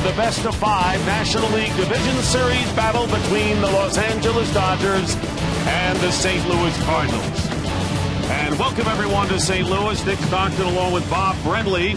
the best-of-5 National League Division Series battle between the Los Angeles Dodgers and the St. Louis Cardinals. And welcome everyone to St. Louis. Dick Stockton along with Bob Brentley.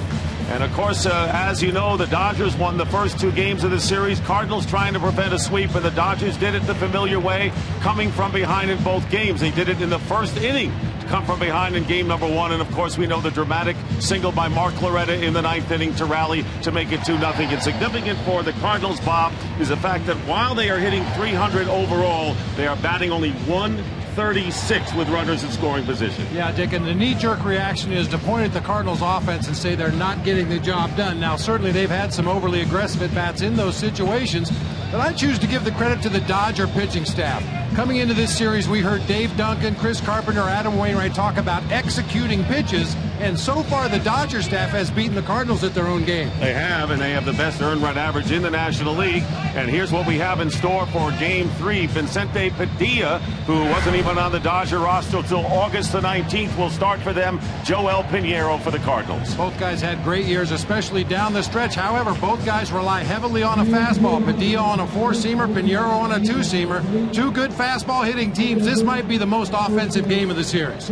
And of course, as you know, the Dodgers won the first 2 games of the series. Cardinals trying to prevent a sweep, and the Dodgers did it the familiar way, coming from behind in both games. They did it in the first inning to come from behind in game number 1. And of course, we know the dramatic single by Mark Loretta in the 9th inning to rally to make it 2-0. And significant for the Cardinals, Bob, is the fact that while they are hitting .300 overall, they are batting only .136 with runners in scoring position. Yeah, Dick, and the knee-jerk reaction is to point at the Cardinals' offense and say they're not getting the job done. Now, certainly they've had some overly aggressive at-bats in those situations, but I choose to give the credit to the Dodger pitching staff. Coming into this series, we heard Dave Duncan, Chris Carpenter, Adam Wainwright talk about executing pitches, and so far the Dodger staff has beaten the Cardinals at their own game. They have, and they have the best earned run average in the National League. And here's what we have in store for Game 3. Vicente Padilla, who wasn't even on the Dodger roster until August the 19th, will start for them. Joel Pinheiro for the Cardinals. Both guys had great years, especially down the stretch. However, both guys rely heavily on a fastball. Padilla on a 4-seamer, Pinheiro on a 2-seamer. 2 good fastball hitting teams. This might be the most offensive game of the series.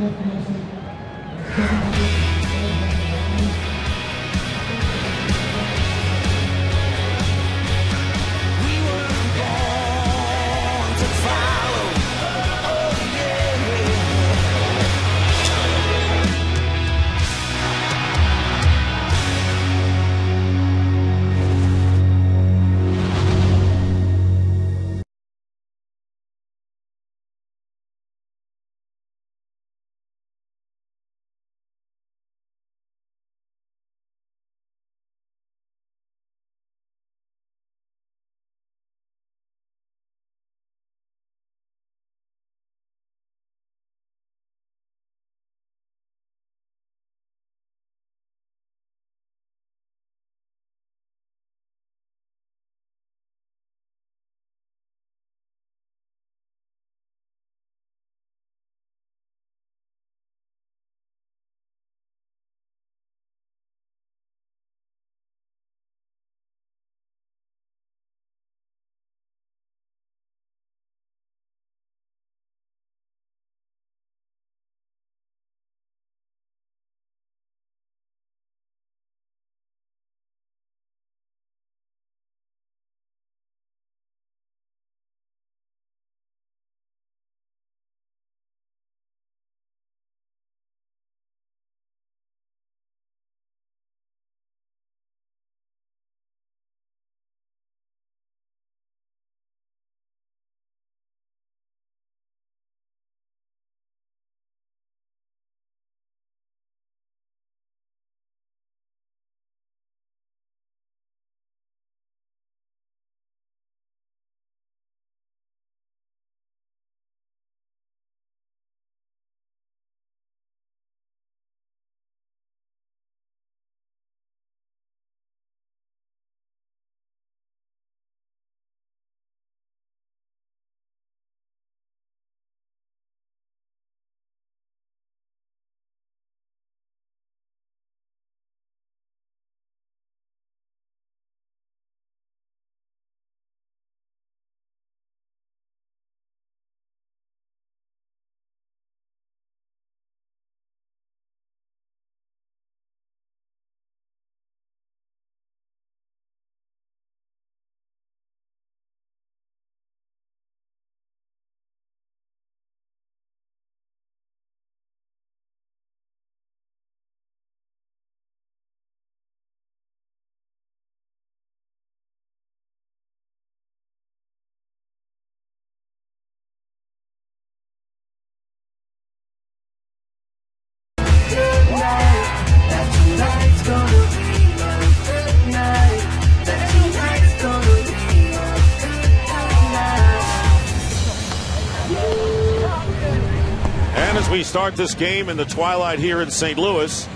As we start this game in the twilight here in St. Louis,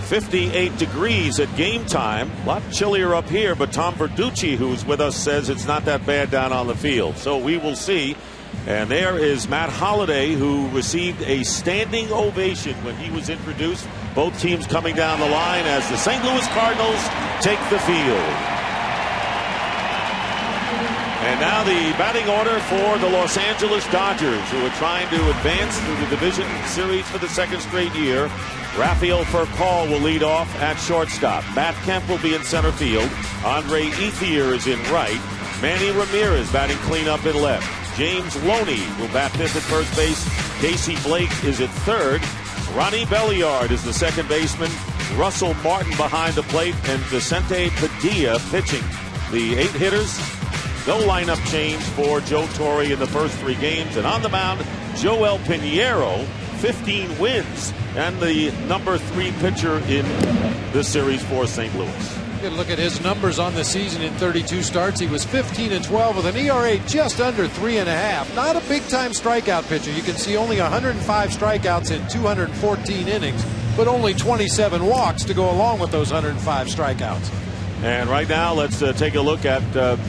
58 degrees at game time. A lot chillier up here, but Tom Verducci, who's with us, says it's not that bad down on the field. So we will see. And there is Matt Holliday, who received a standing ovation when he was introduced. Both teams coming down the line as the St. Louis Cardinals take the field. And now the batting order for the Los Angeles Dodgers, who are trying to advance through the division series for the second straight year. Rafael Furcal will lead off at shortstop. Matt Kemp will be in center field. Andre Ethier is in right. Manny Ramirez batting cleanup in left. James Loney will bat fifth at first base. Casey Blake is at third. Ronnie Belliard is the second baseman. Russell Martin behind the plate, and Vicente Padilla pitching. The 8 hitters. No lineup change for Joe Torre in the first 3 games. And on the mound, Joel Pinheiro, 15 wins, and the number 3 pitcher in this series for St. Louis. Good look at his numbers on the season in 32 starts. He was 15-12 with an ERA just under 3.5. Not a big-time strikeout pitcher. You can see only 105 strikeouts in 214 innings, but only 27 walks to go along with those 105 strikeouts. And right now, let's take a look at,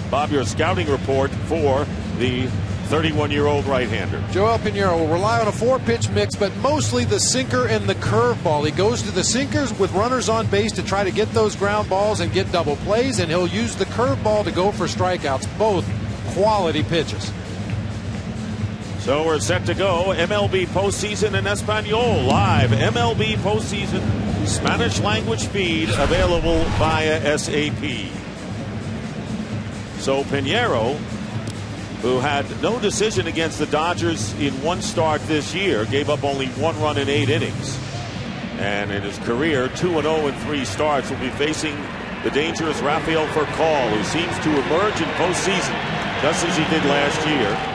Bob, your scouting report for the 31-year-old right-hander. Joel Pinheiro will rely on a 4-pitch mix, but mostly the sinker and the curveball. He goes to the sinkers with runners on base to try to get those ground balls and get double plays, and he'll use the curveball to go for strikeouts. Both quality pitches. So we're set to go. MLB postseason in Espanol, live MLB postseason Spanish language feed available via SAP. So Pinheiro, who had no decision against the Dodgers in one start this year, gave up only 1 run in 8 innings. And in his career, 2-0 in 3 starts, will be facing the dangerous Rafael Furcal, who seems to emerge in postseason, just as he did last year.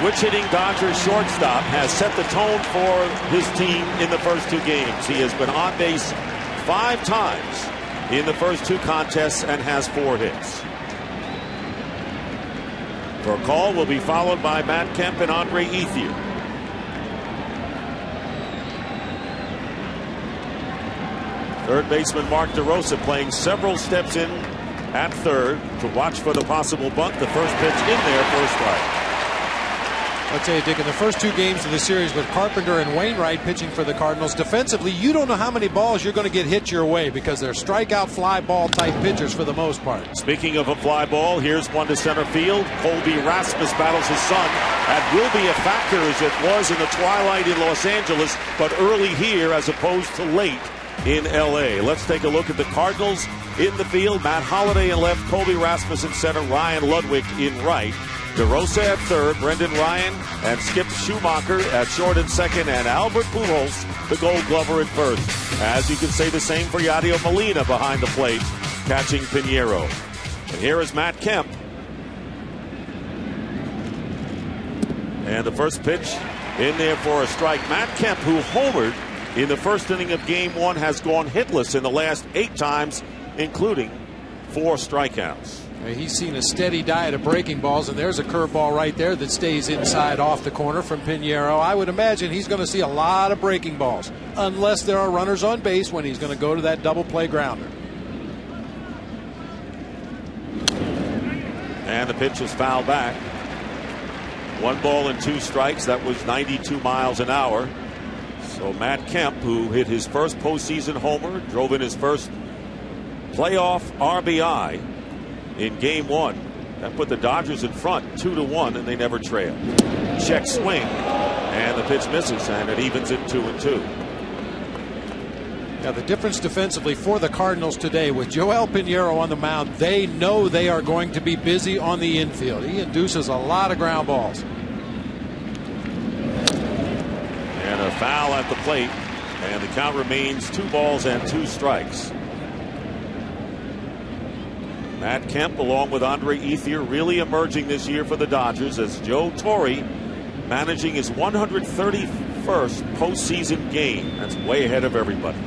Switch-hitting Dodgers shortstop has set the tone for his team in the first 2 games. He has been on base 5 times in the first 2 contests and has 4 hits. Furcal will be followed by Matt Kemp and Andre Ethier. Third baseman Mark DeRosa playing several steps in at third to watch for the possible bunt. The first pitch in there for a strike. I'll tell you, Dick, in the first 2 games of the series with Carpenter and Wainwright pitching for the Cardinals, defensively, you don't know how many balls you're going to get hit your way because they're strikeout, fly ball type pitchers for the most part. Speaking of a fly ball, here's one to center field. Colby Rasmus battles his son. That will be a factor as it was in the twilight in Los Angeles, but early here as opposed to late in L.A. Let's take a look at the Cardinals in the field. Matt Holliday in left, Colby Rasmus in center, Ryan Ludwig in right. DeRosa at third, Brendan Ryan and Skip Schumacher at short and second, and Albert Pujols, the Gold Glover, at first. As you can say the same for Yadier Molina behind the plate, catching Pinheiro. And here is Matt Kemp. And the first pitch in there for a strike. Matt Kemp, who homered in the first inning of Game 1, has gone hitless in the last 8 times, including 4 strikeouts. He's seen a steady diet of breaking balls, and there's a curveball right there that stays inside off the corner from Pinheiro. I would imagine he's going to see a lot of breaking balls, unless there are runners on base when he's going to go to that double play grounder. And the pitch is fouled back. 1 ball and 2 strikes. That was 92 miles an hour. So Matt Kemp, who hit his first postseason homer, drove in his first playoff RBI in Game 1. That put the Dodgers in front 2-1, and they never trailed. Check swing, and the pitch misses, and it evens it 2-2. Now the difference defensively for the Cardinals today with Joel Pinheiro on the mound, they know they are going to be busy on the infield. He induces a lot of ground balls. And a foul at the plate, and the count remains 2 balls and 2 strikes. Matt Kemp, along with Andre Ethier, really emerging this year for the Dodgers, as Joe Torre managing his 131st postseason game. That's way ahead of everybody.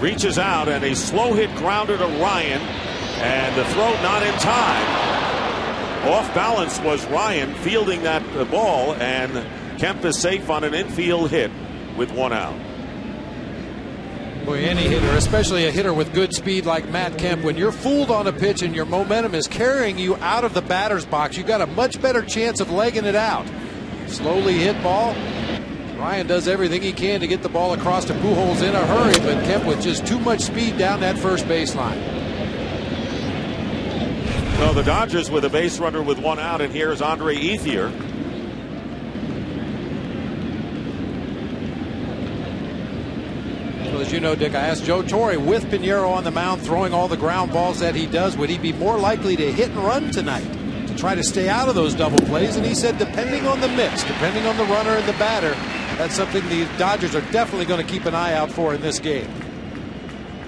Reaches out, and a slow hit grounder to Ryan, and the throw not in time. Off balance was Ryan fielding that ball, and Kemp is safe on an infield hit with 1 out. Boy, any hitter, especially a hitter with good speed like Matt Kemp, when you're fooled on a pitch and your momentum is carrying you out of the batter's box, you've got a much better chance of legging it out. Slowly hit ball. Ryan does everything he can to get the ball across to Pujols in a hurry, but Kemp with just too much speed down that first baseline. So the Dodgers with a base runner with one out, and here's Andre Ethier. Well, as you know, Dick, I asked Joe Torre, with Pinheiro on the mound throwing all the ground balls that he does, would he be more likely to hit and run tonight to try to stay out of those double plays? And he said depending on the mix, depending on the runner and the batter, that's something the Dodgers are definitely going to keep an eye out for in this game.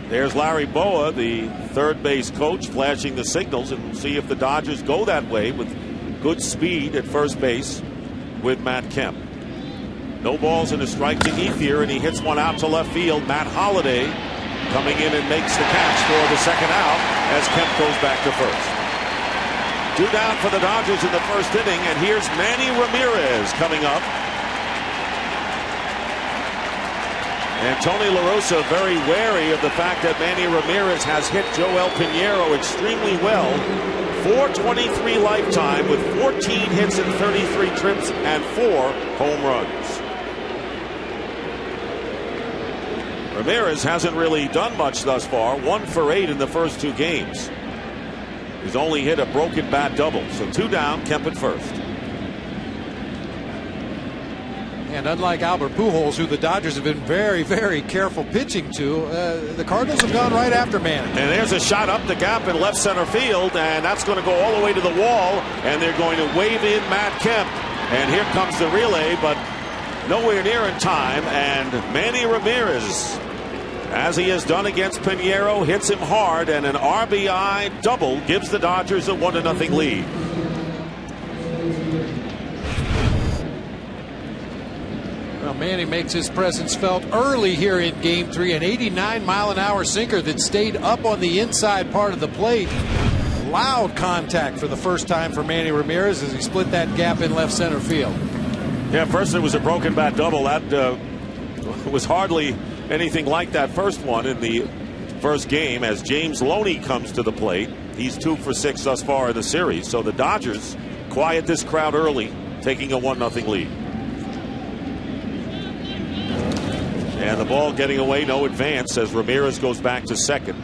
There's Larry Boa, the third base coach, flashing the signals, and we'll see if the Dodgers go that way with good speed at first base with Matt Kemp. No balls and a strike to Ethier, and he hits one out to left field. Matt Holliday coming in and makes the catch for the second out as Kemp goes back to first. 2 down for the Dodgers in the first inning, and here's Manny Ramirez coming up. And Tony La Rosa very wary of the fact that Manny Ramirez has hit Joel Pinheiro extremely well. .423 lifetime with 14 hits and 33 trips and 4 home runs. Ramirez hasn't really done much thus far. 1 for 8 in the first 2 games. He's only hit a broken bat double. So 2 down, Kemp at first. And unlike Albert Pujols, who the Dodgers have been very, very careful pitching to, the Cardinals have gone right after Manny. And there's a shot up the gap in left center field, and that's going to go all the way to the wall, and they're going to wave in Matt Kemp. And here comes the relay, but nowhere near in time, and Manny Ramirez, as he has done against Pinheiro, hits him hard, and an RBI double gives the Dodgers a 1-0 lead. Well, Manny makes his presence felt early here in Game 3. An 89-mile-an-hour sinker that stayed up on the inside part of the plate. Loud contact for the first time for Manny Ramirez as he split that gap in left center field. Yeah, first it was a broken bat double. That was hardly anything like that first one in the first game as James Loney comes to the plate. He's 2 for 6 thus far in the series. So the Dodgers quiet this crowd early, taking a 1-0 lead. And the ball getting away, no advance as Ramirez goes back to second.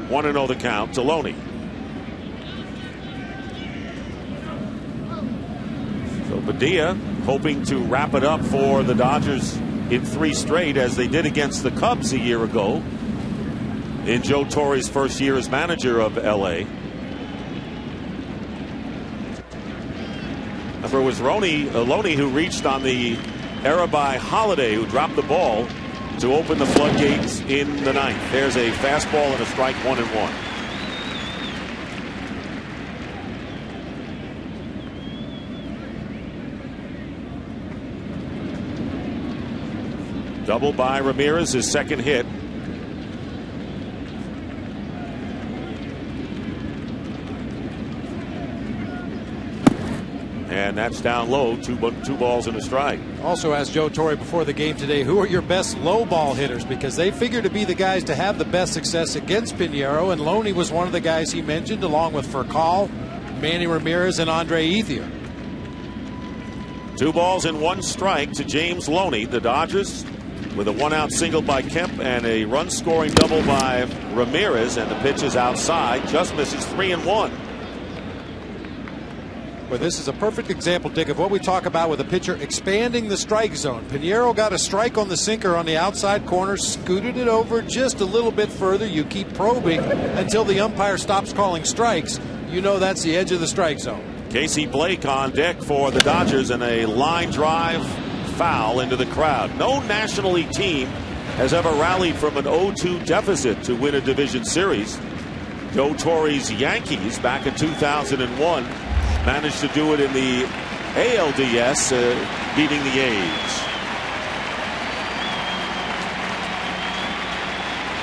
1-0 the count to Loney. So Padilla hoping to wrap it up for the Dodgers in 3 straight, as they did against the Cubs a year ago in Joe Torre's first year as manager of LA. Remember, it was Loney who reached on the error by Holliday, who dropped the ball to open the floodgates in the 9th. There's a fastball and a strike, 1-1. Double by Ramirez, his second hit. And that's down low, 2 balls and a strike. Also asked Joe Torre before the game today, who are your best low ball hitters? Because they figure to be the guys to have the best success against Pinheiro, and Loney was one of the guys he mentioned, along with Furcal, Manny Ramirez, and Andre Ethier. 2 balls and 1 strike to James Loney. The Dodgers with a 1-out single by Kemp and a run-scoring double by Ramirez, and the pitch is outside, just misses, 3-1. Well, this is a perfect example, Dick, of what we talk about with a pitcher expanding the strike zone. Pinheiro got a strike on the sinker on the outside corner, scooted it over just a little bit further. You keep probing until the umpire stops calling strikes. You know that's the edge of the strike zone. Casey Blake on deck for the Dodgers, and a line drive foul into the crowd. No National League team has ever rallied from an 0-2 deficit to win a division series. Joe Torre's Yankees back in 2001 managed to do it in the ALDS, beating the A's.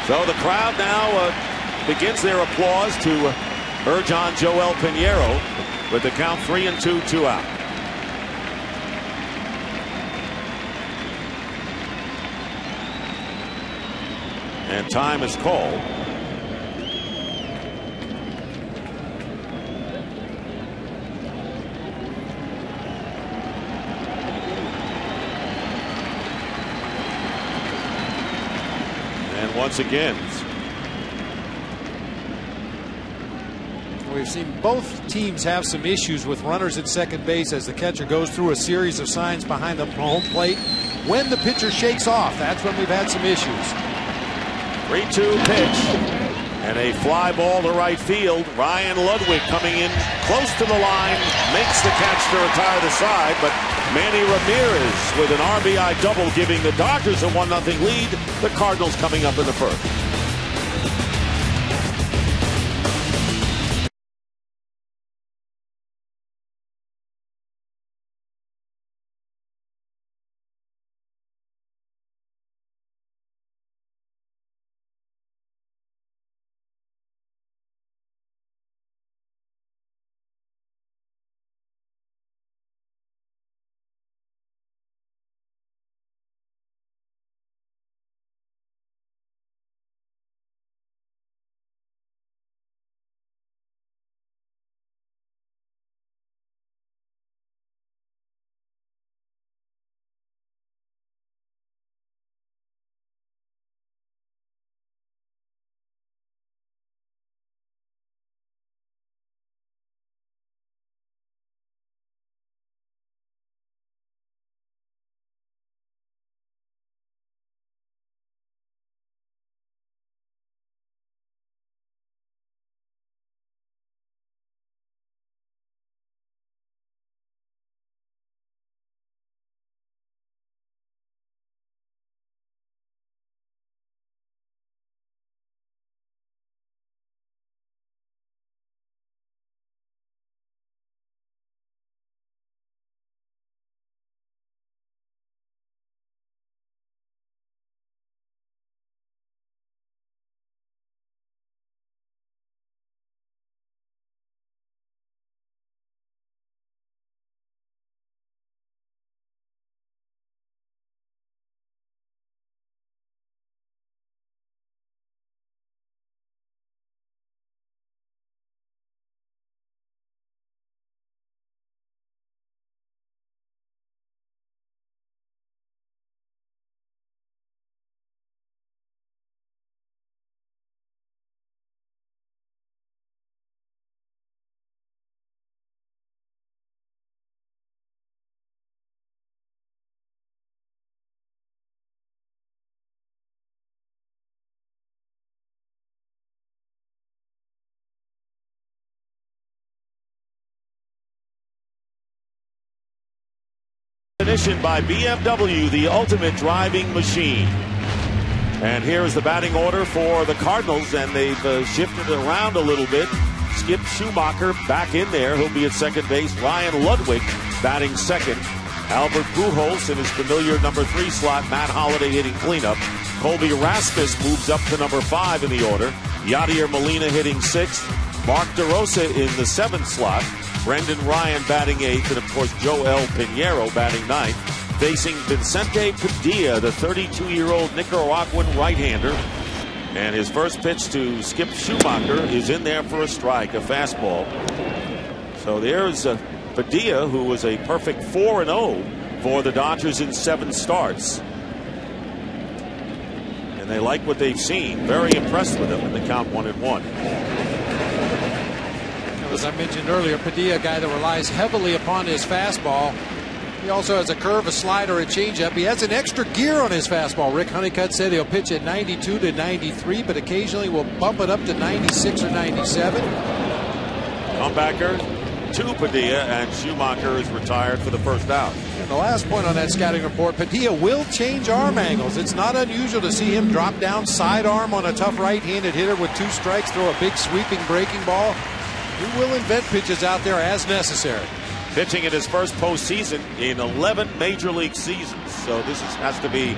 So the crowd now begins their applause to urge on Joel Pinheiro with the count 3-2, 2 out. And time is called. And once again, We've seen both teams have some issues with runners at second base as the catcher goes through a series of signs behind the home plate. When the pitcher shakes off, that's when we've had some issues. 3-2 pitch. And a fly ball to right field. Ryan Ludwig coming in close to the line, makes the catch to retire the side, but Manny Ramirez with an RBI double giving the Dodgers a 1-0 lead. The Cardinals coming up in the first. By BMW, the ultimate driving machine. And here is the batting order for the Cardinals, and they've shifted it around a little bit. Skip Schumacher back in there. He'll be at second base. Ryan Ludwig batting second. Albert Pujols in his familiar number 3 slot. Matt Holliday hitting cleanup. Colby Rasmus moves up to number 5 in the order. Yadier Molina hitting 6th. Mark DeRosa in the 7th slot. Brendan Ryan batting 8th, and of course Joel Pinheiro batting 9th. Facing Vicente Padilla, the 32-year-old Nicaraguan right-hander. And his first pitch to Skip Schumacher is in there for a strike, a fastball. So there's Padilla, who was a perfect 4-0 for the Dodgers in 7 starts. And they like what they've seen. Very impressed with him in the count 1-1. As I mentioned earlier, Padilla, a guy that relies heavily upon his fastball. He also has a curve, a slider, a changeup. He has an extra gear on his fastball. Rick Honeycutt said he'll pitch at 92 to 93, but occasionally will bump it up to 96 or 97. Comebacker to Padilla, and Schumacher is retired for the first out. And the last point on that scouting report, Padilla will change arm angles. It's not unusual to see him drop down sidearm on a tough right-handed hitter with 2 strikes, throw a big sweeping breaking ball. He will invent pitches out there as necessary. Pitching in his first postseason in 11 major league seasons. So this has to be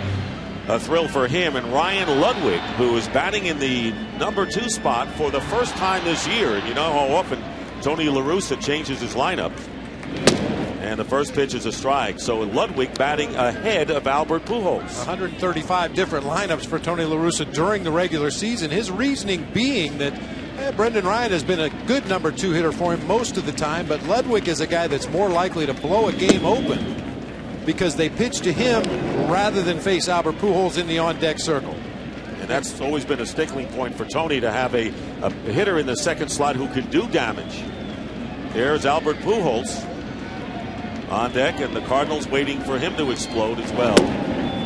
a thrill for him. And Ryan Ludwig, who is batting in the number 2 spot for the first time this year. And you know how often Tony La Russa changes his lineup. And the first pitch is a strike. So Ludwig batting ahead of Albert Pujols. 135 different lineups for Tony La Russa during the regular season. His reasoning being that Brendan Ryan has been a good number 2 hitter for him most of the time, but Ludwig is a guy that's more likely to blow a game open because they pitch to him rather than face Albert Pujols in the on-deck circle. And that's always been a stickling point for Tony, to have a hitter in the second slot who can do damage. There's Albert Pujols on deck, and the Cardinals waiting for him to explode as well.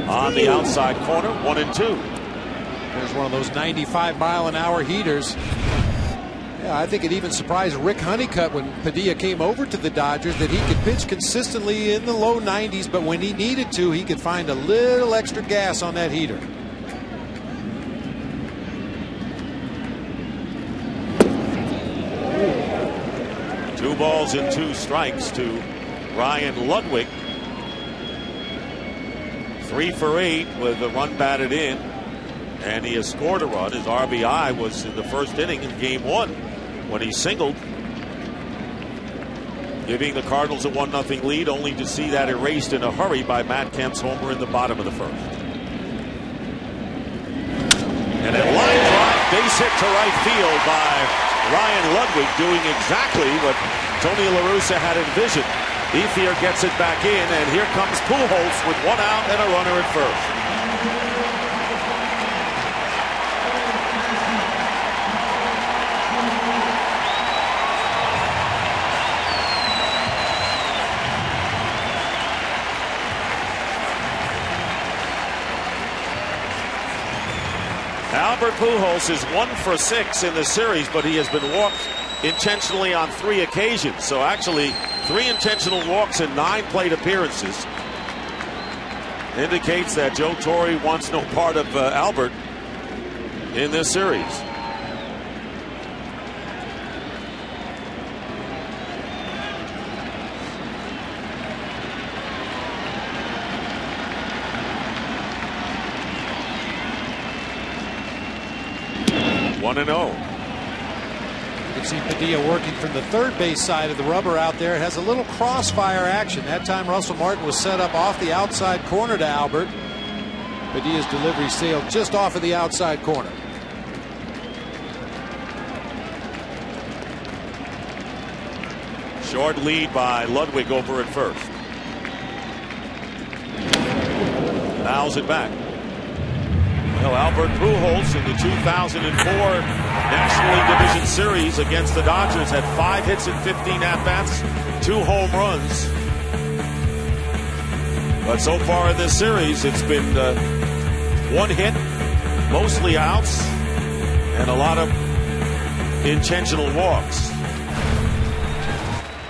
On the outside corner, 1-2. There's one of those 95-mile-an-hour heaters. Yeah, I think it even surprised Rick Honeycutt when Padilla came over to the Dodgers that he could pitch consistently in the low 90s, but when he needed to, he could find a little extra gas on that heater. Two balls and 2 strikes to Ryan Ludwig. 3 for 8 with a run batted in, and he has scored a run. His RBI was in the first inning in Game 1 when he singled, giving the Cardinals a 1-0 lead, only to see that erased in a hurry by Matt Kemp's homer in the bottom of the first. And a line drive base hit to right field by Ryan Ludwig, doing exactly what Tony La Russa had envisioned. Ethier gets it back in, and here comes Pujols with 1 out and a runner at first. Albert Pujols is 1 for 6 in the series, but he has been walked intentionally on 3 occasions. So actually 3 intentional walks in 9 plate appearances. Indicates that Joe Torre wants no part of Albert in this series. One and 0. You can see Padilla working from the third base side of the rubber out there. It has a little crossfire action. That time Russell Martin was set up off the outside corner to Albert. Padilla's delivery sailed just off of the outside corner. Short lead by Ludwig over at first. Fouls it back. Well, Albert Pujols in the 2004 National League Division Series against the Dodgers had 5 hits and 15 at-bats, 2 home runs. But so far in this series, it's been 1 hit, mostly outs, and a lot of intentional walks.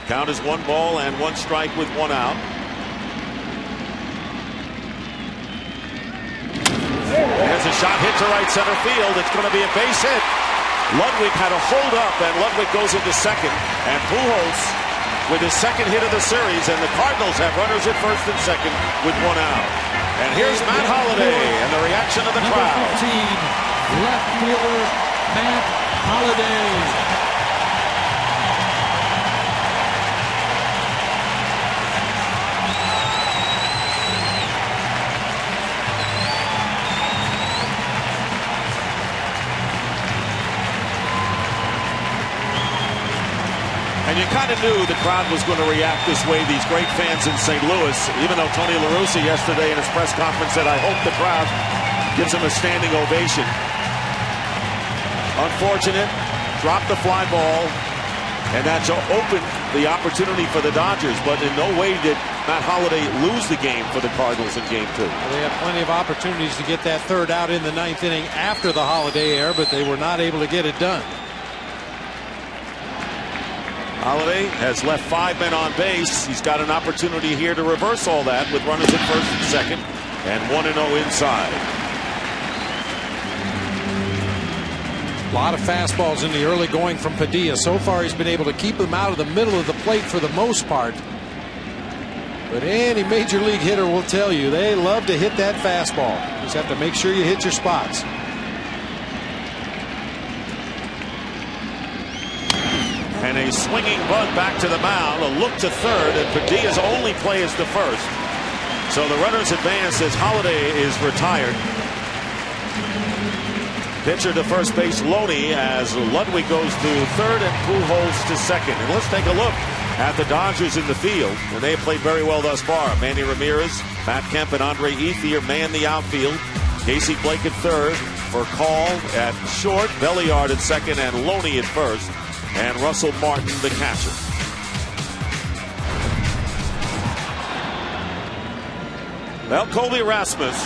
Count is 1 ball and 1 strike with 1 out. There's a shot hit to right center field. It's going to be a base hit. Ludwig had a hold up, and Ludwig goes into second. And Pujols with his second hit of the series, and the Cardinals have runners at first and second with 1 out. And here's Matt Holliday and the reaction of the crowd. 15, left fielder Matt Holliday. And you kind of knew the crowd was going to react this way, these great fans in St. Louis, even though Tony La Russa yesterday in his press conference said, I hope the crowd gives him a standing ovation. Unfortunate, dropped the fly ball, and that opened the opportunity for the Dodgers, but in no way did Matt Holliday lose the game for the Cardinals in Game 2. Well, they had plenty of opportunities to get that 3rd out in the 9th inning after the Holliday error, but they were not able to get it done. Holliday has left 5 men on base. He's got an opportunity here to reverse all that with runners at first and second, and 1-0 inside. A lot of fastballs in the early going from Padilla. So far he's been able to keep them out of the middle of the plate for the most part. But any major league hitter will tell you they love to hit that fastball. You just have to make sure you hit your spots. And a swinging bunt back to the mound, a look to third, and Padilla's only play is to first. So the runners advance as Holliday is retired. Pitcher to first base, Loney, as Ludwig goes to third and Pujols to second. And let's take a look at the Dodgers in the field. And they have played very well thus far. Manny Ramirez, Matt Kemp, and Andre Ethier man the outfield. Casey Blake at third. for Call at short, Belliard at second, and Loney at first, and Russell Martin the catcher. Well, Colby Rasmus,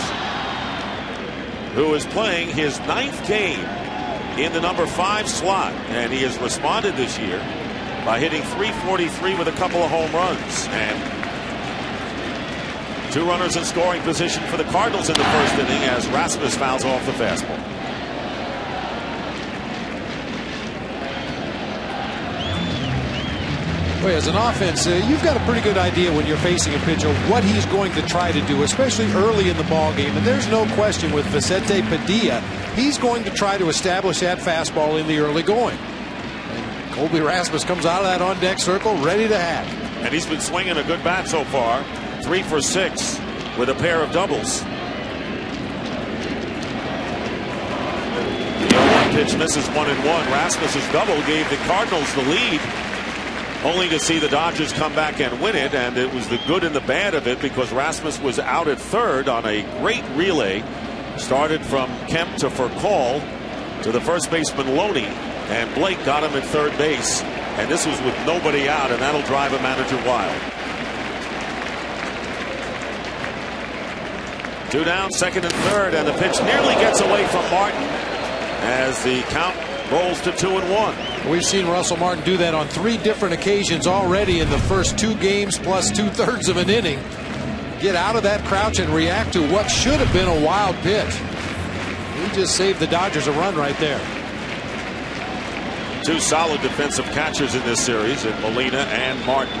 who is playing his 9th game in the number 5 slot, and he has responded this year by hitting .343 with a couple of home runs, and 2 runners in scoring position for the Cardinals in the first inning as Rasmus fouls off the fastball. Well, as an offense, you've got a pretty good idea when you're facing a pitcher what he's going to try to do, especially early in the ball game. And there's no question with Vicente Padilla, he's going to try to establish that fastball in the early going. And Colby Rasmus comes out of that on-deck circle ready to hack. And he's been swinging a good bat so far, 3 for 6 with a pair of doubles. The 0-1 pitch misses 1-1. Rasmus's double gave the Cardinals the lead, only to see the Dodgers come back and win it, and it was the good and the bad of it because Rasmus was out at third on a great relay. Started from Kemp to Furcal to the first baseman Loney, and Blake got him at third base, and this was with nobody out, and that'll drive a manager wild. 2 down, second and third, and the pitch nearly gets away from Martin as the count rolls to 2-1. We've seen Russell Martin do that on 3 different occasions already in the first 2 games plus 2/3 of an inning. Get out of that crouch and react to what should have been a wild pitch. He just saved the Dodgers a run right there. 2 solid defensive catchers in this series in Molina and Martin.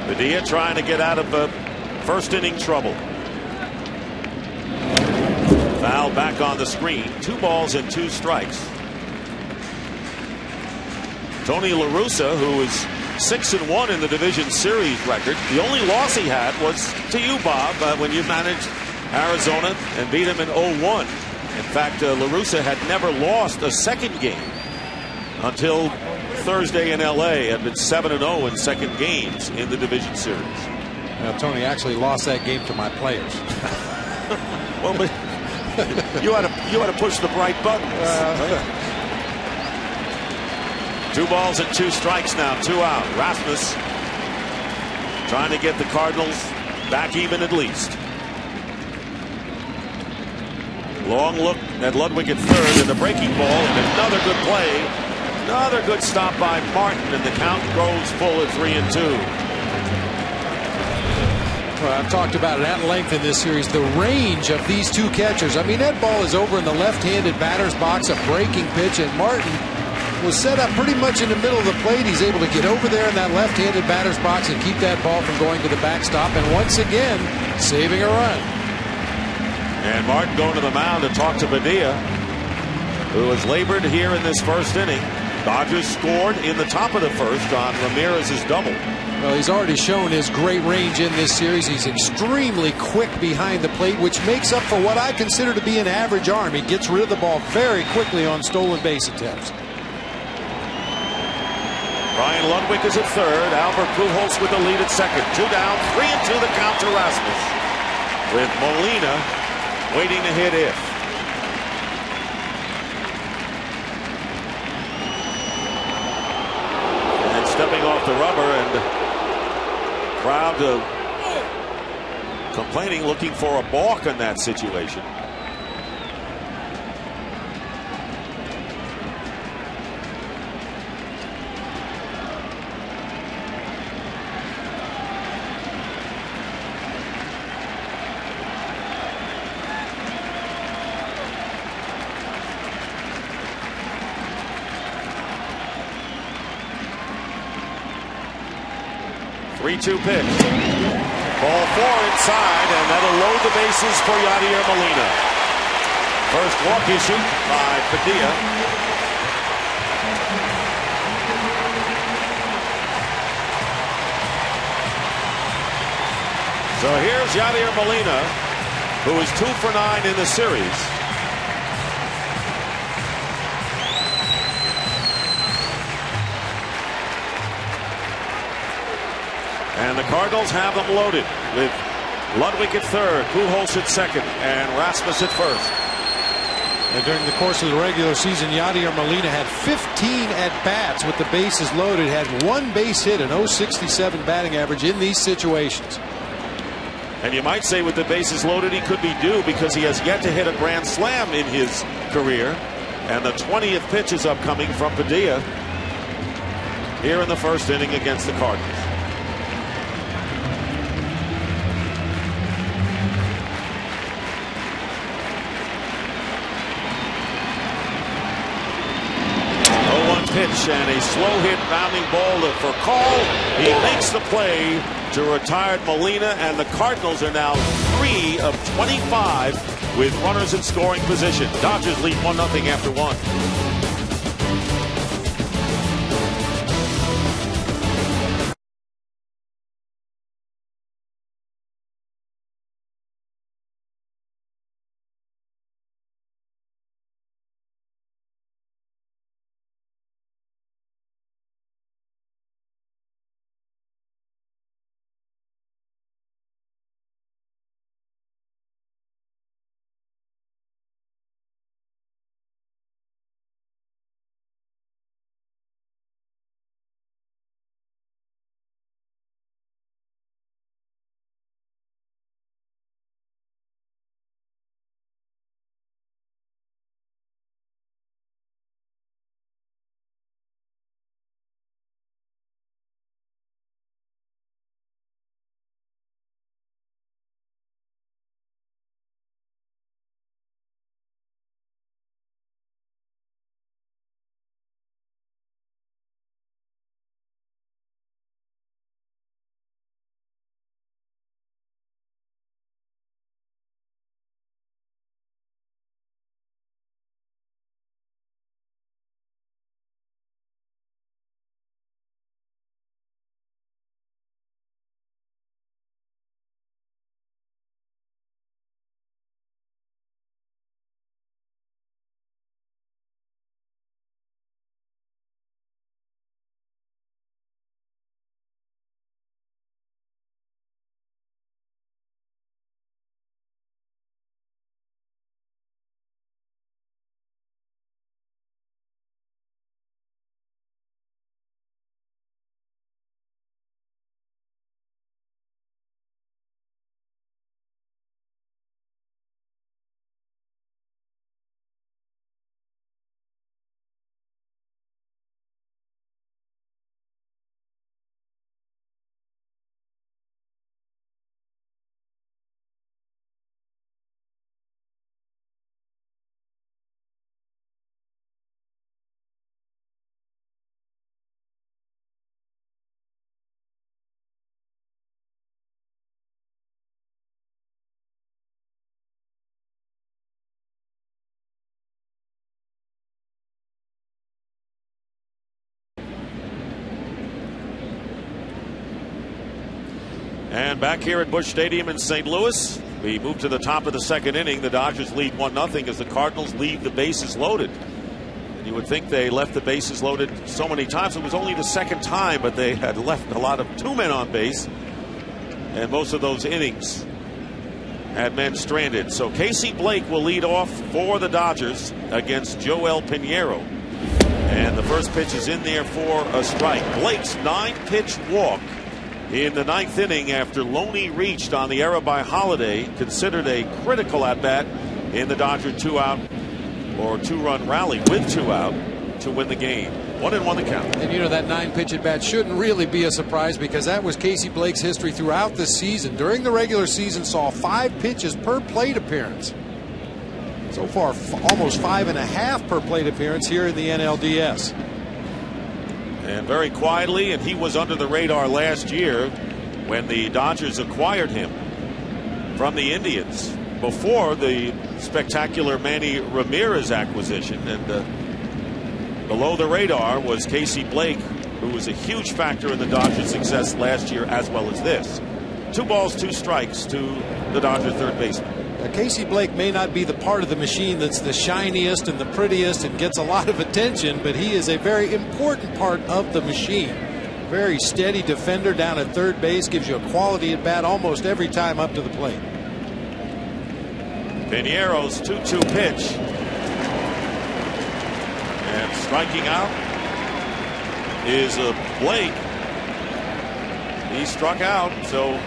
Padilla trying to get out of first inning trouble. Foul back on the screen. 2 balls and 2 strikes. Tony La Russa, who is 6-1 in the division series record. The only loss he had was to you, Bob, when you managed Arizona and beat him in 0-1. In fact, La Russa had never lost a second game until Thursday in LA, had been 7-0 in second games in the division series. Now, Tony actually lost that game to my players. Well, but you had to push the bright buttons. 2 balls and 2 strikes now, 2 out. Rasmus trying to get the Cardinals back even at least. Long look at Ludwig at third, and the breaking ball, and another good play. Another good stop by Martin, and the count grows full at 3-2. Well, I've talked about it at length in this series, the range of these 2 catchers. I mean, that ball is over in the left-handed batter's box, a breaking pitch, and Martin was set up pretty much in the middle of the plate. He's able to get over there in that left-handed batter's box and keep that ball from going to the backstop, and once again, saving a run. And Martin going to the mound to talk to Padilla, who has labored here in this first inning. Dodgers scored in the top of the first on Ramirez's double. Well, he's already shown his great range in this series. He's extremely quick behind the plate, which makes up for what I consider to be an average arm. He gets rid of the ball very quickly on stolen base attempts. Brian Ludwig is at third. Albert Pujols with the lead at second. 2 down, 3-2 the count to Rasmus, with Molina waiting to hit if. Stepping off the rubber, and crowd complaining, looking for a balk in that situation. Three-two pitch. Ball 4 inside, and that'll load the bases for Yadier Molina. First walk issued by Padilla. So here's Yadier Molina, who is 2 for 9 in the series. And the Cardinals have them loaded with Ludwig at third, Pujols at second, and Rasmus at first. And during the course of the regular season, Yadier Molina had 15 at-bats with the bases loaded, had one base hit, an .067 batting average in these situations. And you might say with the bases loaded, he could be due because he has yet to hit a grand slam in his career. And the 20th pitch is upcoming from Padilla here in the first inning against the Cardinals. Pitch and a slow hit bounding ball for Call. He makes the play to retired Molina, and the Cardinals are now 3 of 25 with runners in scoring position. Dodgers lead 1-0 after 1. And back here at Busch Stadium in St. Louis, we move to the top of the second inning. The Dodgers lead 1-0 as the Cardinals leave the bases loaded. And you would think they left the bases loaded so many times. It was only the second time, but they had left a lot of 2 men on base. And most of those innings had men stranded. So Casey Blake will lead off for the Dodgers against Joel Pinheiro. And the first pitch is in there for a strike. Blake's 9-pitch walk in the 9th inning after Loney reached on the error by Holiday, considered a critical at-bat in the Dodger 2-out or 2-run rally with 2 out to win the game. 1-1 the count. And you know, that 9-pitch at bat shouldn't really be a surprise because that was Casey Blake's history throughout the season. During the regular season, saw 5 pitches per plate appearance. So far, almost 5.5 per plate appearance here in the NLDS. And very quietly, and he was under the radar last year when the Dodgers acquired him from the Indians before the spectacular Manny Ramirez acquisition. And below the radar was Casey Blake, who was a huge factor in the Dodgers' success last year as well as this. 2 balls, 2 strikes to the Dodger third baseman. Now, Casey Blake may not be the part of the machine that's the shiniest and the prettiest and gets a lot of attention, but he is a very important part of the machine. Very steady defender down at third base, gives you a quality at bat almost every time up to the plate. Piniero's 2-2 pitch. And striking out is Blake. He struck out, so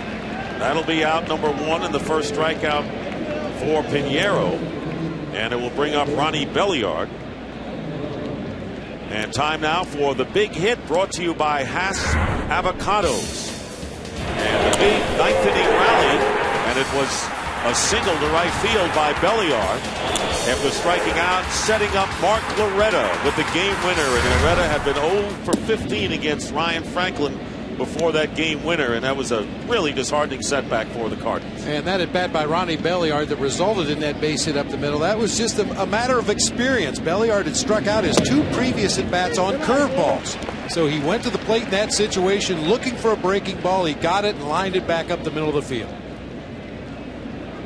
that'll be out number 1 and the first strikeout for Piniero. And it will bring up Ronnie Belliard. And time now for the big hit, brought to you by Hass Avocados. And the big 9th inning rally, and it was a single to right field by Belliard. After striking out, setting up Mark Loretta with the game winner. And Loretta had been 0 for 15 against Ryan Franklin before that game winner, and that was a really disheartening setback for the Cardinals. And that at bat by Ronnie Belliard that resulted in that base hit up the middle, that was just a matter of experience. Belliard had struck out his 2 previous at bats on curveballs, so he went to the plate in that situation looking for a breaking ball. He got it and lined it back up the middle of the field.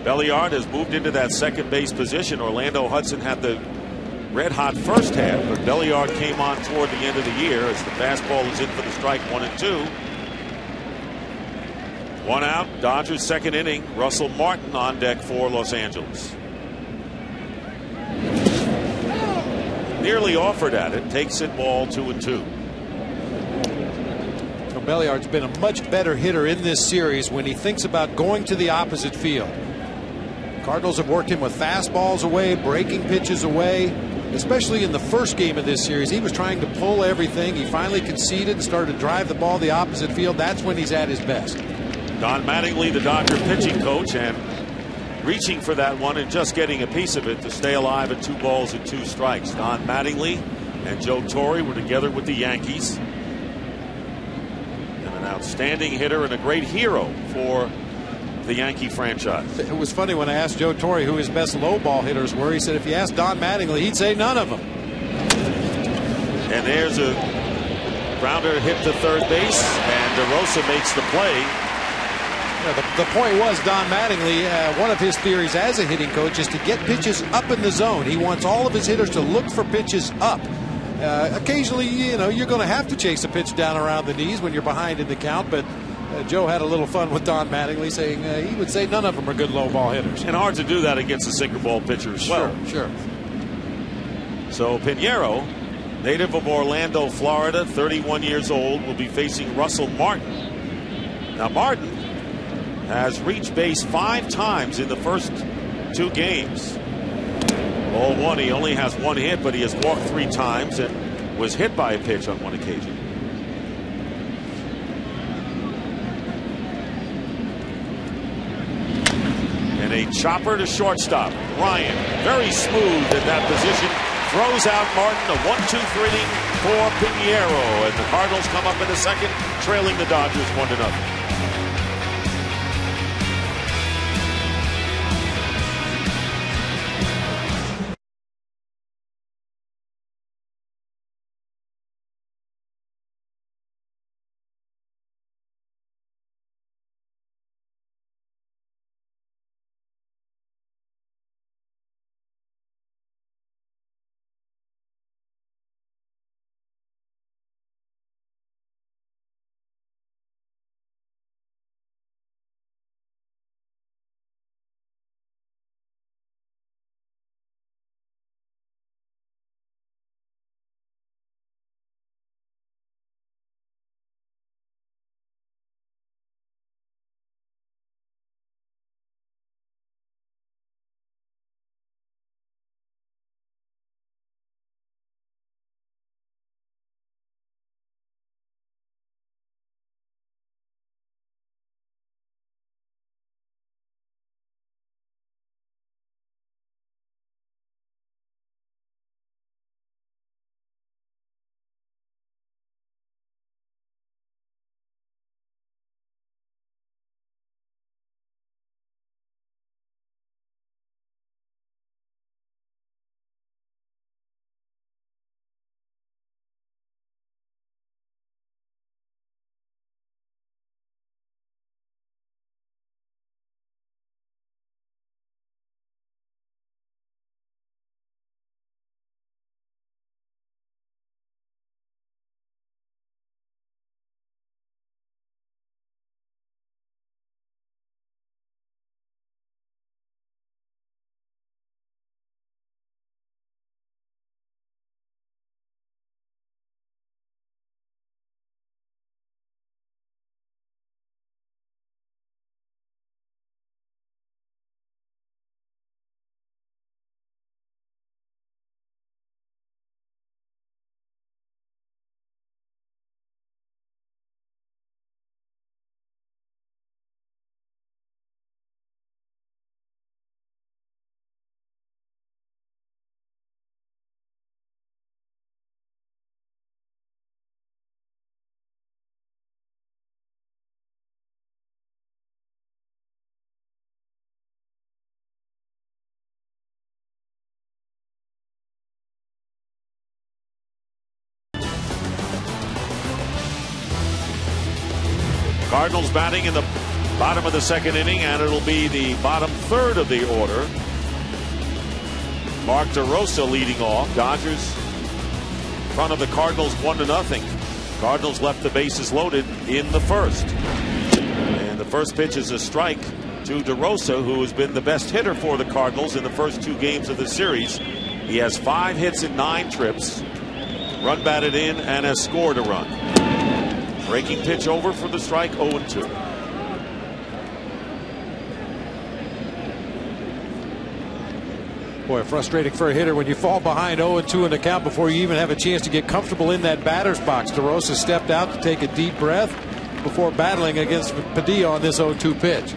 Belliard has moved into that second base position. Orlando Hudson had the red hot first half, but Belliard came on toward the end of the year as the fastball is in for the strike, 1-2. 1 out, Dodgers second inning. Russell Martin on deck for Los Angeles. Nearly offered at it, takes it, ball 2-2. Well, Belliard's been a much better hitter in this series when he thinks about going to the opposite field. Cardinals have worked him with fastballs away, breaking pitches away. Especially in the first game of this series, he was trying to pull everything. He finally conceded and started to drive the ball the opposite field. That's when he's at his best. Don Mattingly, the Dodger pitching coach, and reaching for that one and just getting a piece of it to stay alive at 2 balls and 2 strikes. Don Mattingly and Joe Torre were together with the Yankees. And an outstanding hitter and a great hero for the Yankee franchise. It was funny when I asked Joe Torre who his best low ball hitters were. He said if you asked Don Mattingly, he'd say none of them. And there's a grounder hit to third base, and DeRosa makes the play. Yeah, the point was Don Mattingly, one of his theories as a hitting coach is to get pitches up in the zone. He wants all of his hitters to look for pitches up. Occasionally, you know, you're going to have to chase a pitch down around the knees when you're behind in the count, but Joe had a little fun with Don Mattingly, saying he would say none of them are good low ball hitters. And hard to do that against a sinker ball pitcher as well. Sure. So Piniero, native of Orlando, Florida, 31 years old, will be facing Russell Martin. Now Martin has reached base 5 times in the first 2 games. Ball 1, he only has 1 hit, but he has walked 3 times and was hit by a pitch on 1 occasion. And a chopper to shortstop. Ryan, very smooth in that position, throws out Martin. A 1-2 inning for Piniero, and the Cardinals come up in the second, trailing the Dodgers 1-0. Cardinals batting in the bottom of the second inning, and it'll be the bottom third of the order. Mark DeRosa leading off. Dodgers in front of the Cardinals 1-0. Cardinals left the bases loaded in the first. And the first pitch is a strike to DeRosa, who has been the best hitter for the Cardinals in the first 2 games of the series. He has 5 hits in 9 trips, run batted in, and has scored a run. Breaking pitch over for the strike, 0-2. Boy, frustrating for a hitter when you fall behind 0-2 in the count before you even have a chance to get comfortable in that batter's box. DeRosa stepped out to take a deep breath before battling against Padilla on this 0-2 pitch.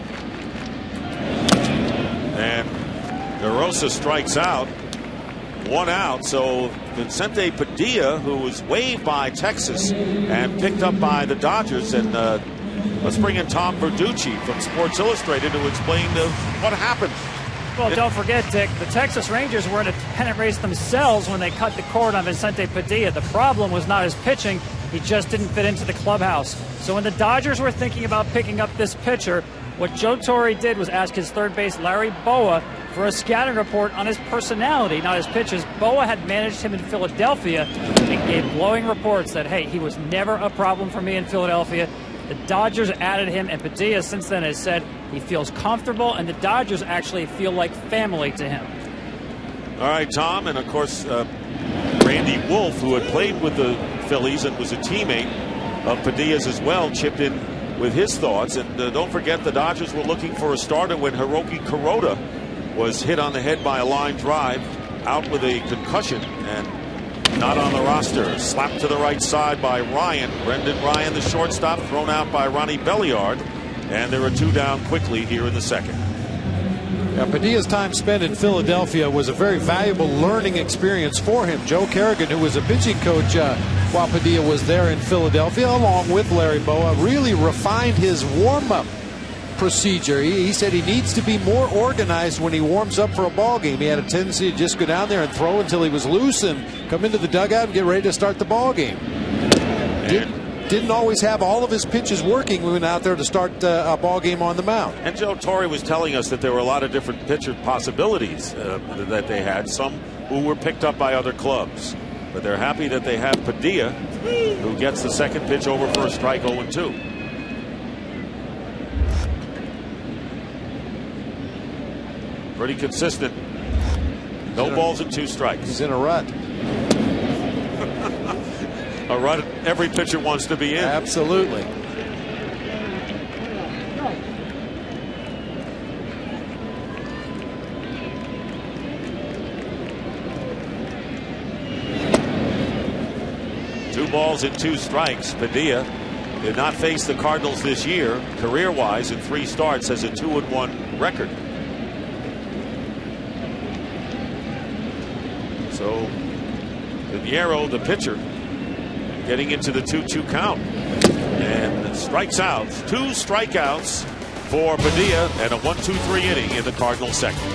And DeRosa strikes out. 1 out. So Vicente Padilla, who was waived by Texas and picked up by the Dodgers. And let's bring in Tom Verducci from Sports Illustrated to explain what happened. Well, don't forget, Dick, the Texas Rangers were in a pennant race themselves when they cut the cord on Vicente Padilla. The problem was not his pitching. He just didn't fit into the clubhouse. So when the Dodgers were thinking about picking up this pitcher, what Joe Torre did was ask his third base, Larry Bowa, for a scouting report on his personality, not his pitches. Bowa had managed him in Philadelphia and gave glowing reports that, hey, he was never a problem for me in Philadelphia. The Dodgers added him, and Padilla since then has said he feels comfortable, and the Dodgers actually feel like family to him. All right, Tom, and of course, Randy Wolf, who had played with the Phillies and was a teammate of Padilla's as well, chipped in with his thoughts. And don't forget, the Dodgers were looking for a starter when Hiroki Kuroda was hit on the head by a line drive, out with a concussion and not on the roster. Slapped to the right side by Ryan. Brendan Ryan, the shortstop, thrown out by Ronnie Belliard. And there are 2 down quickly here in the second. Now, Padilla's time spent in Philadelphia was a very valuable learning experience for him. Joe Kerrigan, who was a pitching coach while Padilla was there in Philadelphia, along with Larry Bowa, really refined his warm-up procedure. He said he needs to be more organized when he warms up for a ball game. He had a tendency to just go down there and throw until he was loose and come into the dugout and get ready to start the ball game. Didn't always have all of his pitches working when he went out there to start a ball game on the mound. And Joe Torre was telling us that there were a lot of different pitcher possibilities that they had, some who were picked up by other clubs. But they're happy that they have Padilla, who gets the second pitch over for a strike, 0-2. Pretty consistent. No balls and 2 strikes. He's in a rut. A rut every pitcher wants to be in. Absolutely. Two balls and 2 strikes. Padilla did not face the Cardinals this year, career-wise, in 3 starts, has a 2-1 record. So Pinheiro, the pitcher, getting into the 2-2 count, and strikes out. 2 strikeouts for Padilla, and a 1-2-3 inning in the Cardinals second.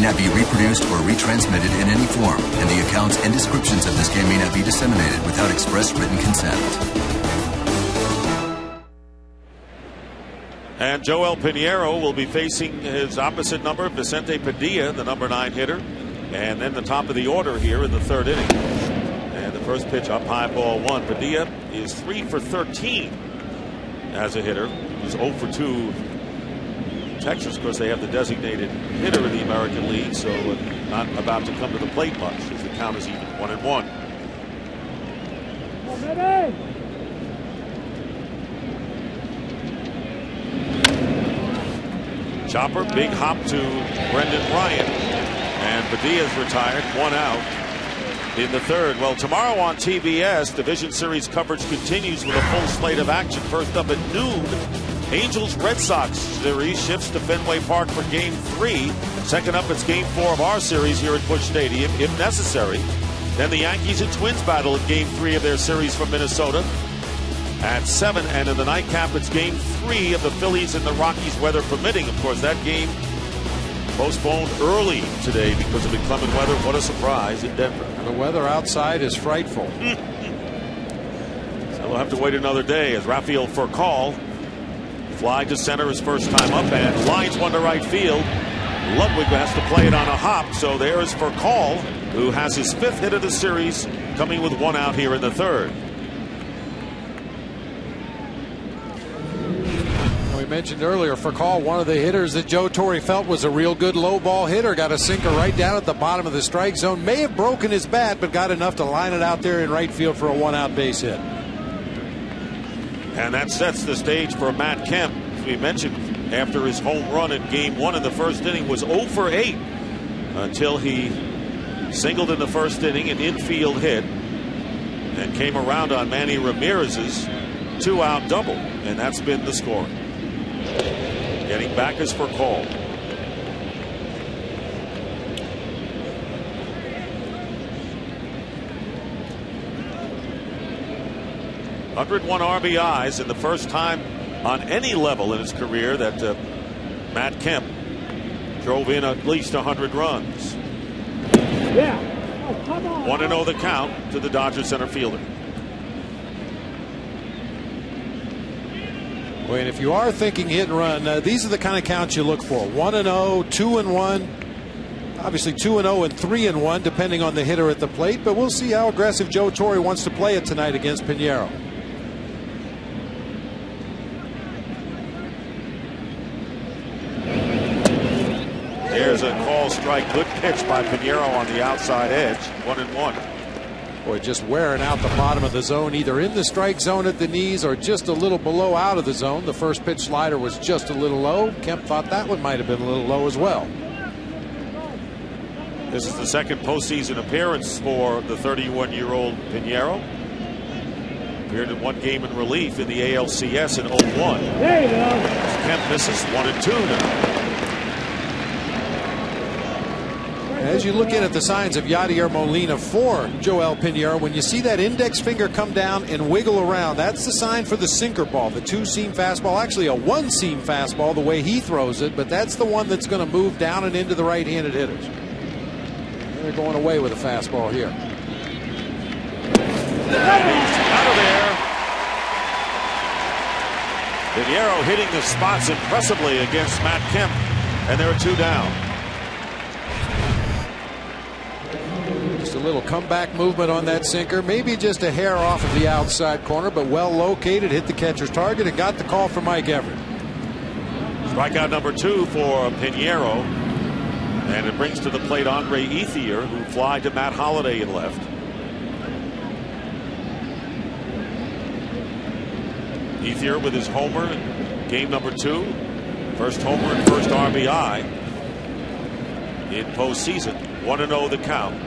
not be reproduced or retransmitted in any form, and the accounts and descriptions of this game may not be disseminated without express written consent. And Joel Pinheiro will be facing his opposite number, Vicente Padilla, the number 9 hitter. And then the top of the order here in the 3rd inning. And the first pitch up high, ball 1. Padilla is 3 for 13 as a hitter. He's 0 for 2. Texas, of course, they have the designated hitter in the American League, so not about to come to the plate much as the count is even 1-1. Chopper, big hop to Brendan Ryan, and Padilla's retired, 1 out in the 3rd. Well, tomorrow on TBS, Division Series coverage continues with a full slate of action. First up at noon, Angels-Red Sox series shifts to Fenway Park for Game 3. Second up, it's Game 4 of our series here at Busch Stadium, if necessary. Then the Yankees and Twins battle in Game 3 of their series from Minnesota at 7. And in the nightcap, it's Game 3 of the Phillies and the Rockies, weather permitting. Of course, that game postponed early today because of inclement weather. What a surprise in Denver. The weather outside is frightful. So we'll have to wait another day as Rafael Furcal fly to center his first time up and lines one to right field. Ludwig has to play it on a hop, so there's Furcal, who has his 5th hit of the series, coming with 1 out here in the 3rd. We mentioned earlier, Furcal, one of the hitters that Joe Torre felt was a real good low ball hitter. Got a sinker right down at the bottom of the strike zone. May have broken his bat, but got enough to line it out there in right field for a 1-out base hit. And that sets the stage for Matt Kemp. As we mentioned, after his home run in Game 1 in the 1st inning, was 0 for 8 until he singled in the 1st inning, an infield hit, and came around on Manny Ramirez's 2-out double. And that's been the score. Getting back is Furcal. ...101 RBIs, and the first time on any level in his career that Matt Kemp drove in at least 100 runs. Yeah. Oh, come on. 1-0 the count to the Dodgers center fielder. Well, and if you are thinking hit and run, these are the kind of counts you look for. 1-0, 2-1, obviously 2-0 and 3-1, depending on the hitter at the plate. But we'll see how aggressive Joe Torre wants to play it tonight against Pinheiro. There's a call strike. Good pitch by Pinheiro on the outside edge. 1-1. Boy, just wearing out the bottom of the zone, either in the strike zone at the knees or just a little below out of the zone. The first pitch slider was just a little low. Kemp thought that one might have been a little low as well. This is the 2nd postseason appearance for the 31-year-old Pinheiro. Appeared in 1 game in relief in the ALCS in 01. There you go. Kemp misses 1-2 now. As you look in at the signs of Yadier Molina for Joel Pinheiro, when you see that index finger come down and wiggle around, that's the sign for the sinker ball, the 2-seam fastball, actually a 1-seam fastball the way he throws it, but that's the one that's going to move down and into the right-handed hitters. And they're going away with a fastball here. And he's out of there. Pinheiro hitting the spots impressively against Matt Kemp, and there are 2 down. Just a little comeback movement on that sinker, maybe just a hair off of the outside corner, but well located, hit the catcher's target, and got the call for Mike Everett. Strikeout number 2 for Pinheiro, and it brings to the plate Andre Ethier, who fly to Matt Holliday in left. Ethier with his homer in game number 2, first homer and first RBI in postseason. 1-0 the count.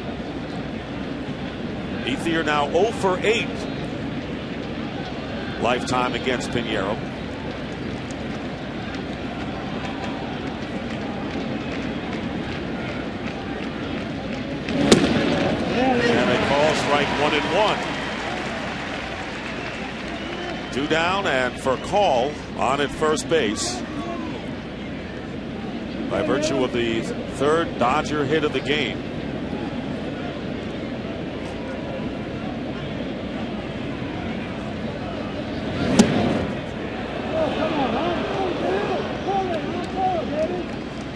Ethier now 0 for 8 lifetime against Pinheiro. And a call strike 1-1. 2 down, and for call on at first base. by virtue of the third Dodger hit of the game.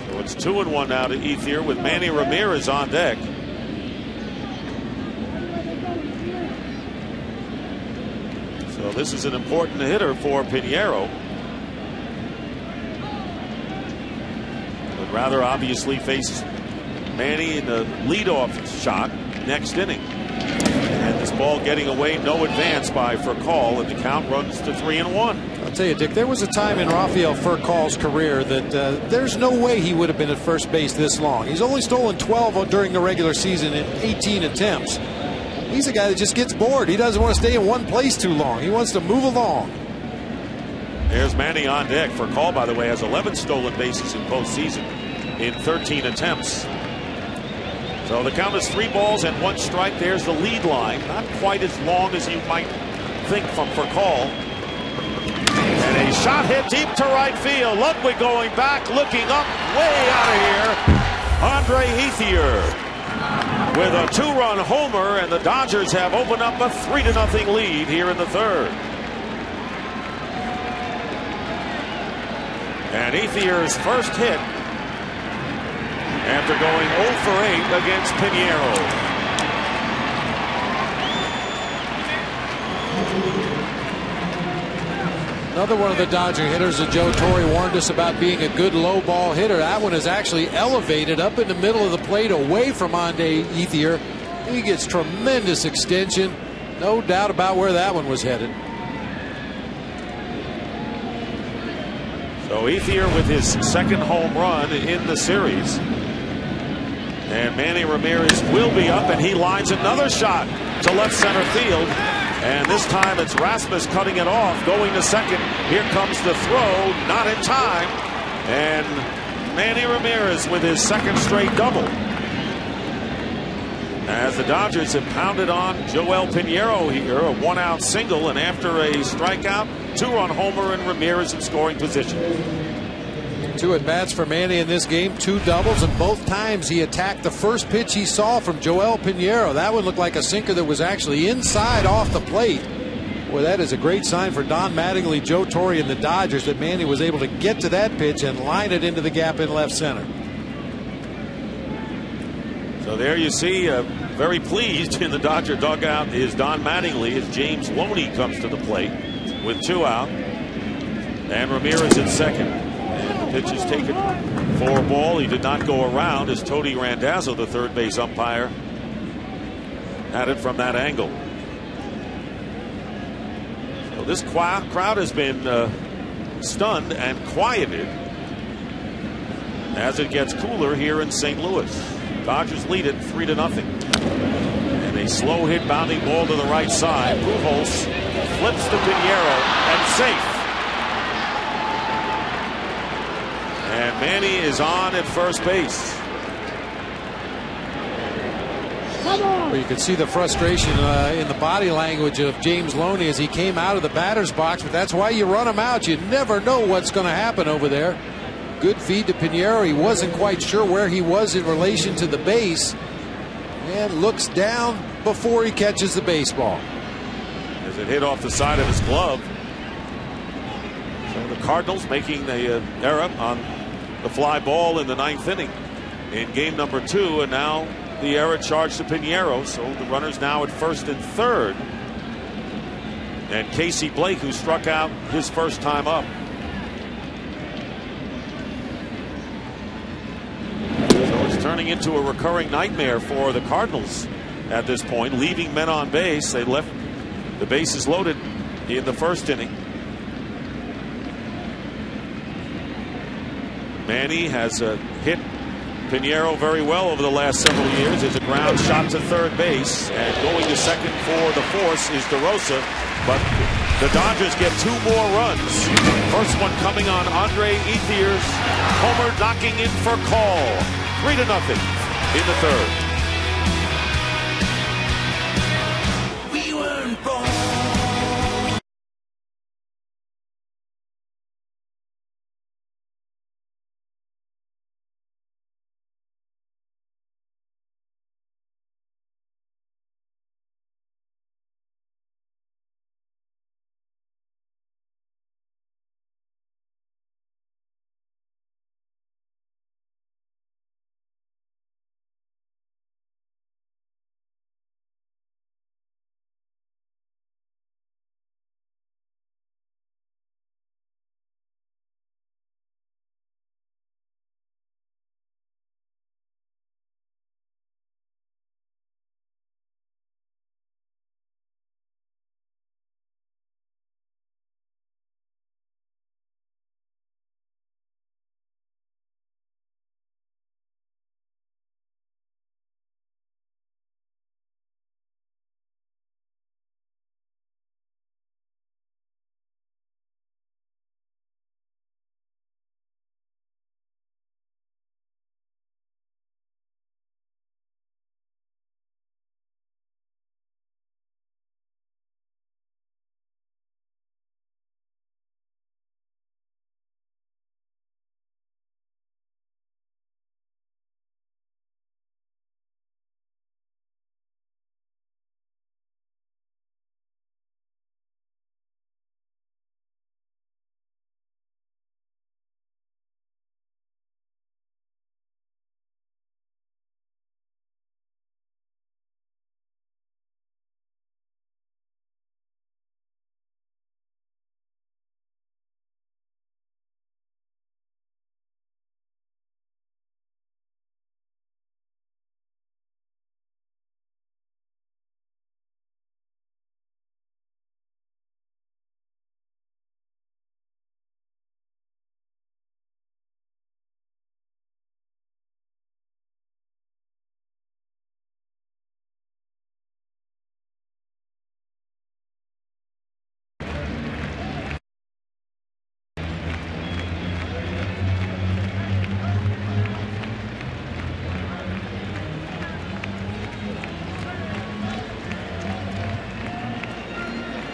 So it's 2-1 now to Ethier with Manny Ramirez on deck. So this is an important hitter for Pinheiro. Would rather obviously face Manny in the leadoff shot next inning. And this ball getting away, no advance by Furcal, and the count runs to 3-1. I'll tell you, Dick, there was a time in Rafael Furcal's career that there's no way he would have been at first base this long. He's only stolen 12 during the regular season in 18 attempts. He's a guy that just gets bored. He doesn't want to stay in one place too long. He wants to move along. There's Manny on deck. Furcal, by the way, has 11 stolen bases in postseason in 13 attempts. So the count is 3 balls and 1 strike. There's the lead line. Not quite as long as you might think from Furcal. And a shot hit deep to right field. Ludwig going back, looking up, way out of here. Andre Ethier with a 2-run homer, and the Dodgers have opened up a 3-0 lead here in the third. And Ethier's first hit after going 0 for 8 against Pinheiro. Another one of the Dodger hitters that Joe Torre warned us about being a good low ball hitter. That one is actually elevated up in the middle of the plate away from Andre Ethier. He gets tremendous extension. No doubt about where that one was headed. So Ethier with his second home run in the series. And Manny Ramirez will be up, and he lines another shot to left center field. And this time it's Rasmus cutting it off, going to second. Here comes the throw, not in time. And Manny Ramirez with his second straight double. As the Dodgers have pounded on Joel Pinheiro here, a 1-out single, and after a strikeout, 2-run homer, and Ramirez in scoring position. 2 at-bats for Manny in this game, 2 doubles, and both times he attacked the first pitch he saw from Joel Pinheiro. That one looked like a sinker that was actually inside off the plate. Boy, that is a great sign for Don Mattingly, Joe Torre, and the Dodgers that Manny was able to get to that pitch and line it into the gap in left center. So there you see, very pleased in the Dodger dugout is Don Mattingly as James Loney comes to the plate with 2 out. And Ramirez at second. Pitch is taken for a ball. He did not go around as Tony Randazzo, the third base umpire, had it from that angle. So this crowd has been stunned and quieted as it gets cooler here in St. Louis. Dodgers lead it 3-0. And a slow hit bounding ball to the right side. Pujols flips to Pinheiro and safe. And Manny is on at first base. Well, you can see the frustration in the body language of James Loney as he came out of the batter's box, but that's why you run him out. You never know what's going to happen over there. Good feed to Pinheiro. He wasn't quite sure where he was in relation to the base, and looks down before he catches the baseball. As it hit off the side of his glove. So the Cardinals making the error on the fly ball in the 9th inning in game number 2, and now the error charged to Pinheiro. So the runners now at first and third, and Casey Blake, who struck out his first time up. So it's turning into a recurring nightmare for the Cardinals at this point, leaving men on base. They left the bases loaded in the first inning. Manny has hit Pinheiro very well over the last several years. There's a ground shot to third base, and going to second for the force is DeRosa. But the Dodgers get 2 more runs. First one coming on Andre Ethier's homer, knocking in for call. 3-0 in the third.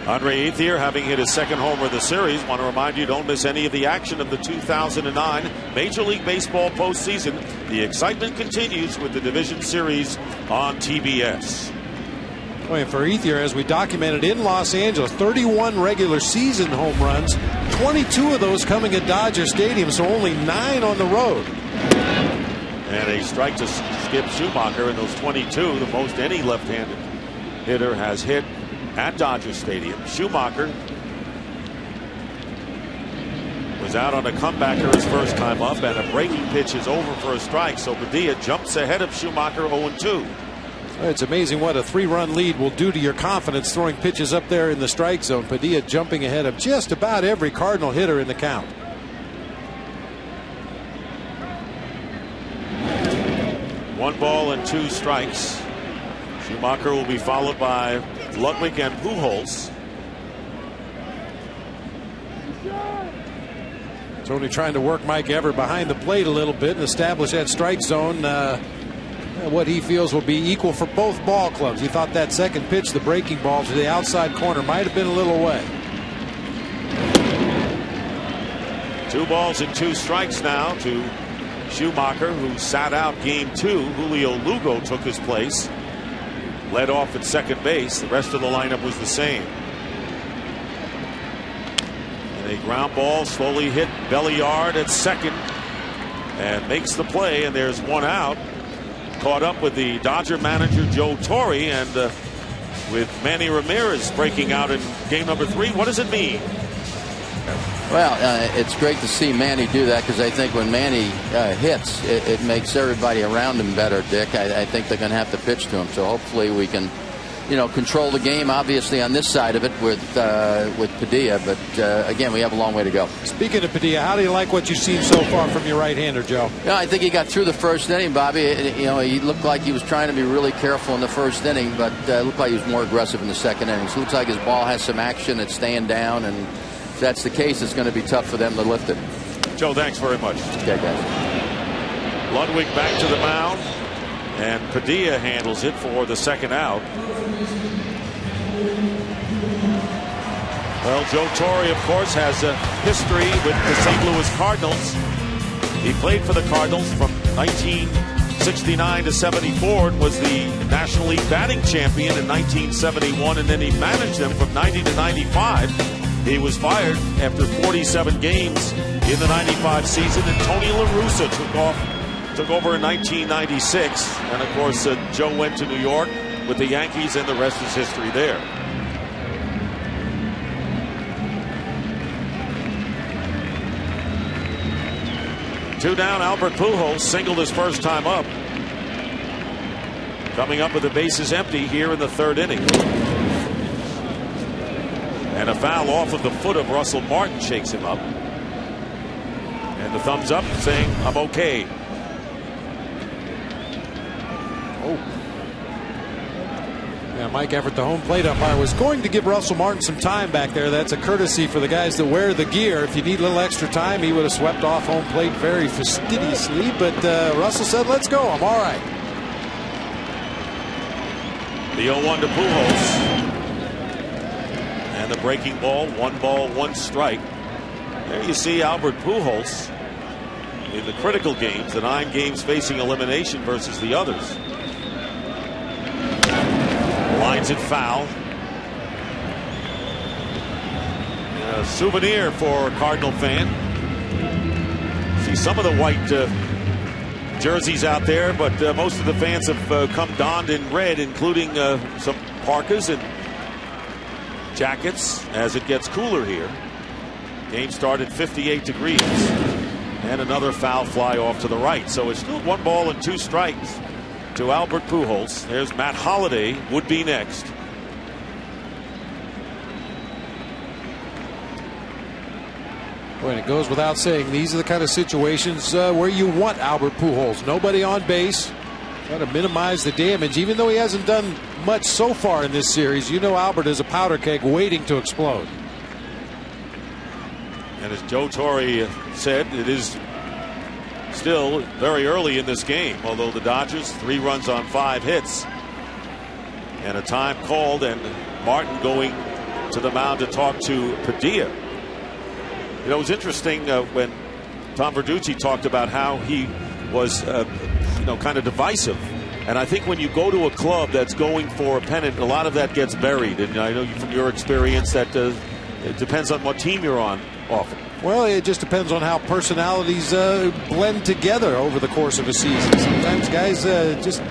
Andre Ethier, having hit his second homer of the series. Want to remind you, don't miss any of the action of the 2009 Major League Baseball postseason. The excitement continues with the Division Series on TBS. Boy, for Ethier, as we documented in Los Angeles, 31 regular season home runs, 22 of those coming at Dodger Stadium, so only 9 on the road. And a strike to Skip Schumacher in those 22, the most any left-handed hitter has hit at Dodger Stadium. Schumacher was out on a comebacker his first time up, and a breaking pitch is over for a strike, so Padilla jumps ahead of Schumacher 0-2. It's amazing what a 3-run lead will do to your confidence throwing pitches up there in the strike zone. Padilla jumping ahead of just about every Cardinal hitter in the count. One ball and 2 strikes. Schumacher will be followed by Ludwig and Pujols. Tony trying to work Mike Evert behind the plate a little bit and establish that strike zone. What he feels will be equal for both ball clubs. He thought that second pitch, the breaking ball to the outside corner, might have been a little away. 2 balls and 2 strikes now to Schumacher, who sat out game 2. Julio Lugo took his place, led off at second base. The rest of the lineup was the same. And a ground ball slowly hit Belliard at second and makes the play, and there's 1 out. Caught up with the Dodger manager Joe Torre, and with Manny Ramirez breaking out in game number 3. What does it mean? Well, it's great to see Manny do that, because I think when Manny hits, it makes everybody around him better, Dick. I think they're going to have to pitch to him, so hopefully we can, control the game, obviously, on this side of it with Padilla, but again, we have a long way to go. Speaking of Padilla, how do you like what you've seen so far from your right-hander, Joe? Yeah, I think he got through the first inning, Bobby. He looked like he was trying to be really careful in the first inning, but looked like he was more aggressive in the second inning. So it looks like his ball has some action. It's staying down, and if that's the case, it's going to be tough for them to lift it. Joe, thanks very much. Okay, guys. Ludwig back to the mound, and Padilla handles it for the second out. Well, Joe Torre, of course, has a history with the St. Louis Cardinals. He played for the Cardinals from 1969 to 74 and was the National League batting champion in 1971, and then he managed them from 90 to 95. He was fired after 47 games in the 95 season, and Tony La Russa took over in 1996. And of course, Joe went to New York with the Yankees, and the rest is history there. Two down, Albert Pujols singled his first time up. Coming up with the bases empty here in the 3rd inning. And a foul off of the foot of Russell Martin shakes him up. And the thumbs up saying, I'm okay. Yeah, Mike Evert, the home plate umpire, was going to give Russell Martin some time back there. That's a courtesy for the guys that wear the gear. If you need a little extra time, he would have swept off home plate very fastidiously. But Russell said, let's go. I'm all right. The 0-1 to Pujols. And the breaking ball, 1 strike. There you see Albert Pujols in the critical games, the 9 games facing elimination versus the others. Lines it foul. A souvenir for a Cardinal fan. See some of the white jerseys out there, but most of the fans have come donned in red, including some parkas and jackets as it gets cooler here. Game started 58 degrees. And another foul fly off to the right. So it's still 1 ball and 2 strikes to Albert Pujols. There's Matt Holliday, would be next. Well, it goes without saying, these are the kind of situations where you want Albert Pujols. Nobody on base. Try to minimize the damage. Even though he hasn't done much so far in this series, you know Albert is a powder keg waiting to explode. And as Joe Torre said, it is still very early in this game, although the Dodgers 3 runs on 5 hits and a time called, and Martin going to the mound to talk to Padilla. You know, it was interesting when Tom Verducci talked about how he was, kind of divisive. And I think when you go to a club that's going for a pennant, a lot of that gets buried. And I know from your experience that it depends on what team you're on often. Well, it just depends on how personalities blend together over the course of a season. Sometimes guys just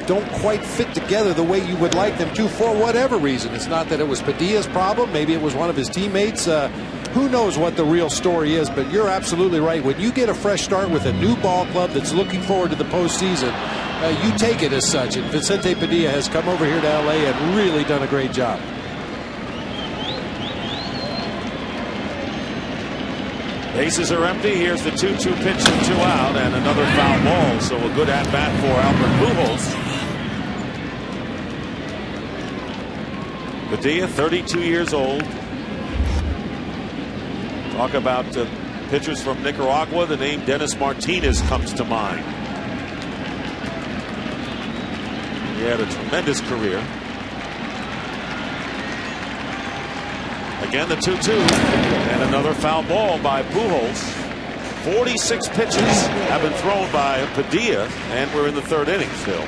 don't quite fit together the way you would like them to for whatever reason. It's not that it was Padilla's problem. Maybe it was one of his teammates. Who knows what the real story is, but you're absolutely right. When you get a fresh start with a new ball club that's looking forward to the postseason, you take it as such. And Vicente Padilla has come over here to L.A. and really done a great job. Bases are empty. Here's the 2-2 pitch and 2 out, and another foul ball. So a good at-bat for Albert Pujols. Padilla, 32 years old. Talk about pitchers from Nicaragua. The name Dennis Martinez comes to mind. He had a tremendous career. Again, the 2-2, and another foul ball by Pujols. 46 pitches have been thrown by Padilla, and we're in the third inning still.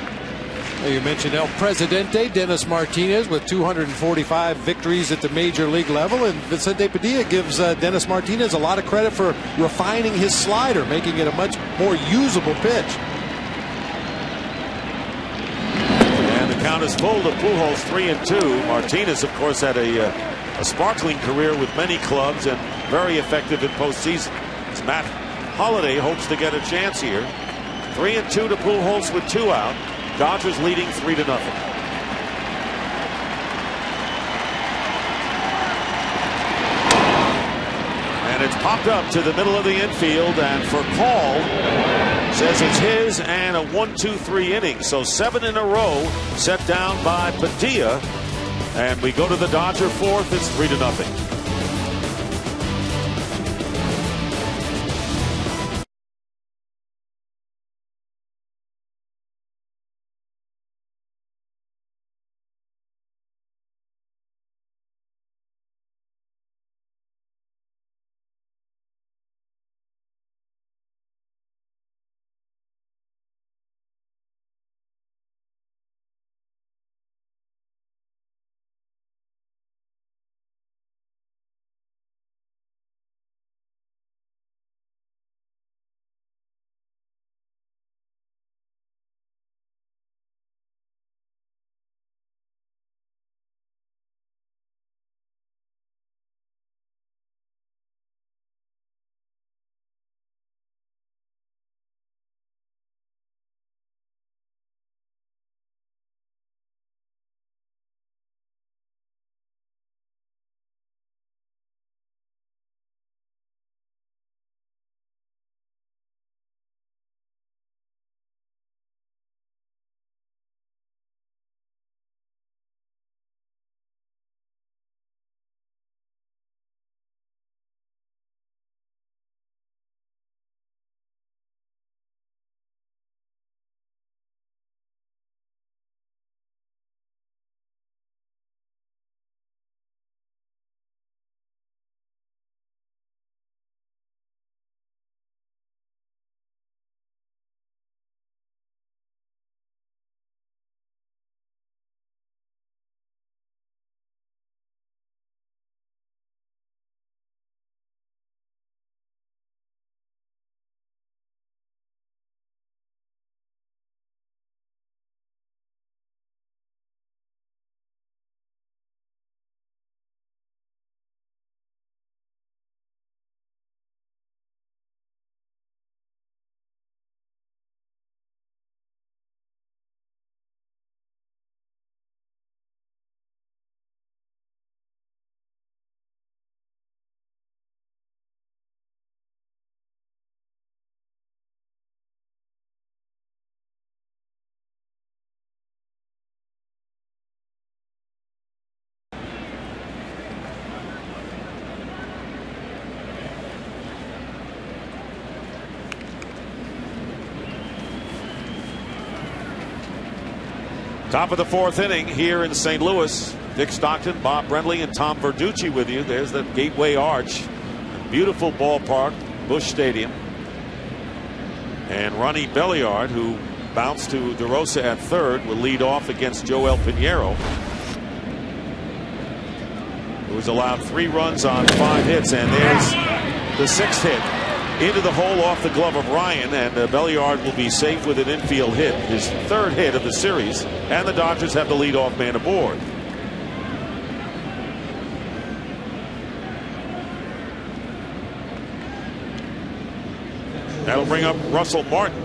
Well, you mentioned El Presidente, Dennis Martinez, with 245 victories at the major league level, and Vicente Padilla gives Dennis Martinez a lot of credit for refining his slider, making it a much more usable pitch. And the count is full to Pujols, 3-2. Martinez, of course, had a sparkling career with many clubs and very effective in postseason. As Matt Holliday hopes to get a chance here. 3-2 to Pujols with 2 out. Dodgers leading 3-0. And it's popped up to the middle of the infield, and for call, says it's his, and a 1-2-3 inning. So 7 in a row set down by Padilla. And we go to the Dodger fourth. It's 3-0. Top of the fourth inning here in St. Louis. Dick Stockton, Bob Brentley, and Tom Verducci with you. There's the Gateway Arch. Beautiful ballpark, Busch Stadium. And Ronnie Belliard, who bounced to DeRosa at third, will lead off against Joel Pinheiro, who was allowed 3 runs on 5 hits. And there's the 6th hit into the hole off the glove of Ryan, and Belliard will be safe with an infield hit, his 3rd hit of the series, and the Dodgers have the leadoff man aboard. That'll bring up Russell Martin.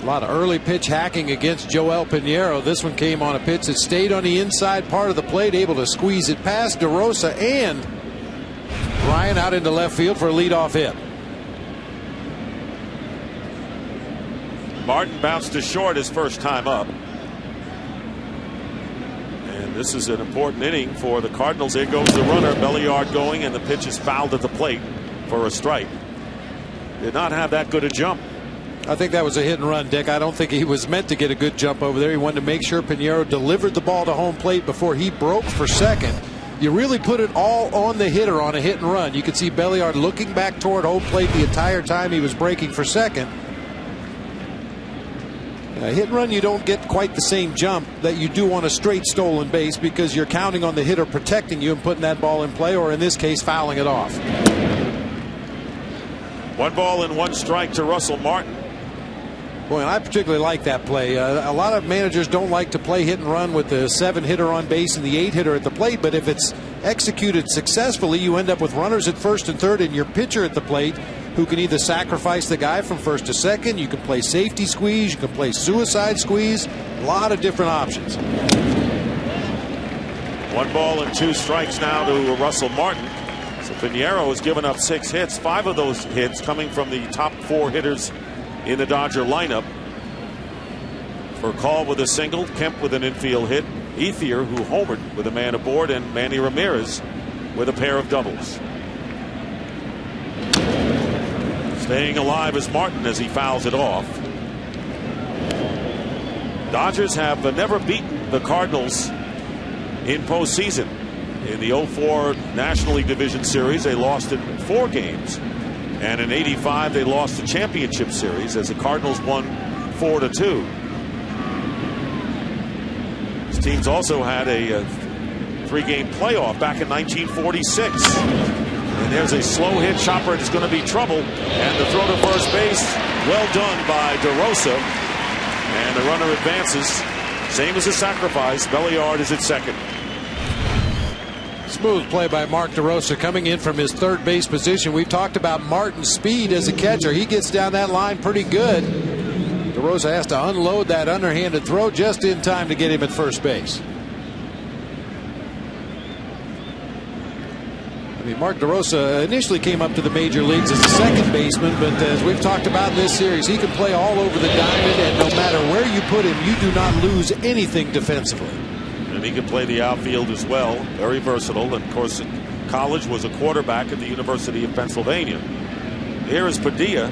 A lot of early pitch hacking against Joel Pinheiro. This one came on a pitch that stayed on the inside part of the plate, able to squeeze it past DeRosa and Ryan out into left field for a leadoff hit. Martin bounced to short his first time up. And this is an important inning for the Cardinals. There goes the runner, Belliard going, and the pitch is fouled at the plate for a strike. Did not have that good a jump. I think that was a hit and run, Dick. I don't think he was meant to get a good jump over there. He wanted to make sure Pinheiro delivered the ball to home plate before he broke for second. You really put it all on the hitter on a hit and run. You could see Belliard looking back toward home plate the entire time he was breaking for second. A hit and run, you don't get quite the same jump that you do on a straight stolen base because you're counting on the hitter protecting you and putting that ball in play, or in this case fouling it off. 1 ball and 1 strike to Russell Martin. Boy, and I particularly like that play. A lot of managers don't like to play hit and run with the 7 hitter on base and the 8 hitter at the plate, but if it's executed successfully, you end up with runners at first and third and your pitcher at the plate who can either sacrifice the guy from first to second, you can play safety squeeze, you can play suicide squeeze, a lot of different options. 1 ball and 2 strikes now to Russell Martin. So Pinheiro has given up 6 hits, 5 of those hits coming from the top 4 hitters in the Dodger lineup. For Call with a single, Kemp with an infield hit, Ethier, who homered with a man aboard, and Manny Ramirez with a pair of doubles. Staying alive is Martin as he fouls it off. Dodgers have never beaten the Cardinals in postseason. In the 04 National League Division Series, they lost in 4 games. And in '85, they lost the championship series as the Cardinals won 4-2. These teams also had a 3-game playoff back in 1946. And there's a slow hit. Chopper is going to be trouble. And the throw to first base, well done by DeRosa. And the runner advances. Same as a sacrifice. Belliard is at second. Smooth play by Mark DeRosa coming in from his third base position. We've talked about Martin's speed as a catcher. He gets down that line pretty good. DeRosa has to unload that underhanded throw just in time to get him at first base. I mean, Mark DeRosa initially came up to the major leagues as a second baseman, but as we've talked about in this series, he can play all over the diamond, and no matter where you put him, you do not lose anything defensively. And he can play the outfield as well. Very versatile. And of course, in college was a quarterback at the University of Pennsylvania. Here is Padilla.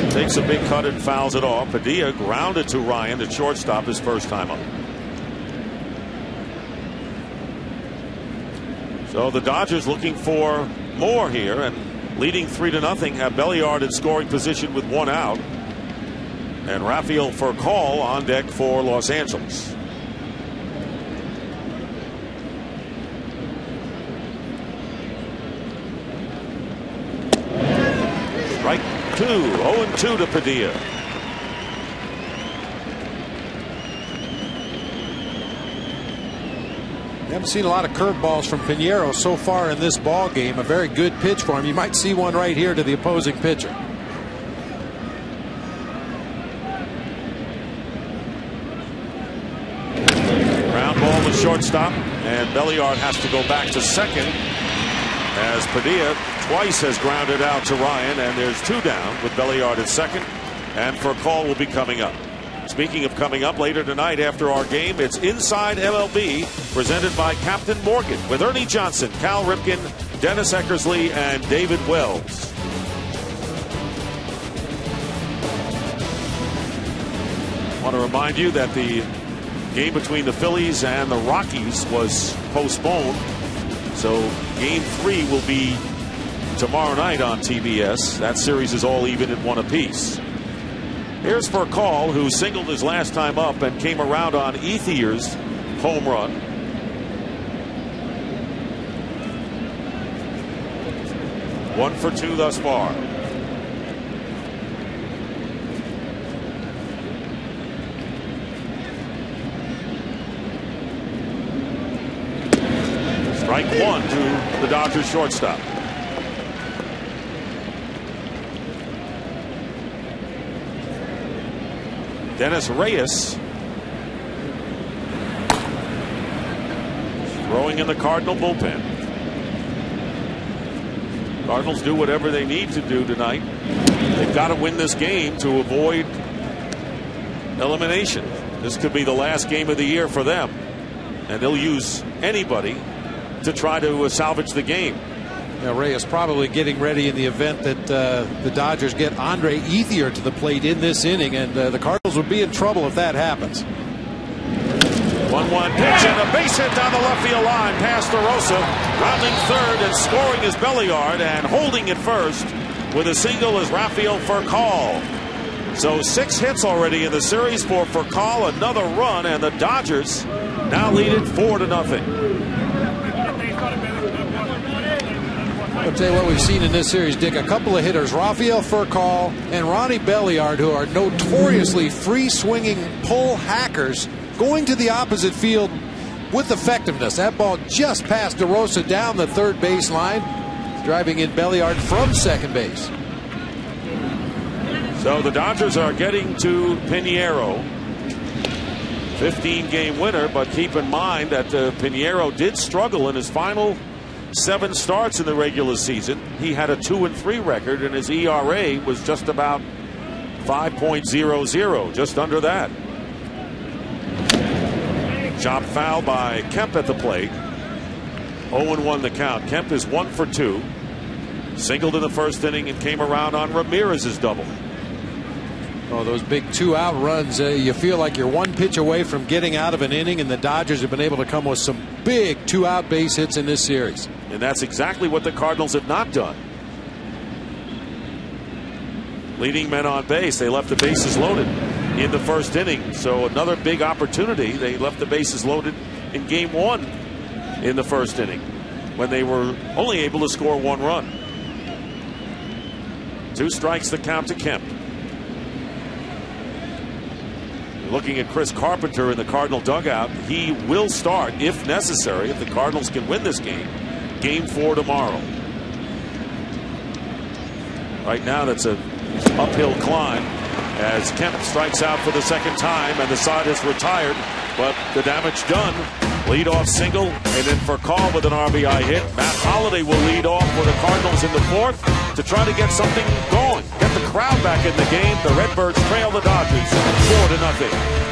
Takes a big cut and fouls it off. Padilla grounded to Ryan at shortstop his first time up. So the Dodgers looking for more here and leading 3-0. Have Belliard in scoring position with 1 out. And Rafael Furcal on deck for Los Angeles. Strike 2, 0-2 to Padilla. We haven't seen a lot of curveballs from Pinheiro so far in this ball game. A very good pitch for him. You might see one right here to the opposing pitcher. Ground ball to shortstop, and Belliard has to go back to second as Padilla twice has grounded out to Ryan, and there's 2 down with Belliard at second, and Furcal will be coming up. Speaking of coming up later tonight after our game, it's Inside MLB presented by Captain Morgan with Ernie Johnson, Cal Ripken, Dennis Eckersley, and David Wells. I want to remind you that the game between the Phillies and the Rockies was postponed. So game 3 will be tomorrow night on TBS. That series is all even at 1 apiece. Here's Furcal, who singled his last time up and came around on Ethier's home run. One for 2 thus far. Strike 1 to the Dodgers shortstop. Dennis Reyes throwing in the Cardinal bullpen. Cardinals do whatever they need to do tonight. They've got to win this game to avoid elimination. This could be the last game of the year for them, and they'll use anybody to try to salvage the game. Yeah, Reyes probably getting ready in the event that the Dodgers get Andre Ethier to the plate in this inning, and the Cardinals would be in trouble if that happens. 1-1 pitch and a base hit down the left field line past DeRosa, rounding third and scoring is Belliard, and holding at first with a single is Rafael Furcal. So 6 hits already in the series for Furcal, another run, and the Dodgers now lead it 4-0. I'll tell you what we've seen in this series, Dick. A couple of hitters, Rafael Furcal and Ronnie Belliard, who are notoriously free-swinging pull hackers, going to the opposite field with effectiveness. That ball just past DeRosa down the third base line, driving in Belliard from second base. So the Dodgers are getting to Pinheiro. 15-game winner, but keep in mind that Pinheiro did struggle in his final 7 starts in the regular season. He had a 2-3 record, and his ERA was just about 5.00, just under that. Chop foul by Kemp at the plate. 0-1 the count. Kemp is 1 for 2. Singled in the first inning and came around on Ramirez's double. Oh, those big 2-out runs, you feel like you're 1 pitch away from getting out of an inning, and the Dodgers have been able to come with some big 2-out base hits in this series. And that's exactly what the Cardinals have not done. Leading men on base, they left the bases loaded in the first inning. So another big opportunity. They left the bases loaded in game 1 in the first inning, when they were only able to score 1 run. 2 strikes the count to Kemp. Looking at Chris Carpenter in the Cardinal dugout, he will start if necessary if the Cardinals can win this game. Game 4 tomorrow. Right now that's an uphill climb as Kemp strikes out for the second time, and the side is retired, but the damage done. Leadoff single, and then Furcal with an RBI hit. Matt Holliday will lead off for the Cardinals in the 4th to try to get something going, get the crowd back in the game. The Redbirds trail the Dodgers 4-0.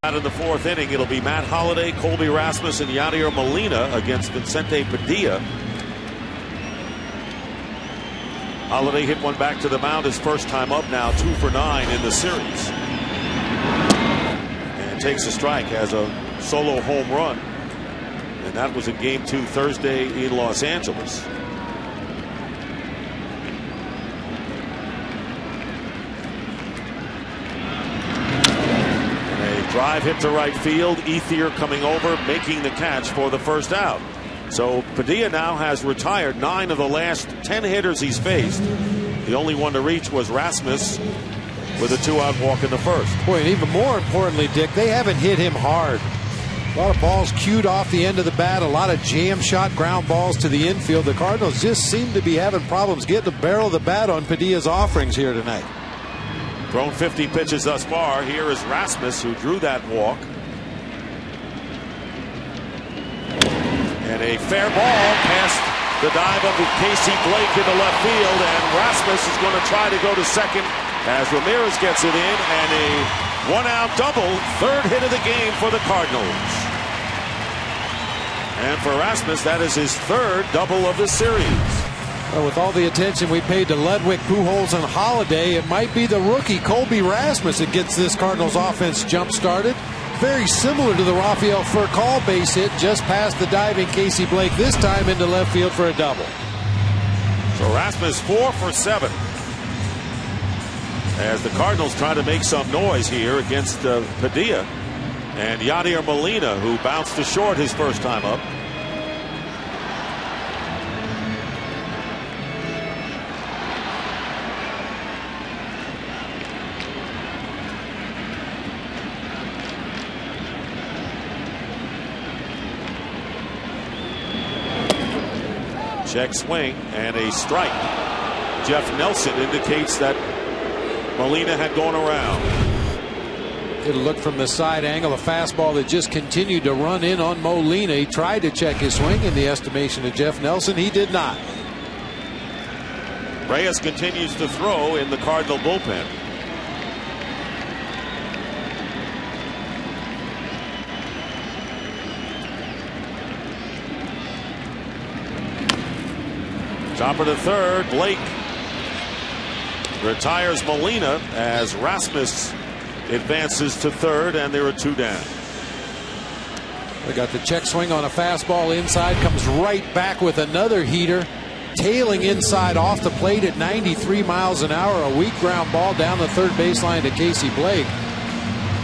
Out in the fourth inning, it'll be Matt Holliday, Colby Rasmus, and Yadier Molina against Vicente Padilla. Holliday hit one back to the mound his first time up, now 2 for 9 in the series. And takes a strike, has a solo home run. And that was in Game 2 Thursday in Los Angeles. Drive hit to right field. Ethier coming over, making the catch for the first out. So Padilla now has retired 9 of the last 10 hitters he's faced. The only one to reach was Rasmus with a 2-out walk in the first. Boy, and even more importantly, Dick, they haven't hit him hard. A lot of balls cued off the end of the bat, a lot of jam shot ground balls to the infield. The Cardinals just seem to be having problems getting the barrel of the bat on Padilla's offerings here tonight. Thrown 50 pitches thus far. Here is Rasmus, who drew that walk. And a fair ball past the dive of Casey Blake into left field. And Rasmus is going to try to go to second as Ramirez gets it in. And a 1-out double, third hit of the game for the Cardinals. And for Rasmus, that is his third double of the series. Well, with all the attention we paid to Ludwig, Pujols, and Holliday, it might be the rookie Colby Rasmus that gets this Cardinals offense jump-started. Very similar to the Rafael Furcal base hit just past the diving Casey Blake, this time into left field for a double. So Rasmus 4 for 7. As the Cardinals try to make some noise here against Padilla and Yadier Molina, who bounced to short his first time up. Check swing and a strike. Jeff Nelson indicates that Molina had gone around. Good look from the side angle. A fastball that just continued to run in on Molina. He tried to check his swing in the estimation of Jeff Nelson. He did not. Reyes continues to throw in the Cardinal bullpen. Chopper to third. Blake retires Molina as Rasmus advances to third, and there are 2 down. They got the check swing on a fastball inside, comes right back with another heater, tailing inside off the plate at 93 miles an hour. A weak ground ball down the third baseline to Casey Blake.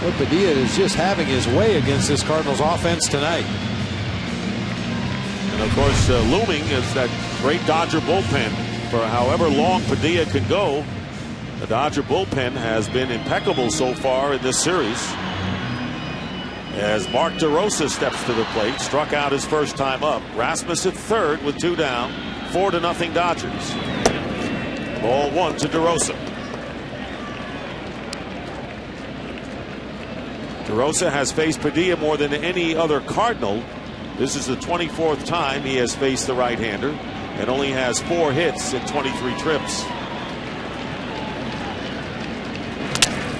Well, Padilla is just having his way against this Cardinals offense tonight. And of course, looming is that great Dodger bullpen. For however long Padilla can go, the Dodger bullpen has been impeccable so far in this series. As Mark DeRosa steps to the plate, struck out his first time up. Rasmus at third with 2 down, 4-0 Dodgers. Ball 1 to DeRosa. DeRosa has faced Padilla more than any other Cardinal. This is the 24th time he has faced the right-hander and only has 4 hits in 23 trips.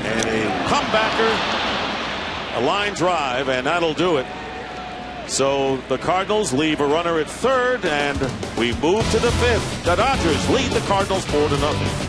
And a comebacker, a line drive, and that'll do it. So the Cardinals leave a runner at third, and we move to the 5th. The Dodgers lead the Cardinals 4-0.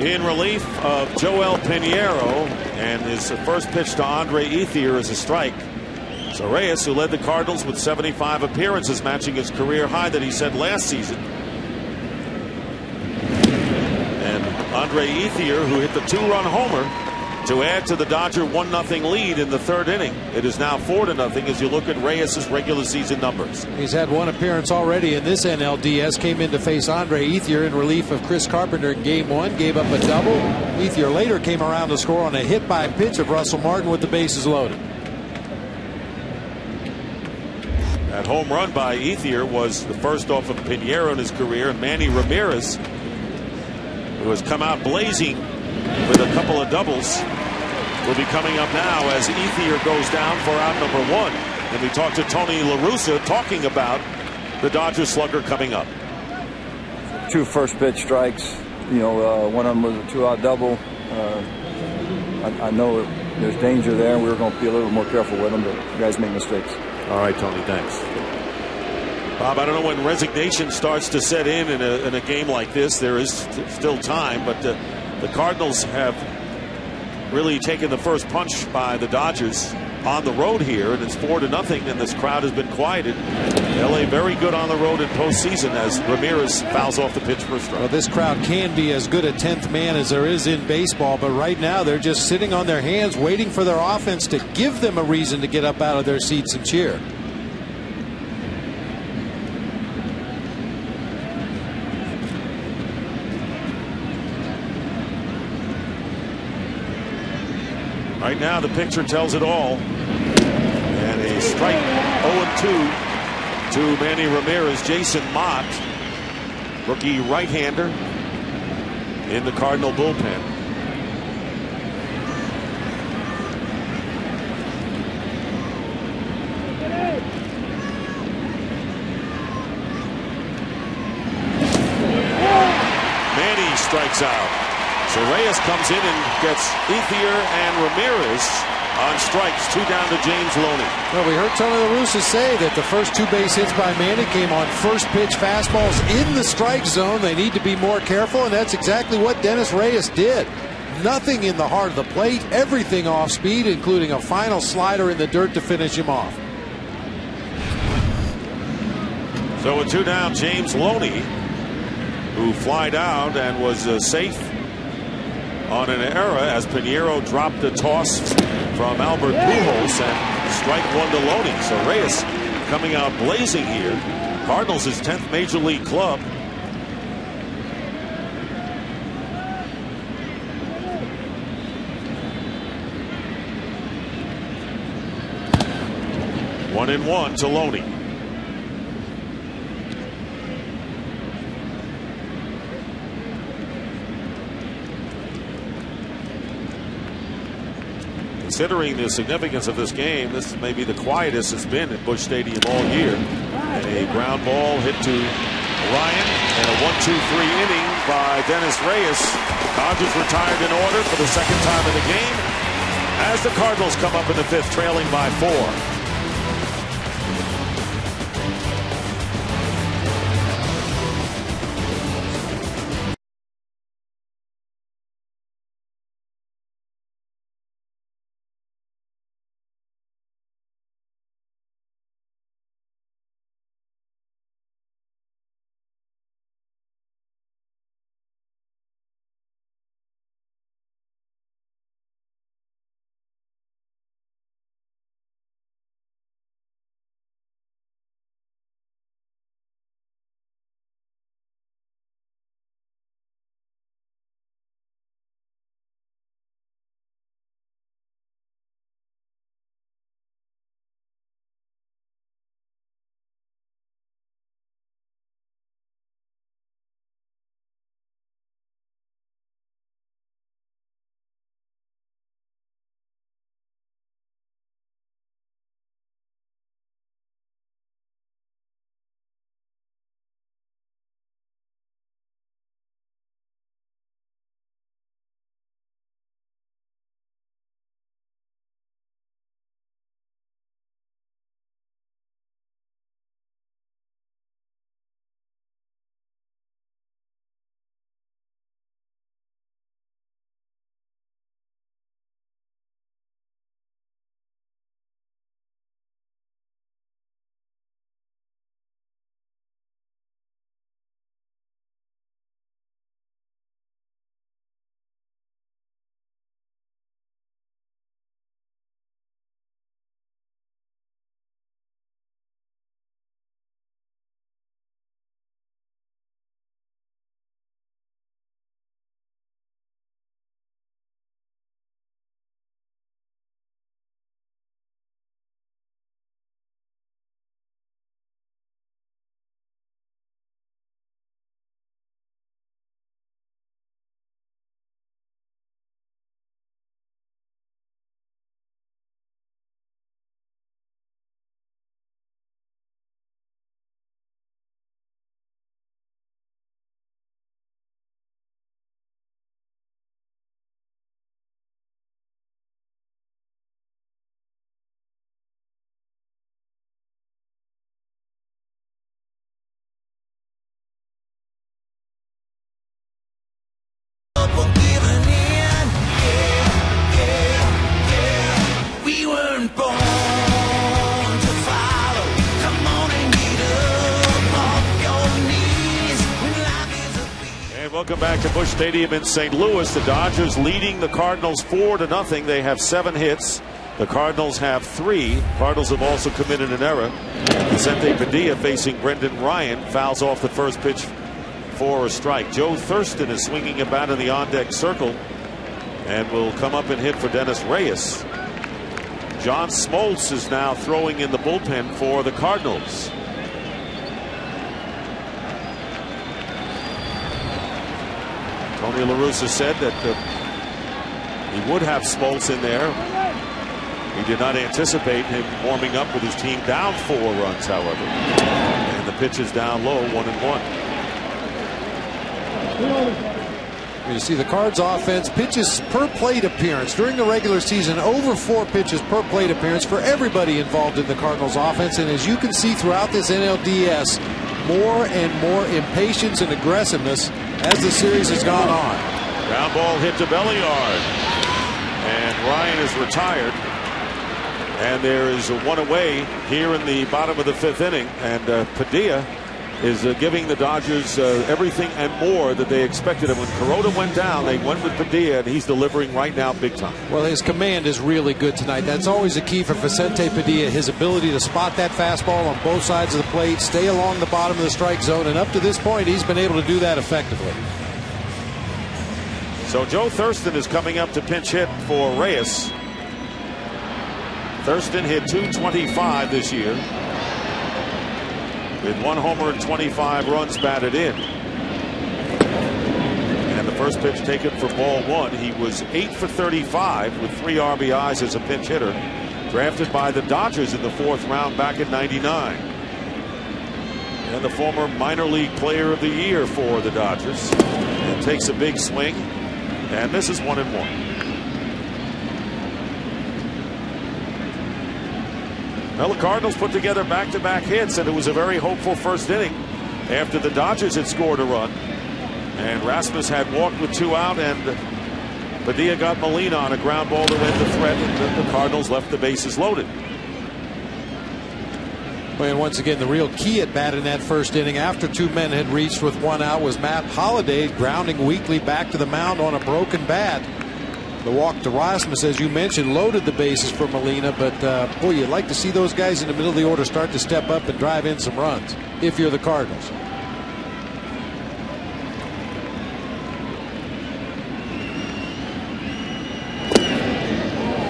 in relief of Joel Pinheiro, and his first pitch to Andre Ethier is a strike. So Reyes, who led the Cardinals with 75 appearances, matching his career high that he set last season. And Andre Ethier, who hit the 2-run homer to add to the Dodger 1-0 lead in the third inning. It is now 4-0 as you look at Reyes' regular season numbers. He's had one appearance already in this NLDS. Came in to face Andre Ethier in relief of Chris Carpenter in Game 1. Gave up a double. Ethier later came around to score on a hit by pitch of Russell Martin with the bases loaded. That home run by Ethier was the first off of Pinheiro in his career. And Manny Ramirez, who has come out blazing with a couple of doubles, will be coming up now as Ethier goes down for out number 1. And we talked to Tony La Russa talking about the Dodgers slugger coming up. 2 first pitch strikes. You know, one of them was a 2-out double. I know there's danger there. We were going to be a little more careful with them, but you guys make mistakes. All right, Tony, thanks. Bob, I don't know when resignation starts to set in a game like this. There is still time, but the Cardinals have really taken the first punch by the Dodgers on the road here, and it's 4-0, and this crowd has been quieted. LA very good on the road in postseason as Ramirez fouls off the pitch for a strike. Well, this crowd can be as good a 10th man as there is in baseball, but right now they're just sitting on their hands waiting for their offense to give them a reason to get up out of their seats and cheer. Right now, the picture tells it all. And a strike 0-2 to Manny Ramirez. Jason Mott, rookie right-hander in the Cardinal bullpen. Manny strikes out. So Reyes comes in and gets Ethier and Ramirez on strikes. 2 down to James Loney. Well, we heard Tony La Russa say that the first 2 base hits by Manny came on first pitch fastballs in the strike zone. They need to be more careful, and that's exactly what Dennis Reyes did. Nothing in the heart of the plate, everything off speed, including a final slider in the dirt to finish him off. So with 2 down, James Loney, who flied out and was safe on an error as Pinheiro dropped the toss from Albert Pujols, and strike 1 to Loney. So Reyes coming out blazing here. Cardinals his 10th major league club. One and 1 to Loney. Considering the significance of this game, this may be the quietest it's been at Busch Stadium all year. And a ground ball hit to Ryan, and a 1-2-3 inning by Dennis Reyes. Dodgers retired in order for the second time in the game as the Cardinals come up in the 5th, trailing by 4. weren't born to follow. Come on and get up off your knees when life is a beat. And welcome back to Busch Stadium in St. Louis. The Dodgers leading the Cardinals 4-0. They have 7 hits. The Cardinals have 3. Cardinals have also committed an error. Vicente Padilla facing Brendan Ryan fouls off the first pitch for a strike. Joe Thurston is swinging a bat in the on-deck circle and will come up and hit for Dennis Reyes. John Smoltz is now throwing in the bullpen for the Cardinals. Tony La Russa said that he would have Smoltz in there. He did not anticipate him warming up with his team down 4 runs, however. And the pitch is down low, 1-1. You see the Cards offense, pitches per plate appearance during the regular season, over 4 pitches per plate appearance for everybody involved in the Cardinals offense. And as you can see throughout this NLDS, more and more impatience and aggressiveness as the series has gone on. Ground ball hit to Belliard, and Ryan is retired. And there is a 1 away here in the bottom of the 5th inning, and Padilla is giving the Dodgers everything and more that they expected. And when Kuroda went down, they went with Padilla, and he's delivering right now big time. Well, his command is really good tonight. That's always a key for Vicente Padilla, his ability to spot that fastball on both sides of the plate, stay along the bottom of the strike zone, and up to this point, he's been able to do that effectively. So Joe Thurston is coming up to pinch hit for Reyes. Thurston hit .225 this year with 1 homer and 25 runs batted in. And the first pitch taken for ball 1. He was 8 for 35 with 3 RBIs as a pinch hitter, drafted by the Dodgers in the 4th round back in '99. And the former minor league player of the year for the Dodgers. And takes a big swing, and this is 1-1. Well, the Cardinals put together back-to-back hits, and it was a very hopeful first inning after the Dodgers had scored a run. And Rasmus had walked with 2 out, and Padilla got Molina on a ground ball to end the threat, and the Cardinals left the bases loaded. Well, and once again, the real key at bat in that first inning, after 2 men had reached with 1 out, was Matt Holliday grounding weakly back to the mound on a broken bat. The walk to Rasmus, as you mentioned, loaded the bases for Molina, but boy, you'd like to see those guys in the middle of the order start to step up and drive in some runs if you're the Cardinals.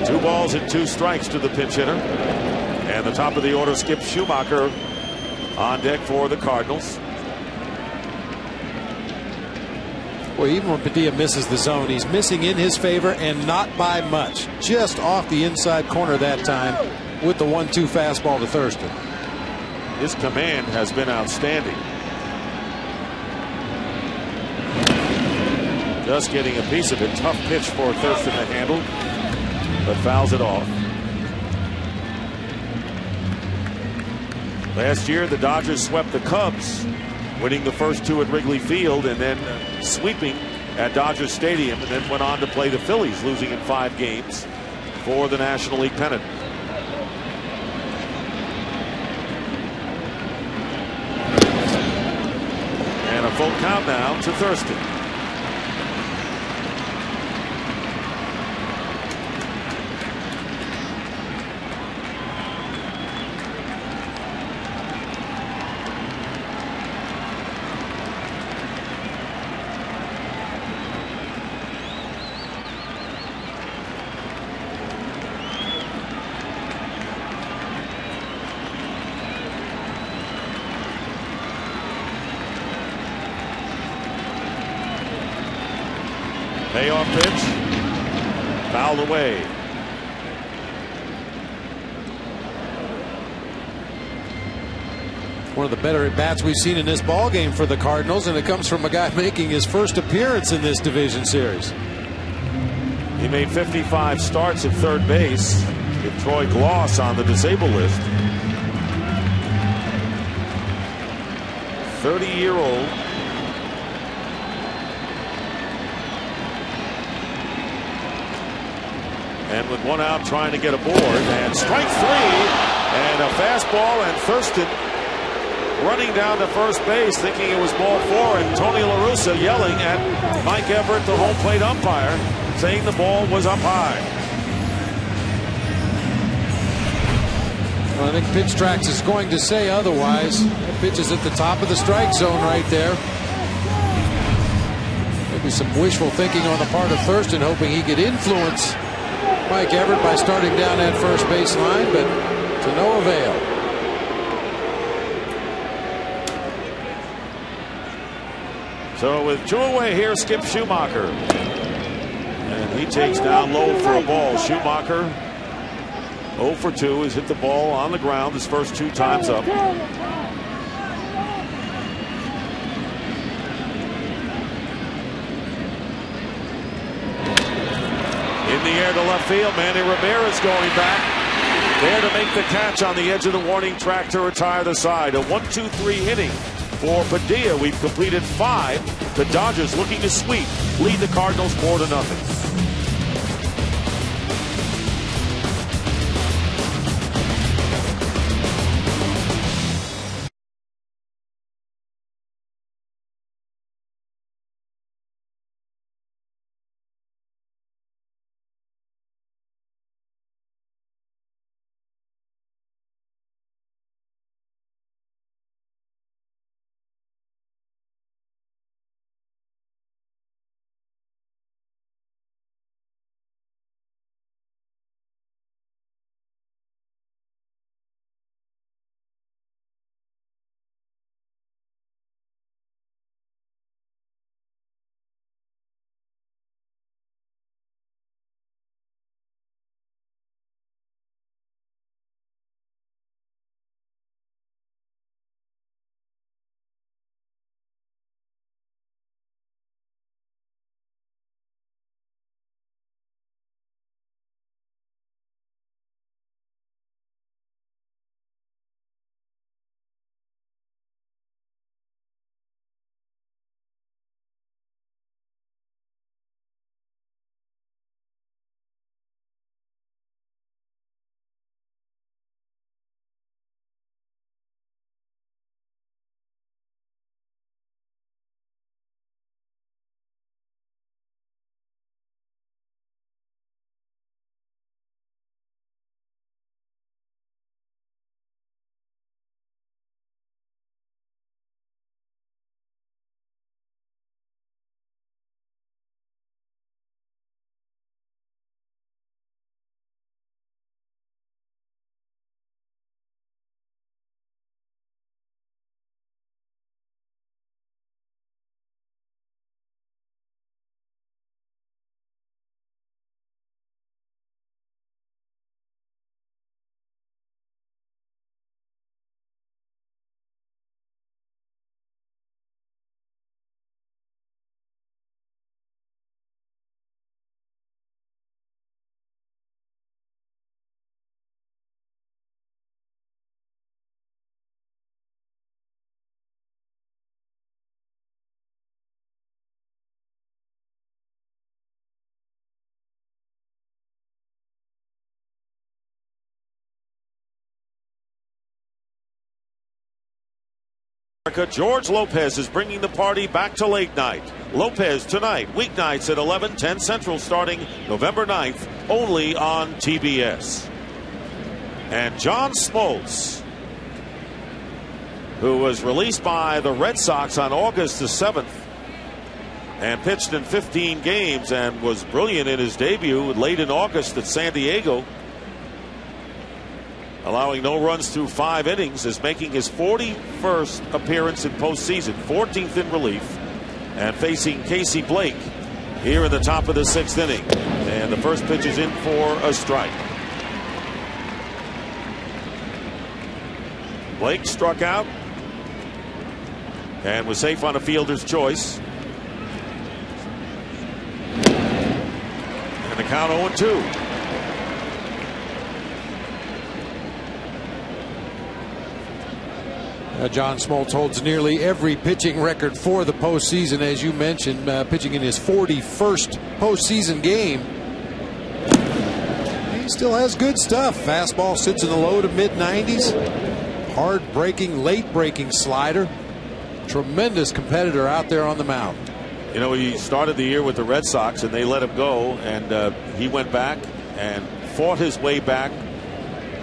Two balls and 2 strikes to the pinch hitter. And the top of the order, Skip Schumacher on deck for the Cardinals. Well, even when Padilla misses the zone, he's missing in his favor and not by much. Just off the inside corner that time with the 1-2 fastball to Thurston. His command has been outstanding. Just getting a piece of it. Tough pitch for Thurston to handle, but fouls it off. Last year, the Dodgers swept the Cubs, winning the first 2 at Wrigley Field and then sweeping at Dodger Stadium, and then went on to play the Phillies, losing in 5 games for the National League pennant. And a full count now to Thurston. Payoff pitch, fouled away. One of the better at bats we've seen in this ball game for the Cardinals, and it comes from a guy making his first appearance in this division series. He made 55 starts at third base with Troy Gloss on the disabled list. 30-year-old. And with one out trying to get aboard, and strike three, and a fastball, and Thurston running down to first base thinking it was ball four, and Tony La Russa yelling at Mike Everett, the home plate umpire, saying the ball was up high. Well, I think Pitch Tracks is going to say otherwise. The pitch is at the top of the strike zone right there. Maybe some wishful thinking on the part of Thurston, hoping he could influence Mike Everett by starting down that first base line, but to no avail. So with two away here, Skip Schumacher. And he takes down low for a ball. Schumacher 0 for 2. He's hit the ball on the ground his first 2 times up. In the air to left field, Manny Ramirez going back. There to make the catch on the edge of the warning track to retire the side. A 1-2-3 inning for Padilla. We've completed 5. The Dodgers looking to sweep, lead the Cardinals 4-0. George Lopez is bringing the party back to late night. Lopez tonight, weeknights at 11:10 Central, starting November 9th, only on TBS. And John Smoltz, who was released by the Red Sox on August the 7th and pitched in 15 games and was brilliant in his debut late in August at San Diego, allowing no runs through 5 innings, is making his 41st appearance in postseason, 14th in relief, and facing Casey Blake here in the top of the 6th inning. And the first pitch is in for a strike. Blake struck out and was safe on a fielder's choice. And the count 0-2. John Smoltz holds nearly every pitching record for the postseason, as you mentioned, pitching in his 41st postseason game. Still has good stuff. Fastball sits in the low to mid-90s. Hard breaking, late breaking slider. Tremendous competitor out there on the mound. You know, he started the year with the Red Sox and they let him go, and he went back and fought his way back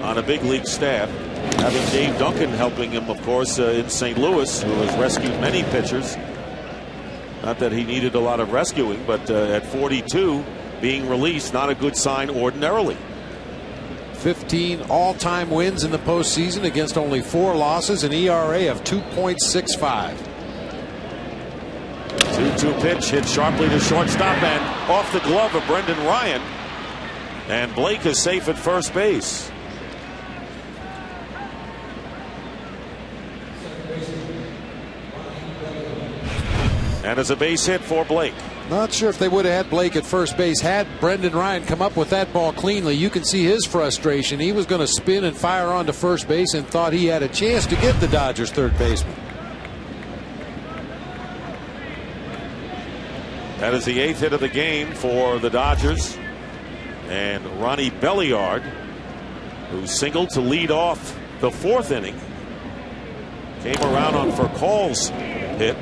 on a big league staff, having Dave Duncan helping him, of course, in St. Louis, who has rescued many pitchers. Not that he needed a lot of rescuing, but at 42, being released, not a good sign ordinarily. 15 all-time wins in the postseason against only 4 losses, an ERA of 2.65. 2-2 pitch hit sharply to shortstop and off the glove of Brendan Ryan. And Blake is safe at first base. And it's a base hit for Blake. Not sure if they would have had Blake at first base had Brendan Ryan come up with that ball cleanly. You can see his frustration. He was going to spin and fire onto first base and thought he had a chance to get the Dodgers third baseman. That is the 8th hit of the game for the Dodgers. And Ronnie Belliard, who singled to lead off the 4th inning, came around on Furcall's hit.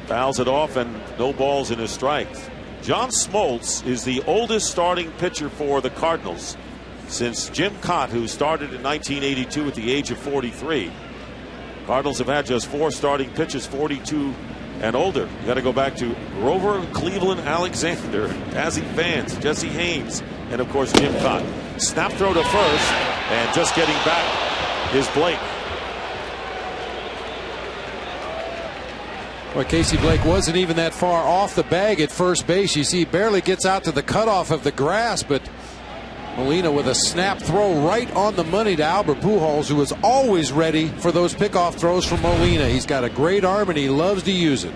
Fouls it off and no balls in his strikes. John Smoltz is the oldest starting pitcher for the Cardinals since Jim Cott, who started in 1982 at the age of 43. Cardinals have had just 4 starting pitchers 42 and older. You got to go back to Grover Cleveland Alexander, Tazzy Vance, Jesse Haynes, and of course Jim Cott. Snap throw to first, and just getting back is Blake. Well, Casey Blake wasn't even that far off the bag at first base. You see, he barely gets out to the cutoff of the grass, but Molina with a snap throw right on the money to Albert Pujols, who is always ready for those pickoff throws from Molina. He's got a great arm and he loves to use it.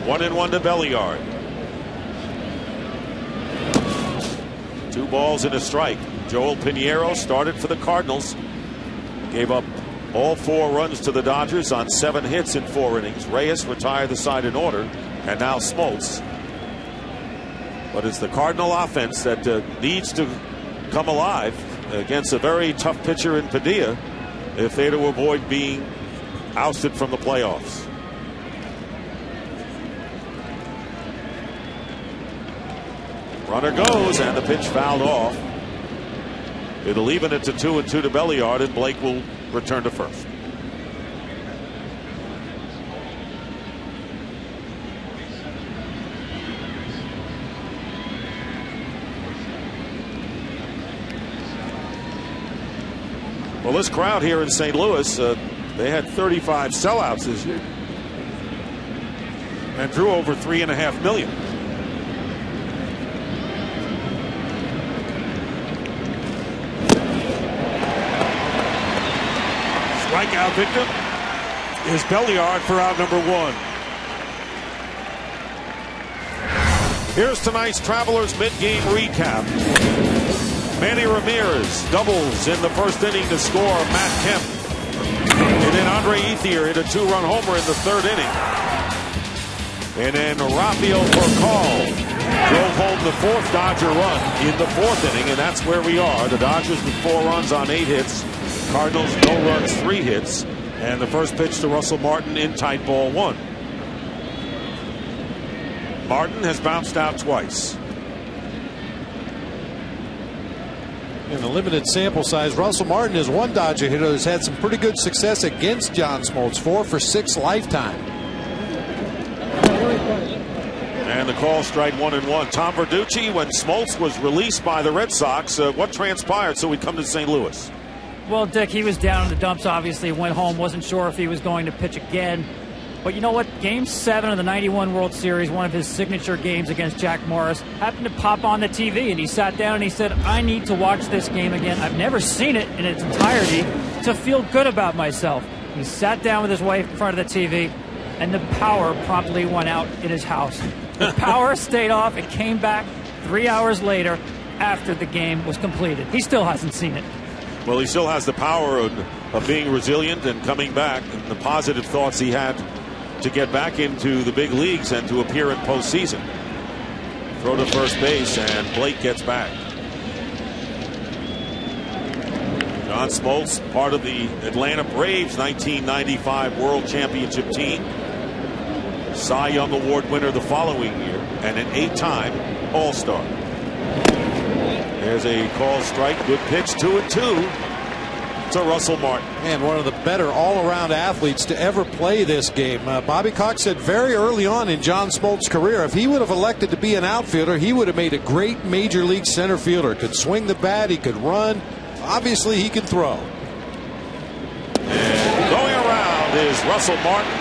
1-1 to Belliard. 2 balls and a strike. Joel Pinheiro started for the Cardinals. Gave up all 4 runs to the Dodgers on 7 hits in 4 innings. Reyes retired the side in order, and now Smoltz. But it's the Cardinal offense that needs to come alive against a very tough pitcher in Padilla if they're to avoid being ousted from the playoffs. Runner goes, and the pitch fouled off. It'll even it to 2-2 to Belliard, and Blake will return to first. Well, this crowd here in St. Louis, they had 35 sellouts this year and drew over 3.5 million. Strikeout victim is Belliard for out number 1. Here's tonight's Travelers mid-game recap. Manny Ramirez doubles in the first inning to score Matt Kemp. And then Andre Ethier hit a 2-run homer in the 3rd inning. And then Rafael Furcal drove home the 4th Dodger run in the 4th inning, and that's where we are. The Dodgers with 4 runs on 8 hits. Cardinals no runs, 3 hits. And the first pitch to Russell Martin in tight ball 1. Martin has bounced out twice. In a limited sample size, Russell Martin is one Dodger hitter who's had some pretty good success against John Smoltz. 4 for 6 lifetime. And the call, strike 1-1. Tom Verducci, when Smoltz was released by the Red Sox, what transpired so he'd come to St. Louis? Well, Dick, he was down in the dumps, obviously, went home, wasn't sure if he was going to pitch again. But you know what? Game 7 of the '91 World Series, one of his signature games against Jack Morris, happened to pop on the TV, and he sat down and he said, I need to watch this game again. I've never seen it in its entirety to feel good about myself. He sat down with his wife in front of the TV, and the power promptly went out in his house. The power stayed off. It came back 3 hours later after the game was completed. He still hasn't seen it. Well, he still has the power of being resilient and coming back, and the positive thoughts he had to get back into the big leagues and to appear in postseason. throw to first base, and Blake gets back. John Smoltz, part of the Atlanta Braves 1995 World Championship team. Cy Young Award winner the following year, and an 8-time All-Star. There's a call strike. Good pitch, 2-2 to Russell Martin. And one of the better all-around athletes to ever play this game. Bobby Cox said very early on in John Smoltz's career, if he would have elected to be an outfielder, he would have made a great major league center fielder. Could swing the bat, he could run. Obviously, he can throw. And going around is Russell Martin.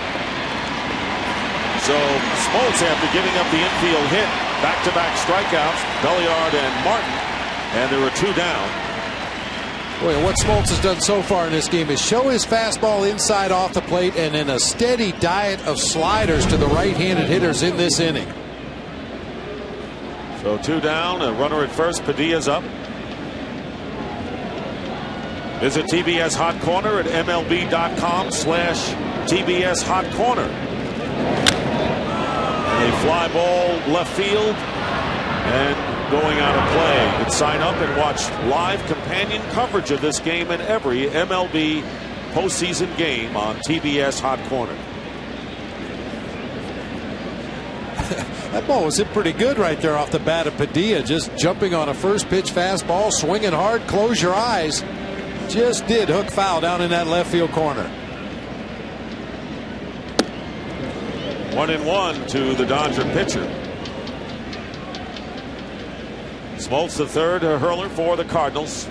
So Smoltz, after giving up the infield hit, back-to-back strikeouts, Belliard and Martin, and there are 2 down. Boy, what Smoltz has done so far in this game is show his fastball inside off the plate and then a steady diet of sliders to the right-handed hitters in this inning. So 2 down, a runner at first. Padilla's up. Visit TBS Hot Corner at MLB.com/TBS Hot Corner. A fly ball left field and going out of play. You can sign up and watch live companion coverage of this game and every MLB postseason game on TBS Hot Corner. That ball was hit pretty good right there off the bat of Padilla. Just jumping on a first pitch fastball, swinging hard, close your eyes. Just did hook foul down in that left field corner. 1-1 to the Dodger pitcher. Smoltz, the third hurler for the Cardinals.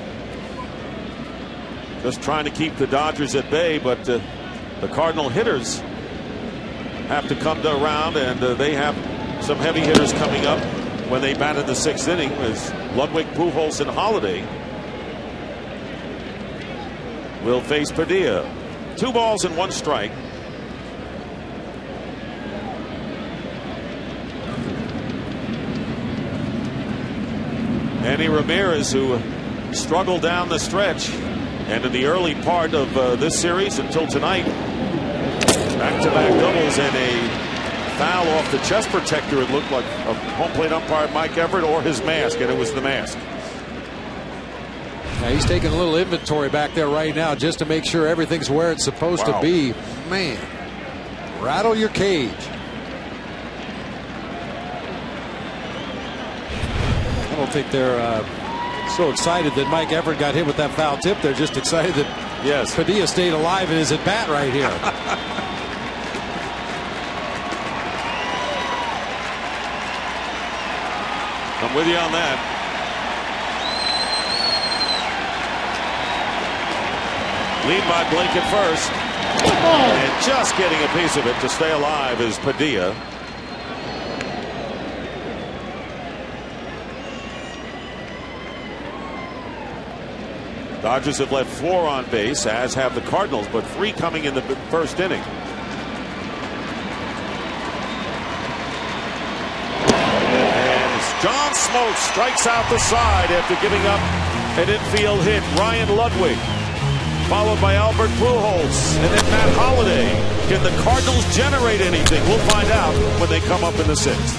Just trying to keep the Dodgers at bay, but the Cardinal hitters have to come around, and they have some heavy hitters coming up when they bat in the 6th inning as Ludwig, Pujols, and Holiday will face Padilla. 2 balls and 1 strike. Manny Ramirez, who struggled down the stretch and in the early part of this series until tonight, back-to-back doubles and a foul off the chest protector. It looked like a home plate umpire, Mike Everett, or his mask, and it was the mask. Now he's taking a little inventory back there right now just to make sure everything's where it's supposed to be. Man, rattle your cage. I don't think they're so excited that Mike Everett got hit with that foul tip. They're just excited that Padilla stayed alive and is at bat right here. I'm with you on that. Lead by Blake at first. And just getting a piece of it to stay alive is Padilla. Dodgers have left 4 on base, as have the Cardinals, but 3 coming in the first inning. And John Smoltz strikes out the side after giving up an infield hit. Ryan Ludwig, followed by Albert Pujols, and then Matt Holiday. Can the Cardinals generate anything? We'll find out when they come up in the 6th.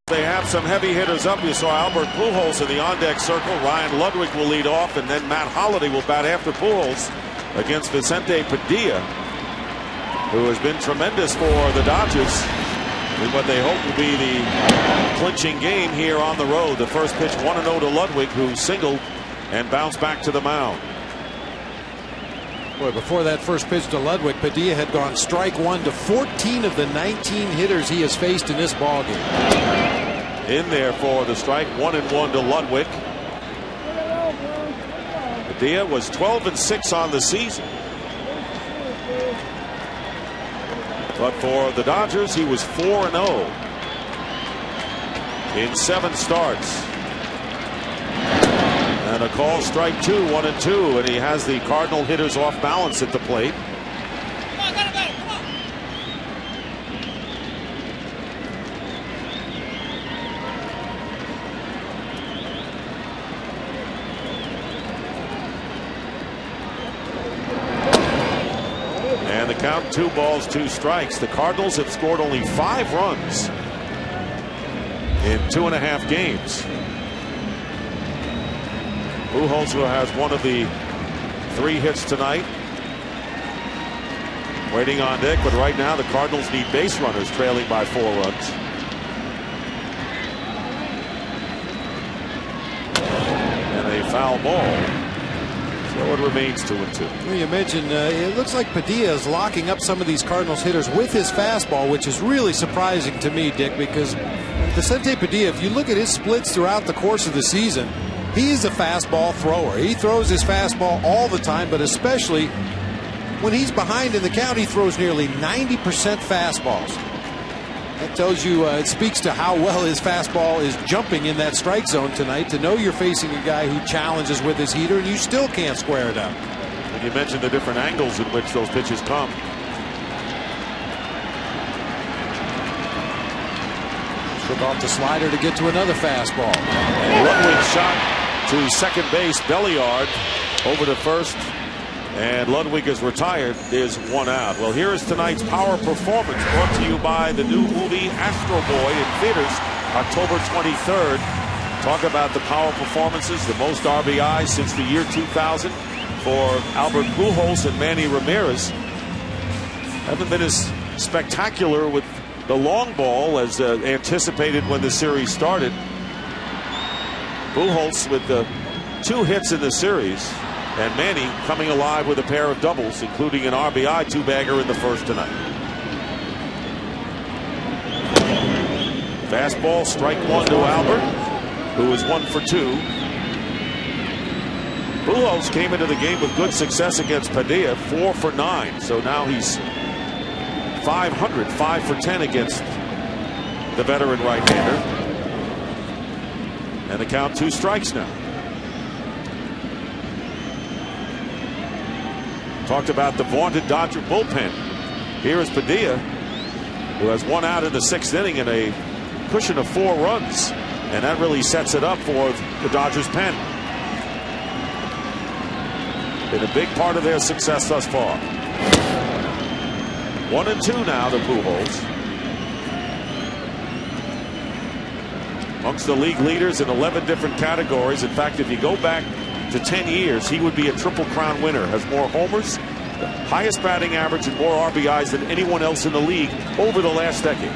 They have some heavy hitters up. You saw Albert Pujols in the on-deck circle. Ryan Ludwig will lead off, and then Matt Holliday will bat after Pujols against Vicente Padilla, who has been tremendous for the Dodgers in what they hope will be the clinching game here on the road. The first pitch 1-0 to Ludwig, who singled and bounced back to the mound. Boy, before that first pitch to Ludwig, Padilla had gone strike one to 14 of the 19 hitters he has faced in this ballgame. In there for the strike, 1-1 to Ludwig. Padilla was 12-6 on the season. But for the Dodgers, he was 4-0 in 7 starts. And a call, strike 2, 1-2, and he has the Cardinal hitters off balance at the plate. And the count, 2 balls, 2 strikes. The Cardinals have scored only 5 runs in 2.5 games. Pujols, who has one of the 3 hits tonight, waiting on deck, but right now the Cardinals need base runners, trailing by 4 runs. And a foul ball. So it remains 2-2. Well, you mentioned it looks like Padilla is locking up some of these Cardinals hitters with his fastball, which is really surprising to me, Dick, because Vicente Padilla, if you look at his splits throughout the course of the season, he is a fastball thrower. He throws his fastball all the time, but especially when he's behind in the count, he throws nearly 90% fastballs. That tells you, it speaks to how well his fastball is jumping in that strike zone tonight, to know you're facing a guy who challenges with his heater and you still can't square it up. And you mentioned the different angles in which those pitches come. Took off the slider to get to another fastball. And Ludwig shot to second base, Belliard over to first, and Ludwig is retired. There's 1 out. Well, here is tonight's power performance, brought to you by the new movie Astro Boy in theaters October 23rd. Talk about the power performances, the most RBIs since the year 2000 for Albert Pujols and Manny Ramirez. Haven't been as spectacular with the long ball as anticipated when the series started. Pujols with the 2 hits in the series, and Manny coming alive with a pair of doubles, including an RBI 2-bagger in the first tonight. Fastball, strike 1 to Albert, who is 1 for 2. Pujols came into the game with good success against Padilla, 4 for 9. So now he's 500, 5 for 10 against the veteran right-hander. And the count, 2 strikes now. Talked about the vaunted Dodger bullpen. Here is Padilla, who has 1 out in the 6th inning and a cushion of 4 runs. And that really sets it up for the Dodgers pen. Been a big part of their success thus far. 1-2 now to Pujols. Amongst the league leaders in 11 different categories. In fact, if you go back to 10 years, he would be a Triple Crown winner. Has more homers, the highest batting average, and more RBIs than anyone else in the league over the last decade.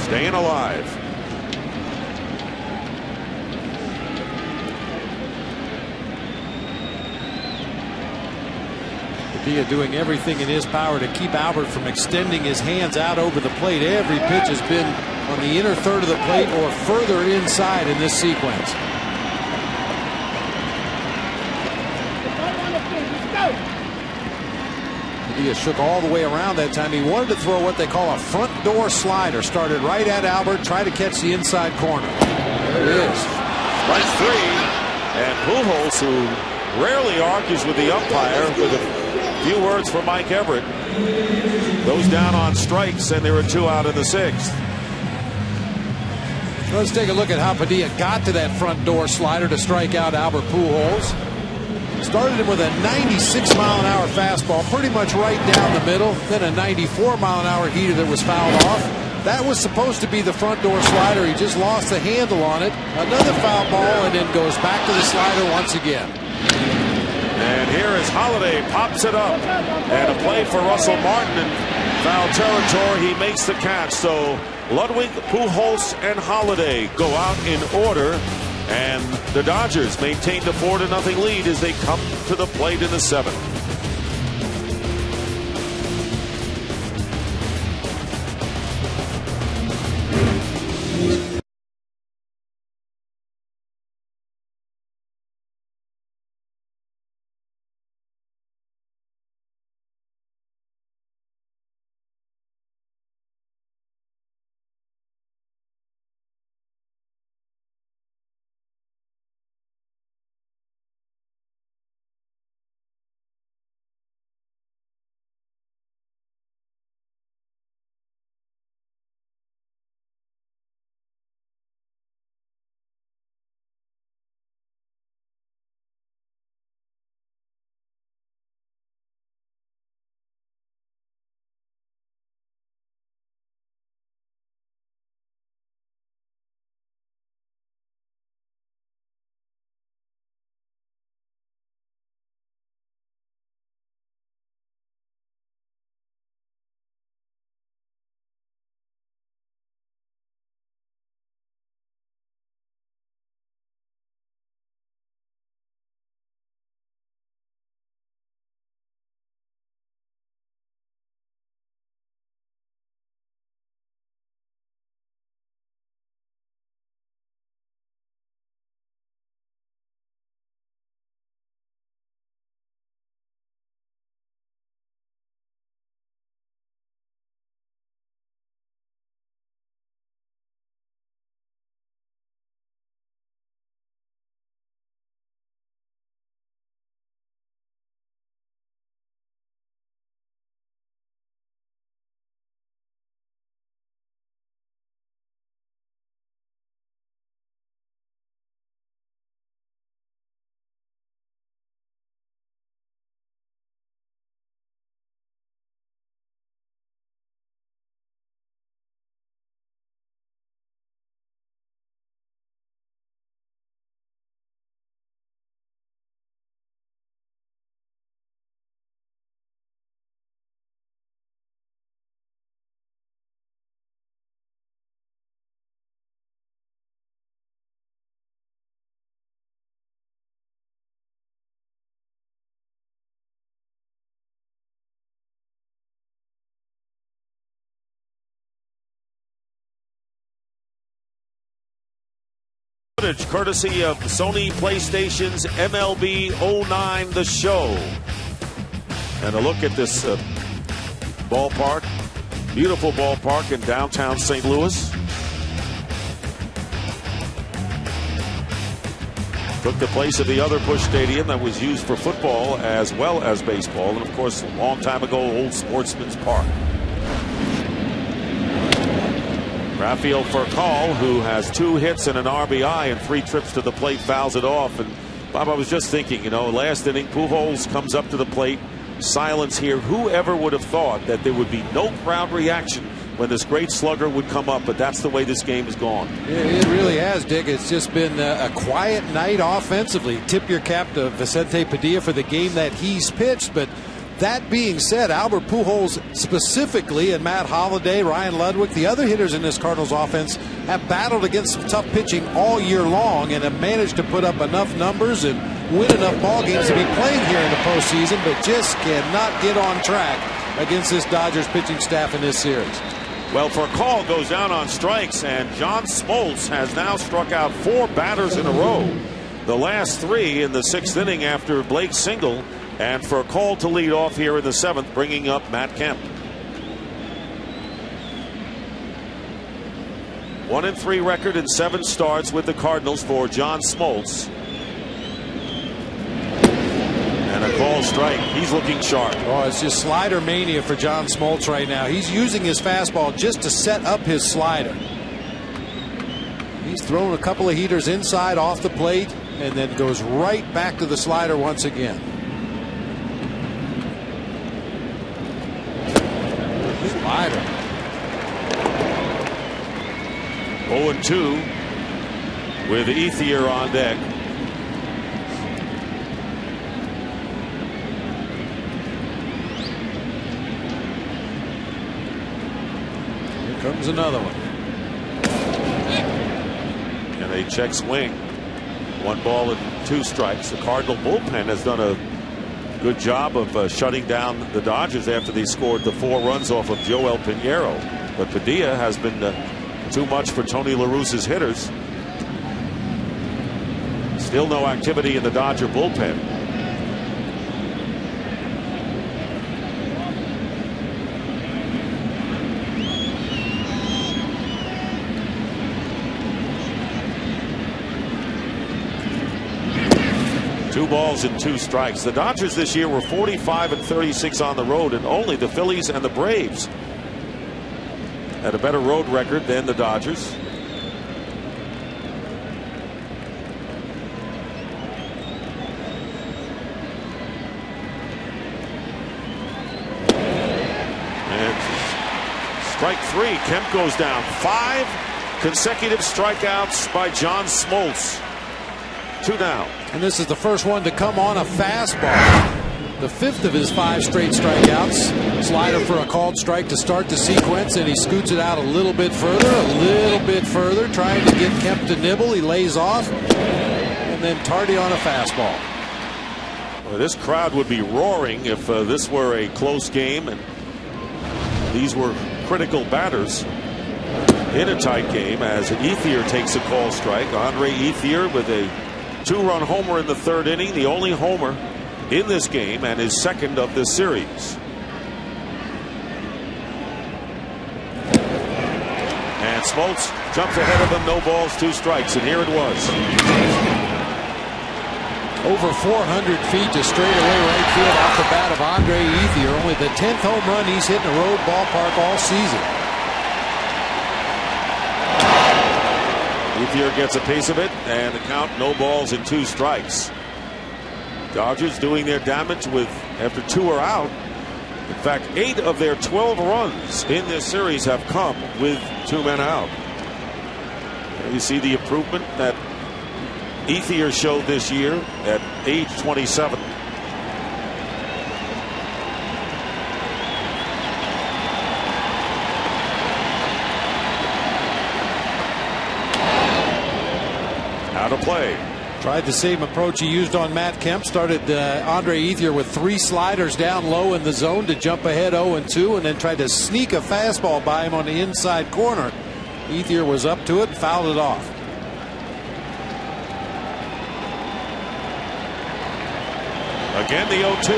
Staying alive. Padilla doing everything in his power to keep Albert from extending his hands out over the plate. Every pitch has been on the inner third of the plate or further inside in this sequence. Padilla shook all the way around that time. He wanted to throw what they call a front door slider. Started right at Albert, tried to catch the inside corner. There it is. Strike 3. And Pujols, who rarely argues with the umpire, with a few words for Mike Everett, goes down on strikes, and there are 2 out in the 6th. Let's take a look at how Padilla got to that front door slider to strike out Albert Pujols. Started him with a 96-mile-an-hour fastball, pretty much right down the middle. Then a 94-mile-an-hour heater that was fouled off. That was supposed to be the front door slider. He just lost the handle on it. Another foul ball, and then goes back to the slider once again. And here is Holiday, pops it up, and a play for Russell Martin in foul territory. He makes the catch. So Ludwig, Pujols, and Holiday go out in order, and the Dodgers maintained a 4-0 lead as they come to the plate in the 7th. Courtesy of Sony PlayStation's MLB 09 The Show. And a look at this ballpark. Beautiful ballpark in downtown St. Louis. Took the place of the other Busch Stadium that was used for football as well as baseball. And of course, a long time ago, Old Sportsman's Park. Rafael Furcal, who has 2 hits and an RBI and 3 trips to the plate, fouls it off. And Bob, I was just thinking, last inning, Pujols comes up to the plate, silence here. Whoever would have thought that there would be no crowd reaction when this great slugger would come up, but that's the way this game has gone. It really has, Dick. It's just been a quiet night offensively. Tip your cap to Vicente Padilla for the game that he's pitched, but that being said, Albert Pujols specifically, and Matt Holliday, Ryan Ludwig, the other hitters in this Cardinals offense have battled against some tough pitching all year long and have managed to put up enough numbers and win enough ball games to be playing here in the postseason, but just cannot get on track against this Dodgers pitching staff in this series. Well, Furcal goes down on strikes, and John Smoltz has now struck out 4 batters in a row. The last 3 in the 6th inning after Blake's single. And for a call to lead off here in the 7th, bringing up Matt Kemp. 1-3 record in 7 starts with the Cardinals for John Smoltz. And a call strike. He's looking sharp. Oh, it's just slider mania for John Smoltz right now. He's using his fastball just to set up his slider. He's thrown a couple of heaters inside off the plate. and then goes right back to the slider once again. Slider. 0-2 with Ethier on deck. Here comes another one. And a check swing. 1 ball and 2 strikes. The Cardinal bullpen has done a good job of shutting down the Dodgers after they scored the 4 runs off of Joel Pinheiro. But Padilla has been too much for Tony La Russa's hitters. Still no activity in the Dodger bullpen. Two balls and 2 strikes. The Dodgers this year were 45-36 on the road, and only the Phillies and the Braves had a better road record than the Dodgers. And strike 3. Kemp goes down. 5 consecutive strikeouts by John Smoltz. 2 down. And this is the first one to come on a fastball. The 5th of his 5 straight strikeouts. Slider for a called strike to start the sequence, and he scoots it out a little bit further, trying to get Kemp to nibble. He lays off, and then Tardy on a fastball. Well, this crowd would be roaring if this were a close game and these were critical batters in a tight game, as Ethier takes a call strike. Andre Ethier with a 2-run homer in the 3rd inning, the only homer in this game and his 2nd of this series. And Smoltz jumps ahead of him. No balls, 2 strikes, and here it was. Over 400 feet to straightaway right field off the bat of Andre Ethier. Only the 10th home run he's hit in a road ballpark all season. Ethier gets a piece of it, and the count, no balls and 2 strikes. Dodgers doing their damage with, after 2 are out. In fact, 8 of their 12 runs in this series have come with 2 men out. You see the improvement that Ethier showed this year at age 27. Out of play. Tried the same approach he used on Matt Kemp. Started Andre Ethier with 3 sliders down low in the zone to jump ahead 0-2, and then tried to sneak a fastball by him on the inside corner. Ethier was up to it and fouled it off. Again, the 0-2.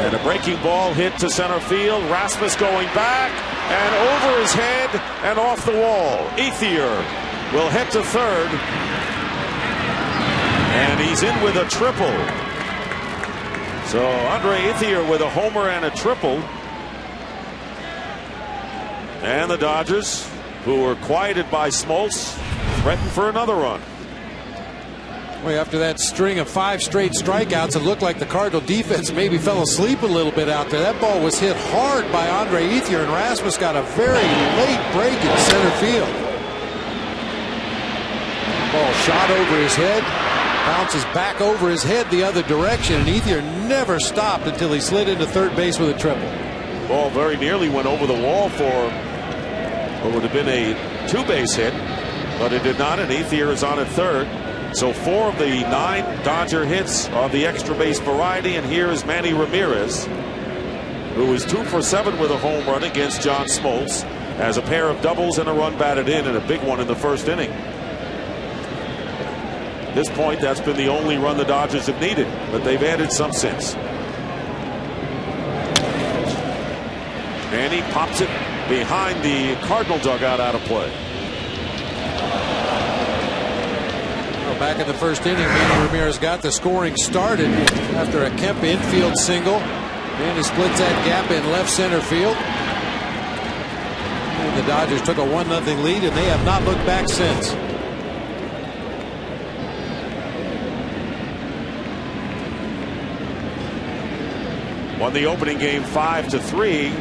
And a breaking ball hit to center field. Rasmus going back and over his head and off the wall. Ethier will head to 3rd. And he's in with a triple. So Andre Ethier with a homer and a triple. And the Dodgers, who were quieted by Smoltz, threaten for another run. Well, after that string of 5 straight strikeouts, it looked like the Cardinal defense maybe fell asleep a little bit out there. That ball was hit hard by Andre Ethier, and Rasmus got a very late break in center field. Ball shot over his head, bounces back over his head the other direction, and Ethier never stopped until he slid into 3rd base with a triple. Ball very nearly went over the wall for what would have been a 2-base hit, but it did not, and Ethier is on at 3rd. So 4 of the 9 Dodger hits are the extra base variety, and here is Manny Ramirez, who is 2 for 7 with a home run against John Smoltz, as a pair of doubles and a run batted in, and a big one in the 1st inning. At this point, that's been the only run the Dodgers have needed, but they've added some since. And he pops it behind the Cardinal dugout, out of play. Well, back in the 1st inning, Manny Ramirez got the scoring started after a Kemp infield single. Manny splits that gap in left center field. And the Dodgers took a 1-0 lead, and they have not looked back since. the opening game 5-3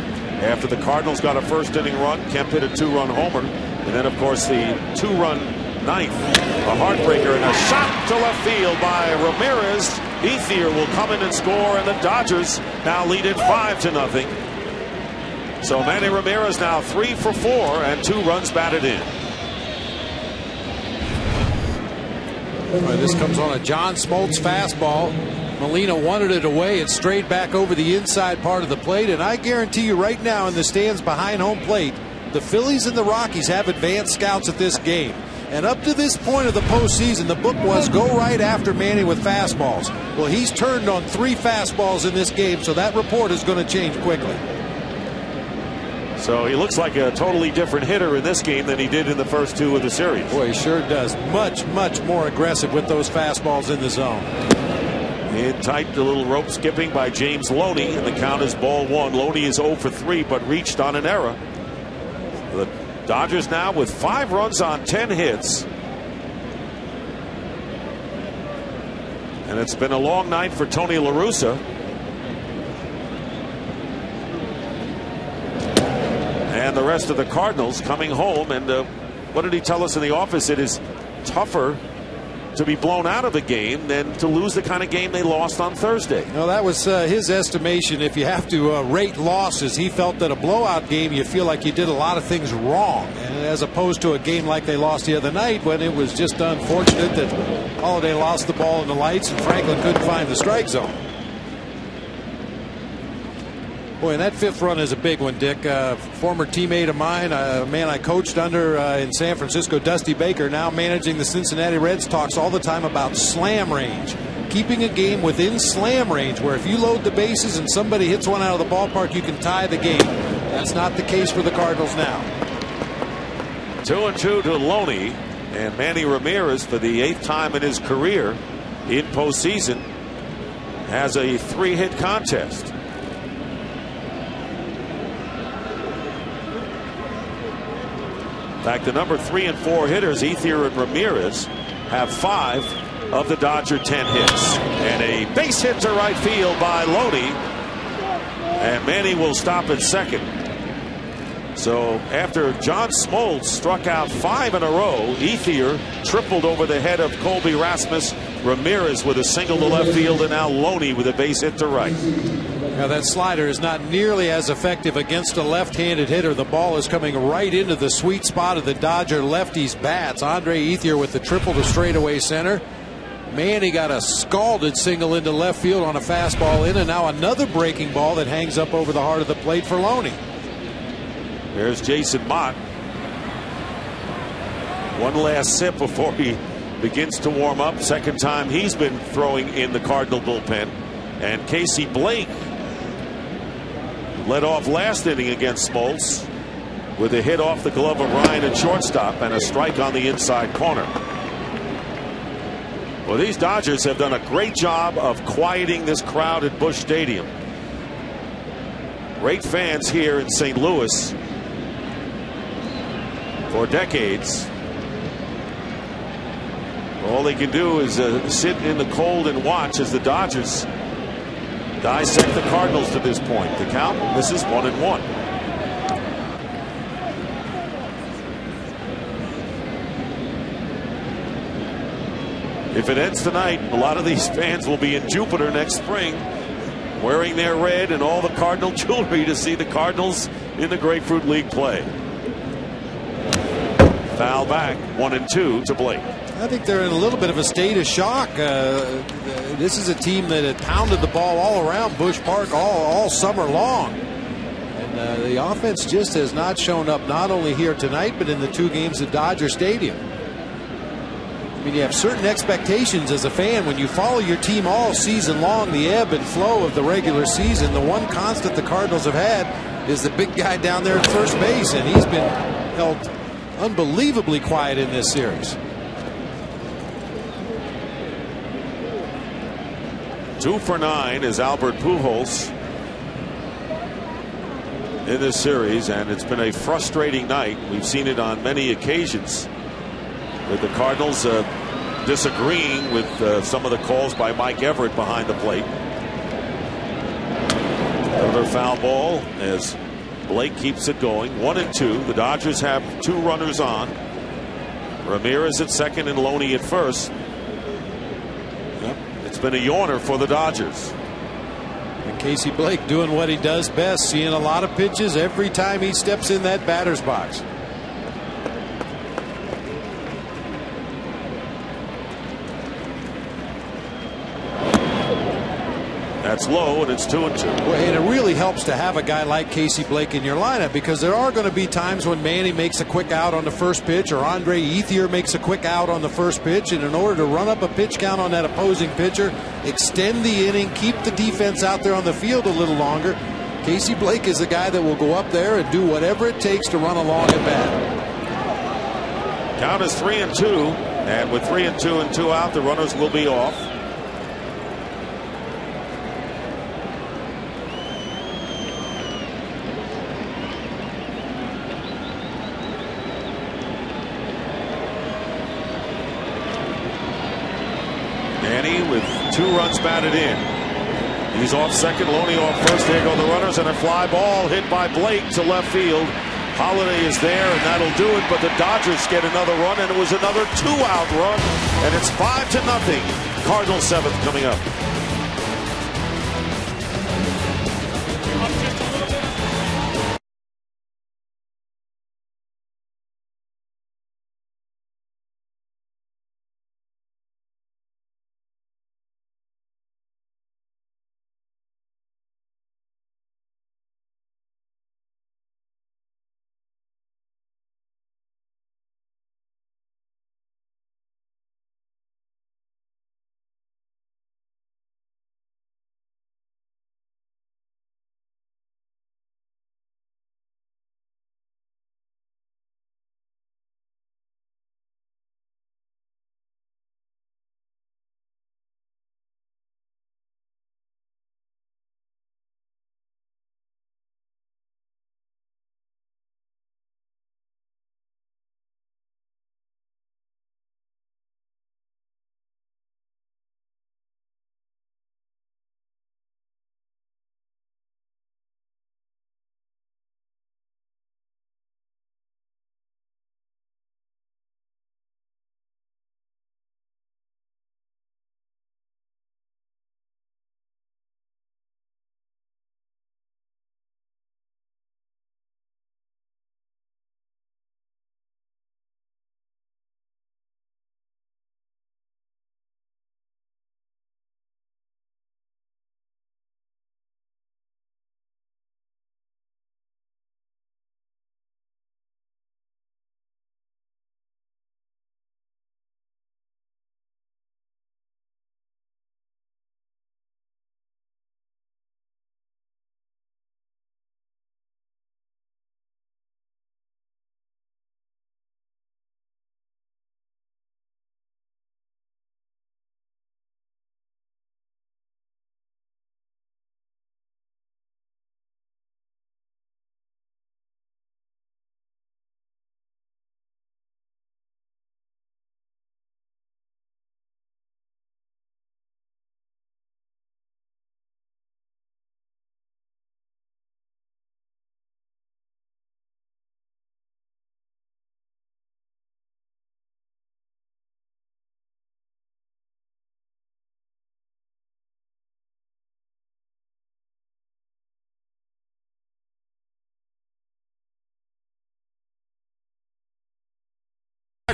after the Cardinals got a first inning run. Kemp hit a 2-run homer. And then, of course, the 2-run ninth. A heartbreaker and a shot to left field by Ramirez. Ethier will come in and score, and the Dodgers now lead it 5-0. So Manny Ramirez now 3 for 4 and 2 runs batted in. This comes on a John Smoltz fastball. Molina wanted it away. It strayed back over the inside part of the plate, and I guarantee you right now in the stands behind home plate, the Phillies and the Rockies have advanced scouts at this game. And up to this point of the postseason, the book was go right after Manny with fastballs. Well, he's turned on 3 fastballs in this game, so that report is going to change quickly. So he looks like a totally different hitter in this game than he did in the first 2 of the series. Boy, he sure does. Much, much more aggressive with those fastballs in the zone. In tight, the little rope skipping by James Loney, and the count is ball 1. Loney is 0 for 3, but reached on an error. The Dodgers now with 5 runs on 10 hits. And it's been a long night for Tony La Russa. And the rest of the Cardinals coming home. And what did he tell us in the office? It is tougher to be blown out of a game than to lose the kind of game they lost on Thursday. No, that was his estimation. If you have to rate losses, he felt that a blowout game, you feel like you did a lot of things wrong, and as opposed to a game like they lost the other night when it was just unfortunate that Holiday lost the ball in the lights and Franklin couldn't find the strike zone. Boy, and that 5th run is a big one, Dick. Former teammate of mine, a man I coached under in San Francisco, Dusty Baker, now managing the Cincinnati Reds, talks all the time about slam range. Keeping a game within slam range, where if you load the bases and somebody hits one out of the ballpark, you can tie the game. That's not the case for the Cardinals now. 2-2 to Loney, and Manny Ramirez, for the 8th time in his career in postseason, has a 3-hit contest. In fact, the number 3 and 4 hitters, Ethier and Ramirez, have 5 of the Dodger 10 hits. And a base hit to right field by Loney. And Manny will stop at second. So after John Smoltz struck out 5 in a row, Ethier tripled over the head of Colby Rasmus. Ramirez with a single to left field, and now Loney with a base hit to right. Now that slider is not nearly as effective against a left-handed hitter. The ball is coming right into the sweet spot of the Dodger lefties' bats. Andre Ethier with the triple to straightaway center. Manny got a scalded single into left field on a fastball in, and now another breaking ball that hangs up over the heart of the plate for Loney. There's Jason Mott. One last sip before he begins to warm up. Second time he's been throwing in the Cardinal bullpen. And Casey Blake led off last inning against Smoltz with a hit off the glove of Ryan at shortstop and a strike on the inside corner. Well, these Dodgers have done a great job of quieting this crowd at Busch Stadium. Great fans here in St. Louis for decades. All they can do is sit in the cold and watch as the Dodgers dissect the Cardinals to this point. The count, this is 1-1. If it ends tonight, a lot of these fans will be in Jupiter next spring, wearing their red and all the Cardinal jewelry to see the Cardinals in the Grapefruit League play. Foul back, 1-2 to Blake. I think they're in a little bit of a state of shock. This is a team that had pounded the ball all around Busch Park all summer long. And the offense just has not shown up, not only here tonight, but in the 2 games at Dodger Stadium. I mean, you have certain expectations as a fan when you follow your team all season long, the ebb and flow of the regular season. The one constant the Cardinals have had is the big guy down there at first base, and he's been held unbelievably quiet in this series. 2 for 9 is Albert Pujols in this series, and it's been a frustrating night. We've seen it on many occasions with the Cardinals disagreeing with some of the calls by Mike Everett behind the plate. Another foul ball as Blake keeps it going. 1-2. The Dodgers have 2 runners on. Ramirez at second and Loney at first. Yep. It's been a yawner for the Dodgers. And Casey Blake doing what he does best, seeing a lot of pitches every time he steps in that batter's box. That's low, and it's 2-2. Well, and it really helps to have a guy like Casey Blake in your lineup, because there are going to be times when Manny makes a quick out on the first pitch, or Andre Ethier makes a quick out on the first pitch, and in order to run up a pitch count on that opposing pitcher, extend the inning, keep the defense out there on the field a little longer, Casey Blake is the guy that will go up there and do whatever it takes to run along at bat. Count is 3-2, and with 3-2 and 2 out, the runners will be off. Manny with 2 runs batted in. He's off second, Loney off first. There go the runners, and a fly ball hit by Blake to left field. Holiday is there, and that'll do it, but the Dodgers get another run, and it was another 2-out run, and it's 5-0. Cardinals 7th coming up.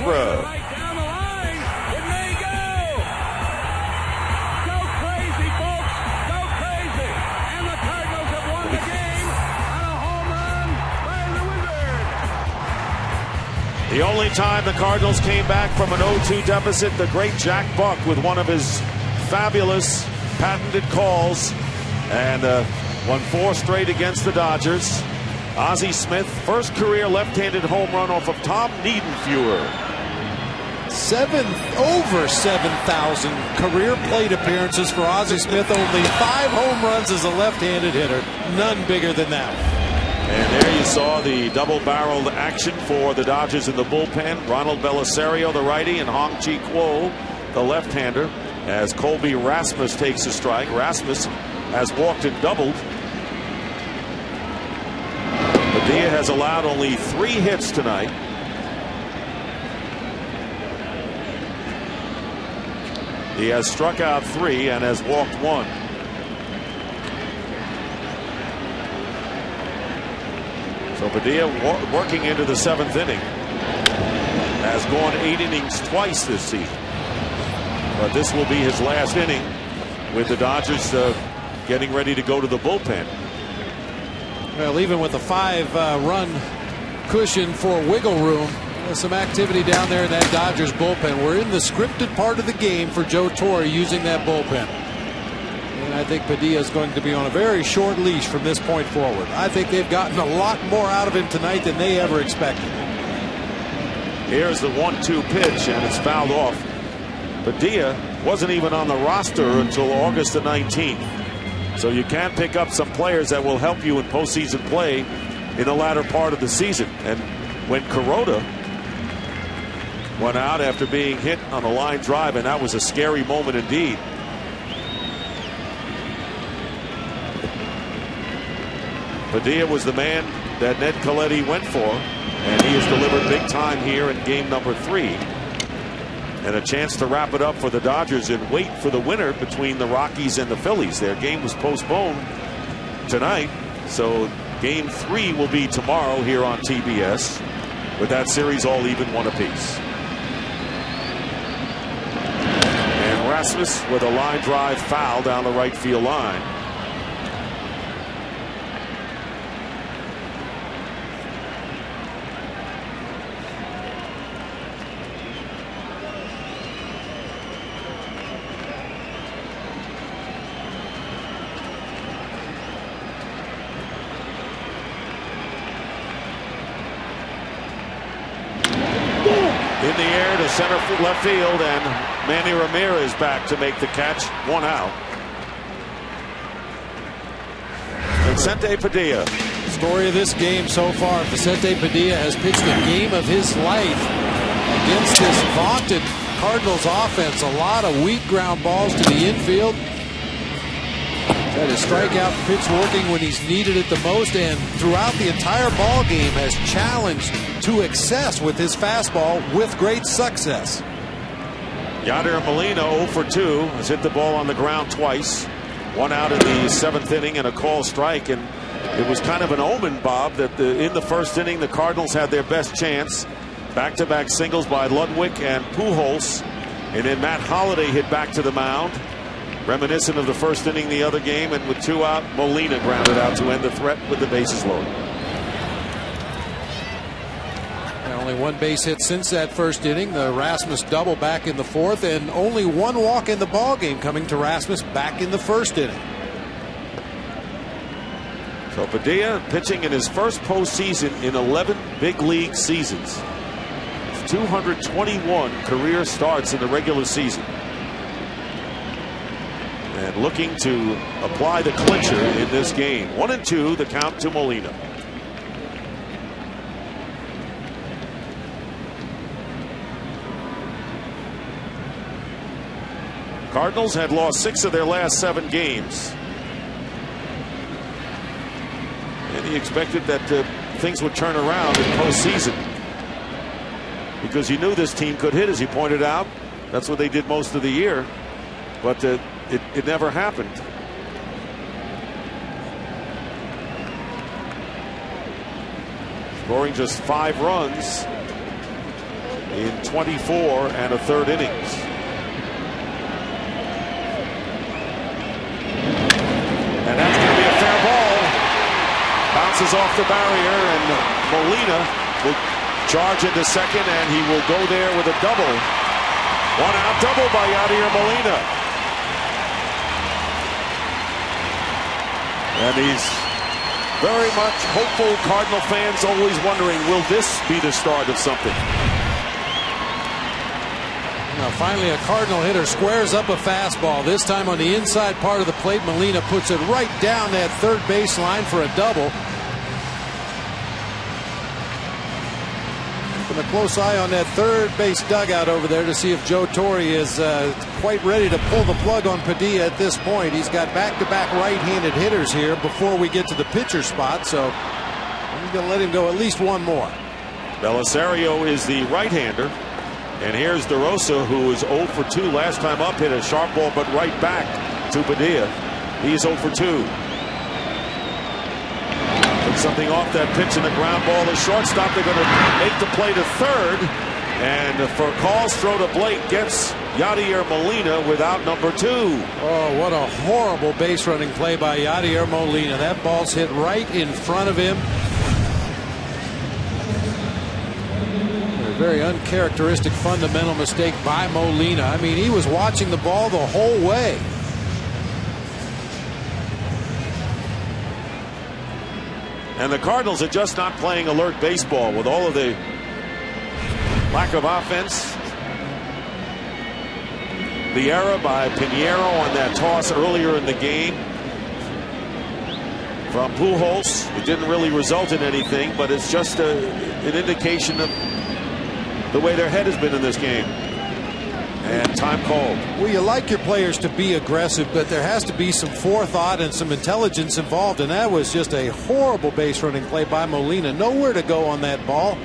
Right down the line, it may go. Go crazy, folks. Go crazy. And the Cardinals have won the game on a home run by the Wizards. The only time the Cardinals came back from an 0-2 deficit, the great Jack Buck with one of his fabulous patented calls, and won 4 straight against the Dodgers. Ozzie Smith, first career left-handed home run off of Tom Niedenfuer. Over 7,000 career plate appearances for Ozzie Smith. Only 5 home runs as a left-handed hitter. None bigger than that. And there you saw the double-barreled action for the Dodgers in the bullpen. Ronald Belisario, the righty, and Hong-Chi Kuo, the left-hander, as Colby Rasmus takes a strike. Rasmus has walked and doubled. Padilla has allowed only 3 hits tonight. He has struck out 3 and has walked 1. So Padilla working into the 7th inning. Has gone 8 innings twice this season. But this will be his last inning with the Dodgers getting ready to go to the bullpen. Well, even with a 5-run cushion for wiggle room, there's some activity down there in that Dodgers bullpen. We're in the scripted part of the game for Joe Torre using that bullpen. And I think Padilla is going to be on a very short leash from this point forward. I think they've gotten a lot more out of him tonight than they ever expected. Here's the 1-2 pitch, and it's fouled off. Padilla wasn't even on the roster until August the 19th. So you can pick up some players that will help you in postseason play in the latter part of the season. And when Kuroda went out after being hit on a line drive, and that was a scary moment indeed. Padilla was the man that Ned Colletti went for, and he has delivered big time here in game number 3. And a chance to wrap it up for the Dodgers and wait for the winner between the Rockies and the Phillies. Their game was postponed tonight, so game 3 will be tomorrow here on TBS, with that series all even 1 apiece. And Rasmus with a line drive foul down the right field line. In the air to center left field, and Manny Ramirez back to make the catch. 1 out. Vicente Padilla. Story of this game so far, Vicente Padilla has pitched the game of his life against this vaunted Cardinals offense. A lot of weak ground balls to the infield. Had his strikeout pitch working when he's needed it the most, and throughout the entire ball game has challenged to excess with his fastball with great success. Yadier Molina 0 for 2 has hit the ball on the ground twice. 1 out in the 7th inning and a call strike, and it was kind of an omen, Bob, that in the 1st inning the Cardinals had their best chance. Back-to-back singles by Ludwig and Pujols, and then Matt Holliday hit back to the mound, reminiscent of the 1st inning the other game, and with 2 out, Molina grounded out to end the threat with the bases loaded. Only 1 base hit since that 1st inning. The Rasmus double back in the 4th, and only 1 walk in the ball game coming to Rasmus back in the 1st inning. So Padilla pitching in his first postseason in 11 big league seasons. 221 career starts in the regular season. And looking to apply the clincher in this game. 1-2 the count to Molina. Cardinals had lost 6 of their last 7 games. And he expected that things would turn around in postseason, because he knew this team could hit, as he pointed out. That's what they did most of the year. But it never happened. Scoring just 5 runs in 24 1/3 innings. And that's going to be a fair ball. Bounces off the barrier, and Molina will charge into second, and he will go there with a double. 1 out double by Yadier Molina. And he's very much hopeful. Cardinal fans always wondering, will this be the start of something? Now finally a Cardinal hitter squares up a fastball, this time on the inside part of the plate. Molina puts it right down that 3rd base line for a double. Keeping a close eye on that 3rd base dugout over there to see if Joe Torre is quite ready to pull the plug on Padilla at this point. He's got back-to-back right-handed hitters here before we get to the pitcher spot, so I'm going to let him go at least one more. Belisario is the right-hander. And here's DeRosa, who was 0 for 2 last time up, hit a sharp ball, but right back to Padilla. He's 0 for 2. Took something off that pitch in the ground ball. The shortstop, they're going to make the play to third. And for Call's throw to Blake, gets Yadier Molina without number 2. Oh, what a horrible base running play by Yadier Molina. That ball's hit right in front of him. A very uncharacteristic fundamental mistake by Molina. I mean, he was watching the ball the whole way. And the Cardinals are just not playing alert baseball with all of the lack of offense. The error by Pinheiro on that toss earlier in the game from Pujols. It didn't really result in anything, but it's just an indication of the way their head has been in this game. And time called. Well, you like your players to be aggressive, but there has to be some forethought and some intelligence involved, and that was just a horrible base running play by Molina. Nowhere to go on that ball.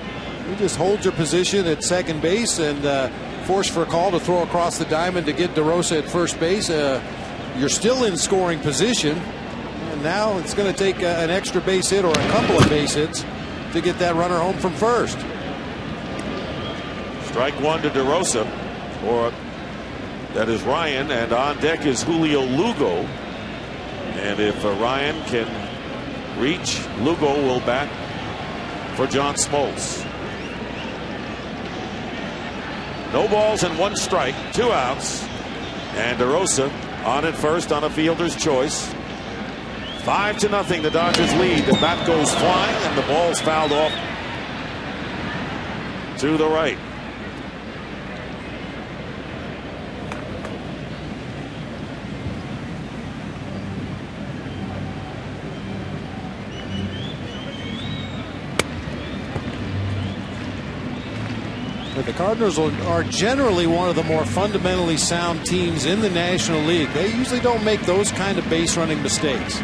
You just hold your position at second base and force for a call to throw across the diamond to get DeRosa at first base. You're still in scoring position, and now it's going to take an extra base hit or a couple of base hits to get that runner home from first. Strike one to DeRosa, or that is Ryan, and on deck is Julio Lugo. And if Ryan can reach, Lugo will bat for John Smoltz. No balls and 1 strike, 2 outs, and DeRosa on at first on a fielder's choice. 5-0, the Dodgers lead. The bat goes flying and the ball's fouled off to the right. But the Cardinals are generally one of the more fundamentally sound teams in the National League. They usually don't make those kind of base running mistakes.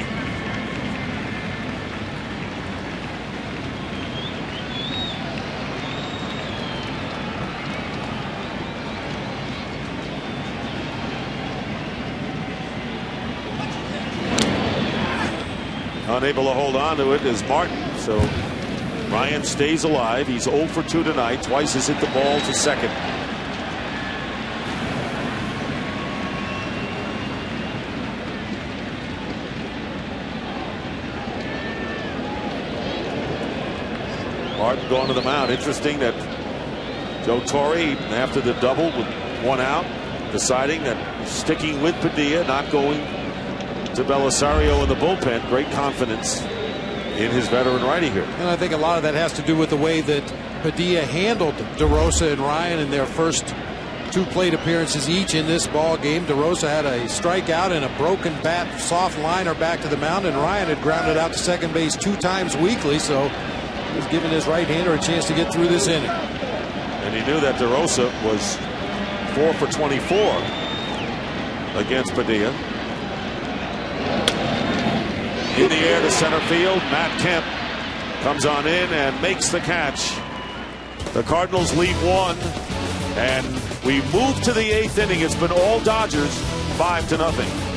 Unable to hold on to it is Martin. So Ryan stays alive. He's 0 for 2 tonight. Twice has hit the ball to second. Martin going to the mound. Interesting that Joe Torre, after the double with 1 out, deciding that sticking with Padilla, not going to Belisario in the bullpen. Great confidence in his veteran righty here. And I think a lot of that has to do with the way that Padilla handled DeRosa and Ryan in their first 2 plate appearances each in this ball game. DeRosa had a strikeout and a broken bat soft liner back to the mound, and Ryan had grounded out to second base 2 times weekly, so he was giving his right-hander a chance to get through this inning. And he knew that DeRosa was 4 for 24 against Padilla. In the air to center field, Matt Kemp comes on in and makes the catch. The Cardinals lead 1, and we move to the 8th inning. It's been all Dodgers, 5-0.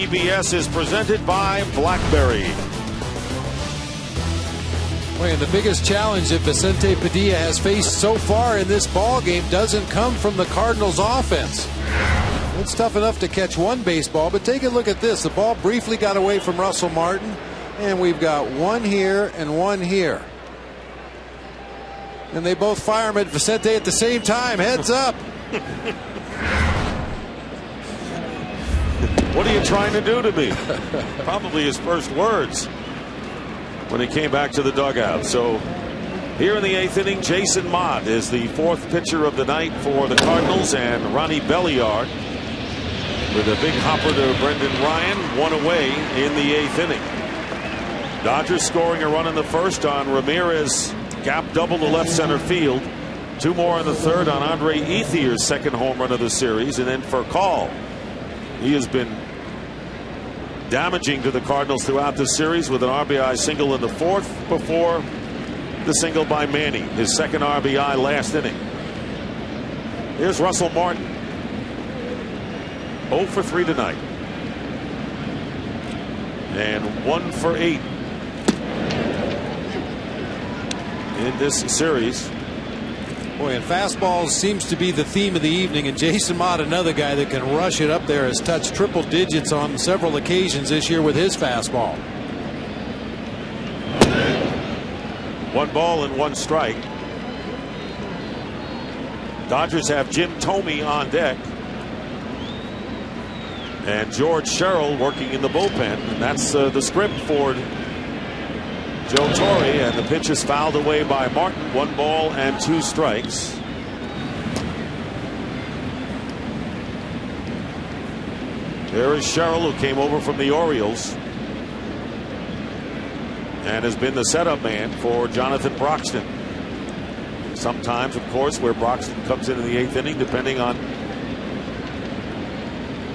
NLDS is presented by BlackBerry. And the biggest challenge that Vicente Padilla has faced so far in this ball game doesn't come from the Cardinals offense. It's tough enough to catch one baseball, but take a look at this. The ball briefly got away from Russell Martin, and we've got one here and one here. And they both fire him at Vicente at the same time. Heads up. What are you trying to do to me? Probably his first words when he came back to the dugout. So here in the 8th inning, Jason Mott is the 4th pitcher of the night for the Cardinals, and Ronnie Belliard with a big hopper to Brendan Ryan, 1 away in the 8th inning. Dodgers scoring a run in the first on Ramirez gap double to left center field. 2 more in the third on Andre Ethier's 2nd home run of the series, and then for Call, he has been damaging to the Cardinals throughout the series with an RBI single in the 4th before the single by Manny, his 2nd RBI last inning. Here's Russell Martin, 0 for 3 tonight, and 1 for 8 in this series. Boy, and fastballs seems to be the theme of the evening, and Jason Mott, another guy that can rush it up there, has touched triple digits on several occasions this year with his fastball. 1 ball and 1 strike. Dodgers have Jim Thome on deck, and George Sherrill working in the bullpen, and that's the script for Joe Torre, and the pitch is fouled away by Martin. 1 ball and 2 strikes. There is Sherrill, who came over from the Orioles and has been the setup man for Jonathan Broxton. Sometimes, of course, where Broxton comes in the 8th inning, depending on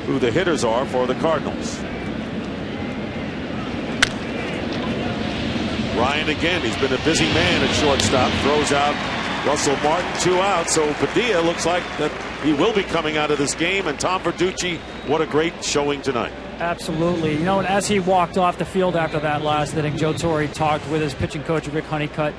who the hitters are for the Cardinals. Ryan again, he's been a busy man at shortstop, throws out Russell Martin, 2 out. So Padilla looks like that he will be coming out of this game, and Tom Verducci, what a great showing tonight. Absolutely. You know, and as he walked off the field after that last inning, Joe Torre talked with his pitching coach Rick Honeycutt,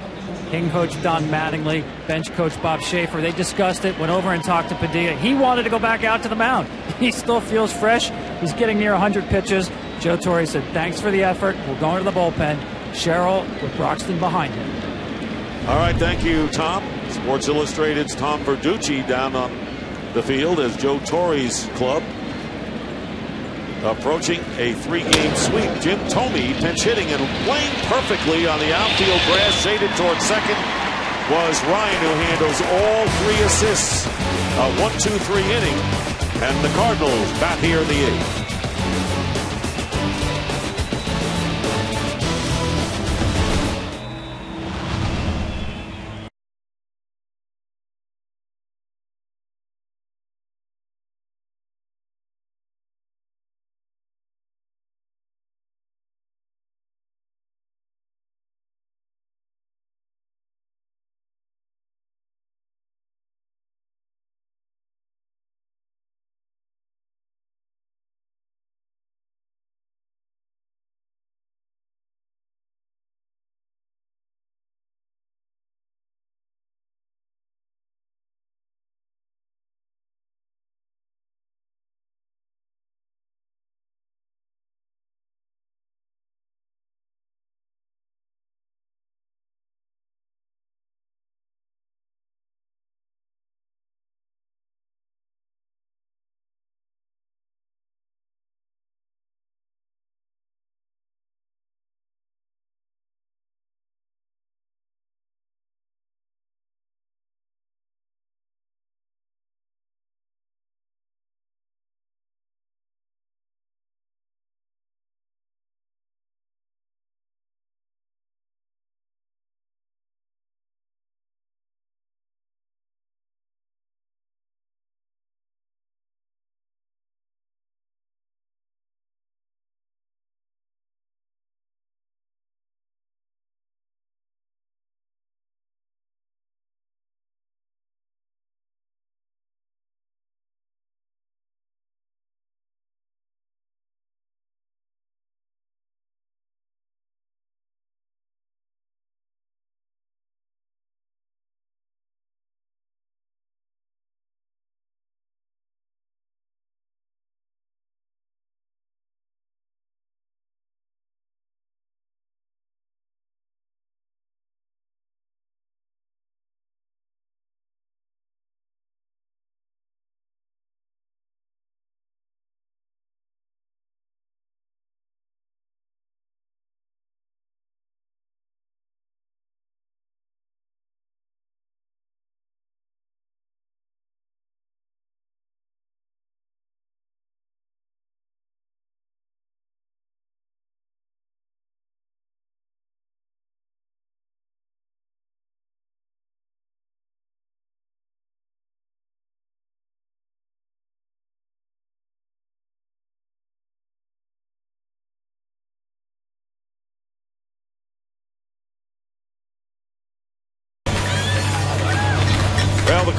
hitting coach Don Mattingly, bench coach Bob Schaefer. They discussed it, went over and talked to Padilla. He wanted to go back out to the mound. He still feels fresh. He's getting near 100 pitches. Joe Torre said, thanks for the effort. We're going to the bullpen. Sherrill with Broxton behind him. All right, thank you, Tom. Sports Illustrated's Tom Verducci down on the field as Joe Torre's club approaching a 3-game sweep. Jim Thome pinch hitting and playing perfectly on the outfield grass, shaded towards second, was Ryan, who handles all 3 assists. A 1-2-3 inning, and the Cardinals bat here in the 8th.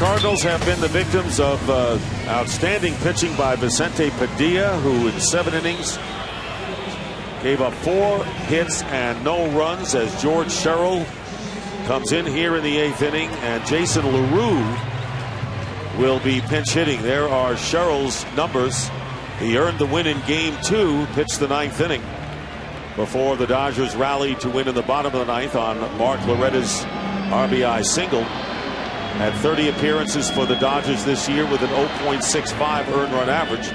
Cardinals have been the victims of outstanding pitching by Vicente Padilla, who in 7 innings gave up 4 hits and no runs, as George Sherrill comes in here in the 8th inning, and Jason LaRue will be pinch hitting. There are Sherrill's numbers. He earned the win in Game 2, pitched the 9th inning before the Dodgers rallied to win in the bottom of the 9th on Mark Loretta's RBI single. Had 30 appearances for the Dodgers this year with an 0.65 earned run average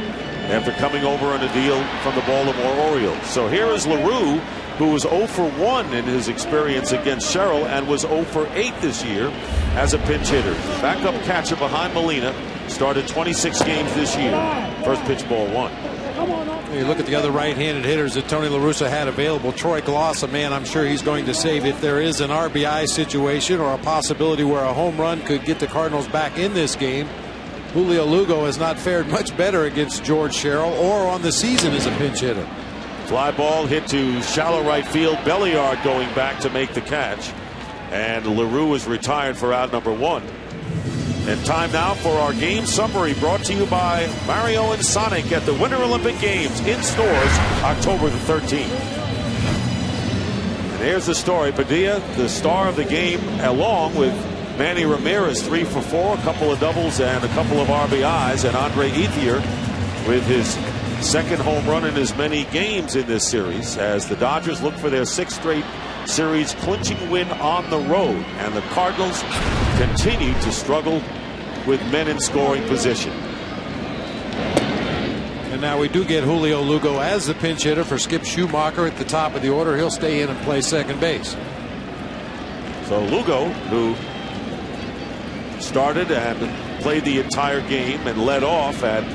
after coming over on a deal from the Baltimore Orioles. So here is LaRue, who was 0 for 1 in his experience against Sherrill and was 0 for 8 this year as a pinch hitter. Backup catcher behind Molina, started 26 games this year. First pitch, ball 1. You look at the other right-handed hitters that Tony La Russa had available. Troy Glaus, a man I'm sure he's going to save if there is an RBI situation or a possibility where a home run could get the Cardinals back in this game. Julio Lugo has not fared much better against George Sherrill or on the season as a pinch hitter. Fly ball hit to shallow right field. Belliard going back to make the catch. And LaRue is retired for out number 1. And time now for our game summary, brought to you by Mario and Sonic at the Winter Olympic Games in stores October the 13th. And there's the story. Padilla, the star of the game, along with Manny Ramirez, 3 for 4, a couple of doubles and a couple of RBIs, and Andre Ethier with his 2nd home run in as many games in this series, as the Dodgers look for their 6th straight series clinching win on the road, and the Cardinals continue to struggle with men in scoring position. And now we do get Julio Lugo as the pinch hitter for Skip Schumacher at the top of the order. He'll stay in and play second base. So Lugo, who started and played the entire game and led off at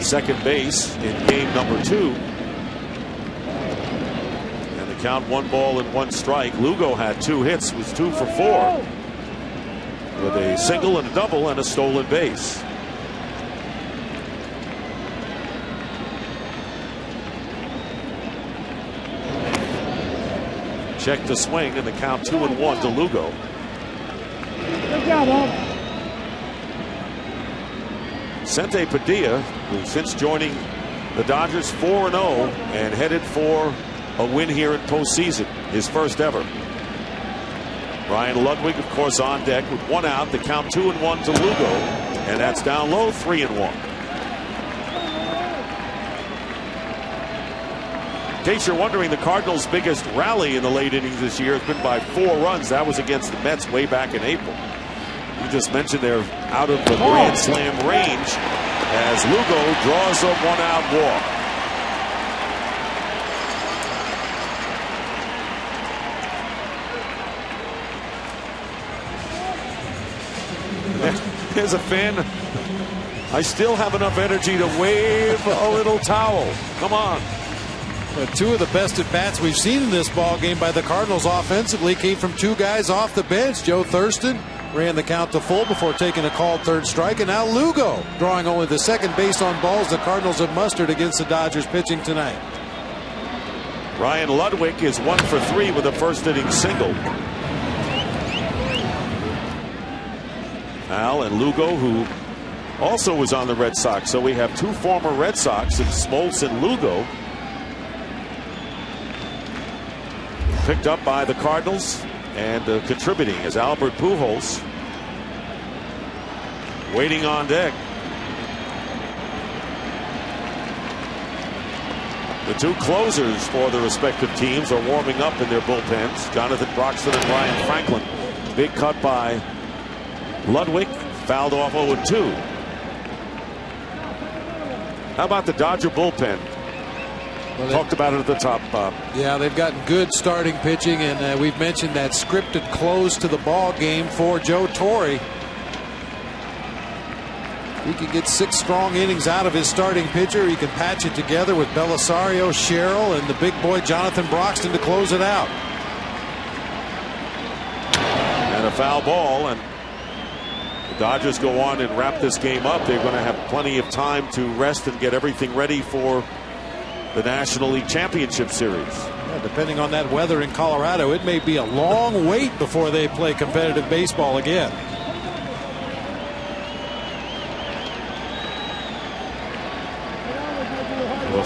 second base in game number 2. Count 1 ball and 1 strike. Lugo had 2 hits, was 2 for 4 with a single and a double and a stolen base. Check the swing, and the count 2-1 to Lugo. Good job, Bob. Vicente Padilla, who since joining the Dodgers 4-0 and headed for a win here in postseason, his first ever. Ryan Ludwig, of course, on deck with 1 out. The count 2-1 to Lugo, and that's down low, 3-1. In case you're wondering, the Cardinals' biggest rally in the late innings this year has been by 4 runs. That was against the Mets way back in April. You just mentioned they're out of the Grand Slam range as Lugo draws a 1-out walk. There's a fan. I still have enough energy to wave a little towel. Come on. But 2 of the best at bats we've seen in this ball game by the Cardinals offensively came from 2 guys off the bench. Joe Thurston ran the count to full before taking a called 3rd strike, and now Lugo drawing only the 2nd base on balls the Cardinals have mustered against the Dodgers pitching tonight. Ryan Ludwig is 1 for 3 with a 1st inning single. Al and Lugo, who also was on the Red Sox. So we have 2 former Red Sox, and Smoltz and Lugo, picked up by the Cardinals and contributing as Albert Pujols waiting on deck. The 2 closers for the respective teams are warming up in their bullpens. Jonathan Broxton and Ryan Franklin. Big cut by Ludwig, fouled off 0-2. How about the Dodger bullpen? Well, talked about it at the top, Bob. Yeah, they've gotten good starting pitching, and we've mentioned that scripted close to the ball game for Joe Torre. He can get 6 strong innings out of his starting pitcher. He can patch it together with Belisario, Sherrill, and the big boy Jonathan Broxton to close it out. And a foul ball, and the Dodgers go on and wrap this game up. They're going to have plenty of time to rest and get everything ready for the National League Championship Series. Yeah, depending on that weather in Colorado, it may be a long wait before they play competitive baseball again.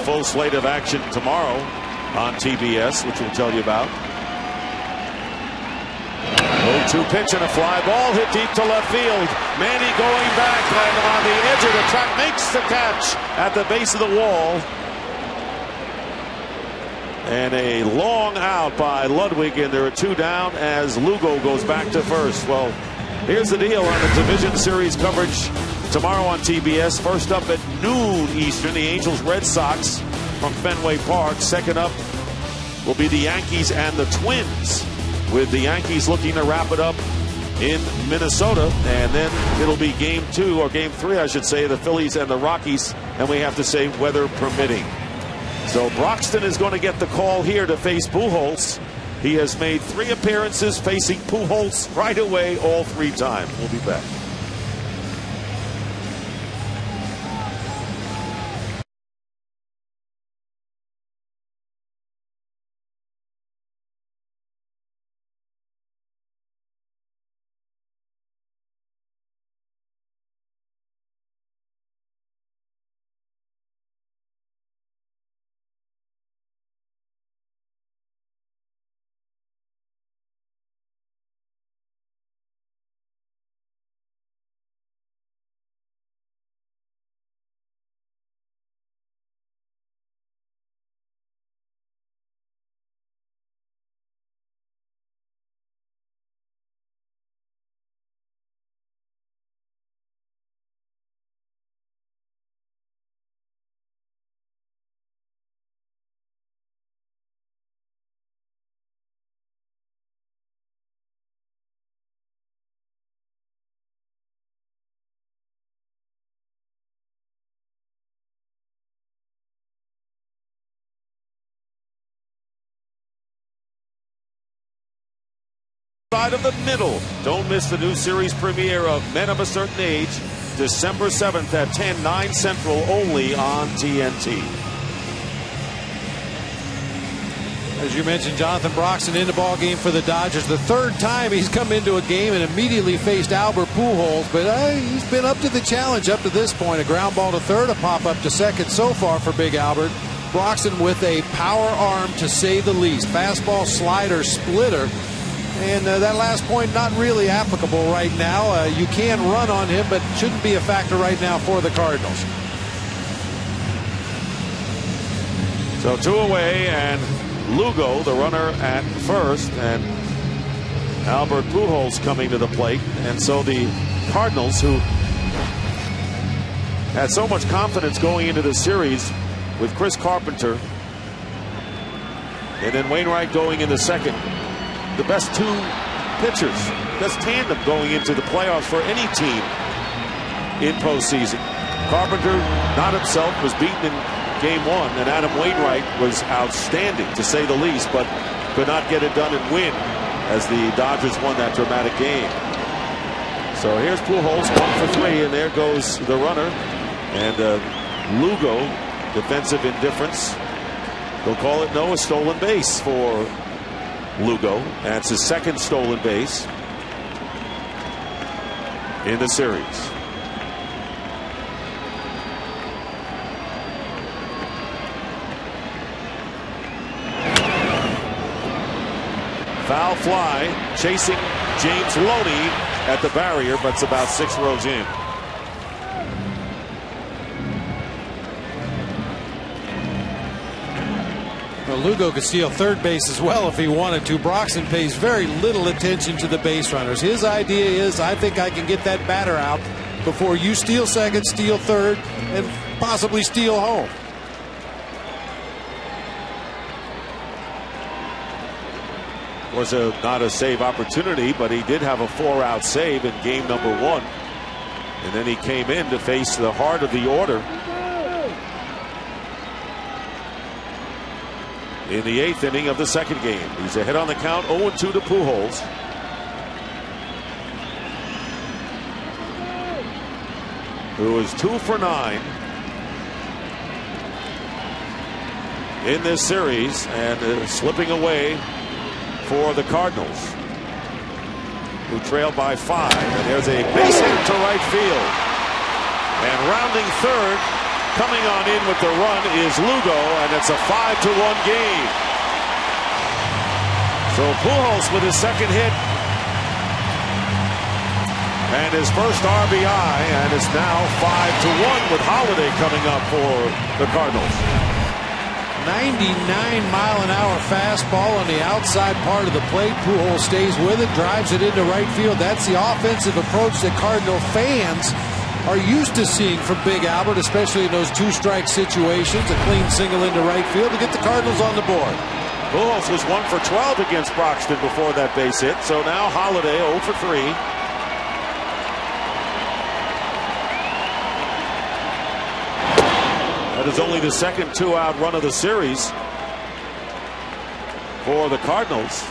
full slate of action tomorrow on TBS, which we'll tell you about. 0-2 pitch and a fly ball hit deep to left field. Manny going back and on the edge of the track makes the catch at the base of the wall. And a long out by Ludwig, and there are 2 down as Lugo goes back to first. Well, here's the deal on the Division Series coverage tomorrow on TBS. First up at noon Eastern, the Angels-Red Sox from Fenway Park. Second up will be the Yankees and the Twins, with the Yankees looking to wrap it up in Minnesota. And then it'll be game 2, or game 3, I should say, the Phillies and the Rockies. And we have to say, weather permitting. So Broxton is going to get the call here to face Pujols. He has made 3 appearances facing Pujols right away all 3 times. We'll be back. Side of the middle. Don't miss the new series premiere of Men of a Certain Age, December 7th at 10, 9 Central, only on TNT. As you mentioned, Jonathan Broxton in the ball game for the Dodgers. The 3rd time he's come into a game and immediately faced Albert Pujols, but he's been up to the challenge up to this point. A ground ball to third, a pop up to second so far for Big Albert. Broxton with a power arm, to say the least. Fastball, slider, splitter. And that last point not really applicable right now. You can run on him, but shouldn't be a factor right now for the Cardinals. So 2 away, and Lugo, the runner at first, and Albert Pujols coming to the plate. And so the Cardinals, who had so much confidence going into the series with Chris Carpenter and then Wainwright going in the second, the best 2 pitchers, best tandem going into the playoffs for any team in postseason. Carpenter, not himself, was beaten in game 1, and Adam Wainwright was outstanding, to say the least, but could not get it done and win as the Dodgers won that dramatic game. So here's Pujols, 1 for 3, and there goes the runner. And Lugo, defensive indifference. They'll call it a stolen base for Lugo. That's his 2nd stolen base in the series. Foul fly, chasing James Loney at the barrier, but it's about 6 rows in. Well, Lugo could steal third base as well if he wanted to. Broxton pays very little attention to the base runners. His idea is, I think I can get that batter out before you steal second, steal third, and possibly steal home. Was not a save opportunity, but he did have a 4-out save in game number 1. And then he came in to face the heart of the order in the 8th inning of the 2nd game. He's ahead on the count, 0-2 to Pujols. Who is 2 for 9 in this series, and slipping away for the Cardinals, who trail by 5. And there's a base hit to right field. And rounding third coming on in with the run is Lugo, and it's a 5-1 game. So Pujols with his second hit and his first RBI, and it's now 5-1 with Holiday coming up for the Cardinals. 99-mile-an-hour fastball on the outside part of the plate. Pujols stays with it, drives it into right field. That's the offensive approach that Cardinal fans are used to seeing from Big Albert, especially in those two-strike situations. A clean single into right field to get the Cardinals on the board. Pujols was 1 for 12 against Broxton before that base hit, so now Holiday 0 for 3. That is only the second 2-out run of the series for the Cardinals.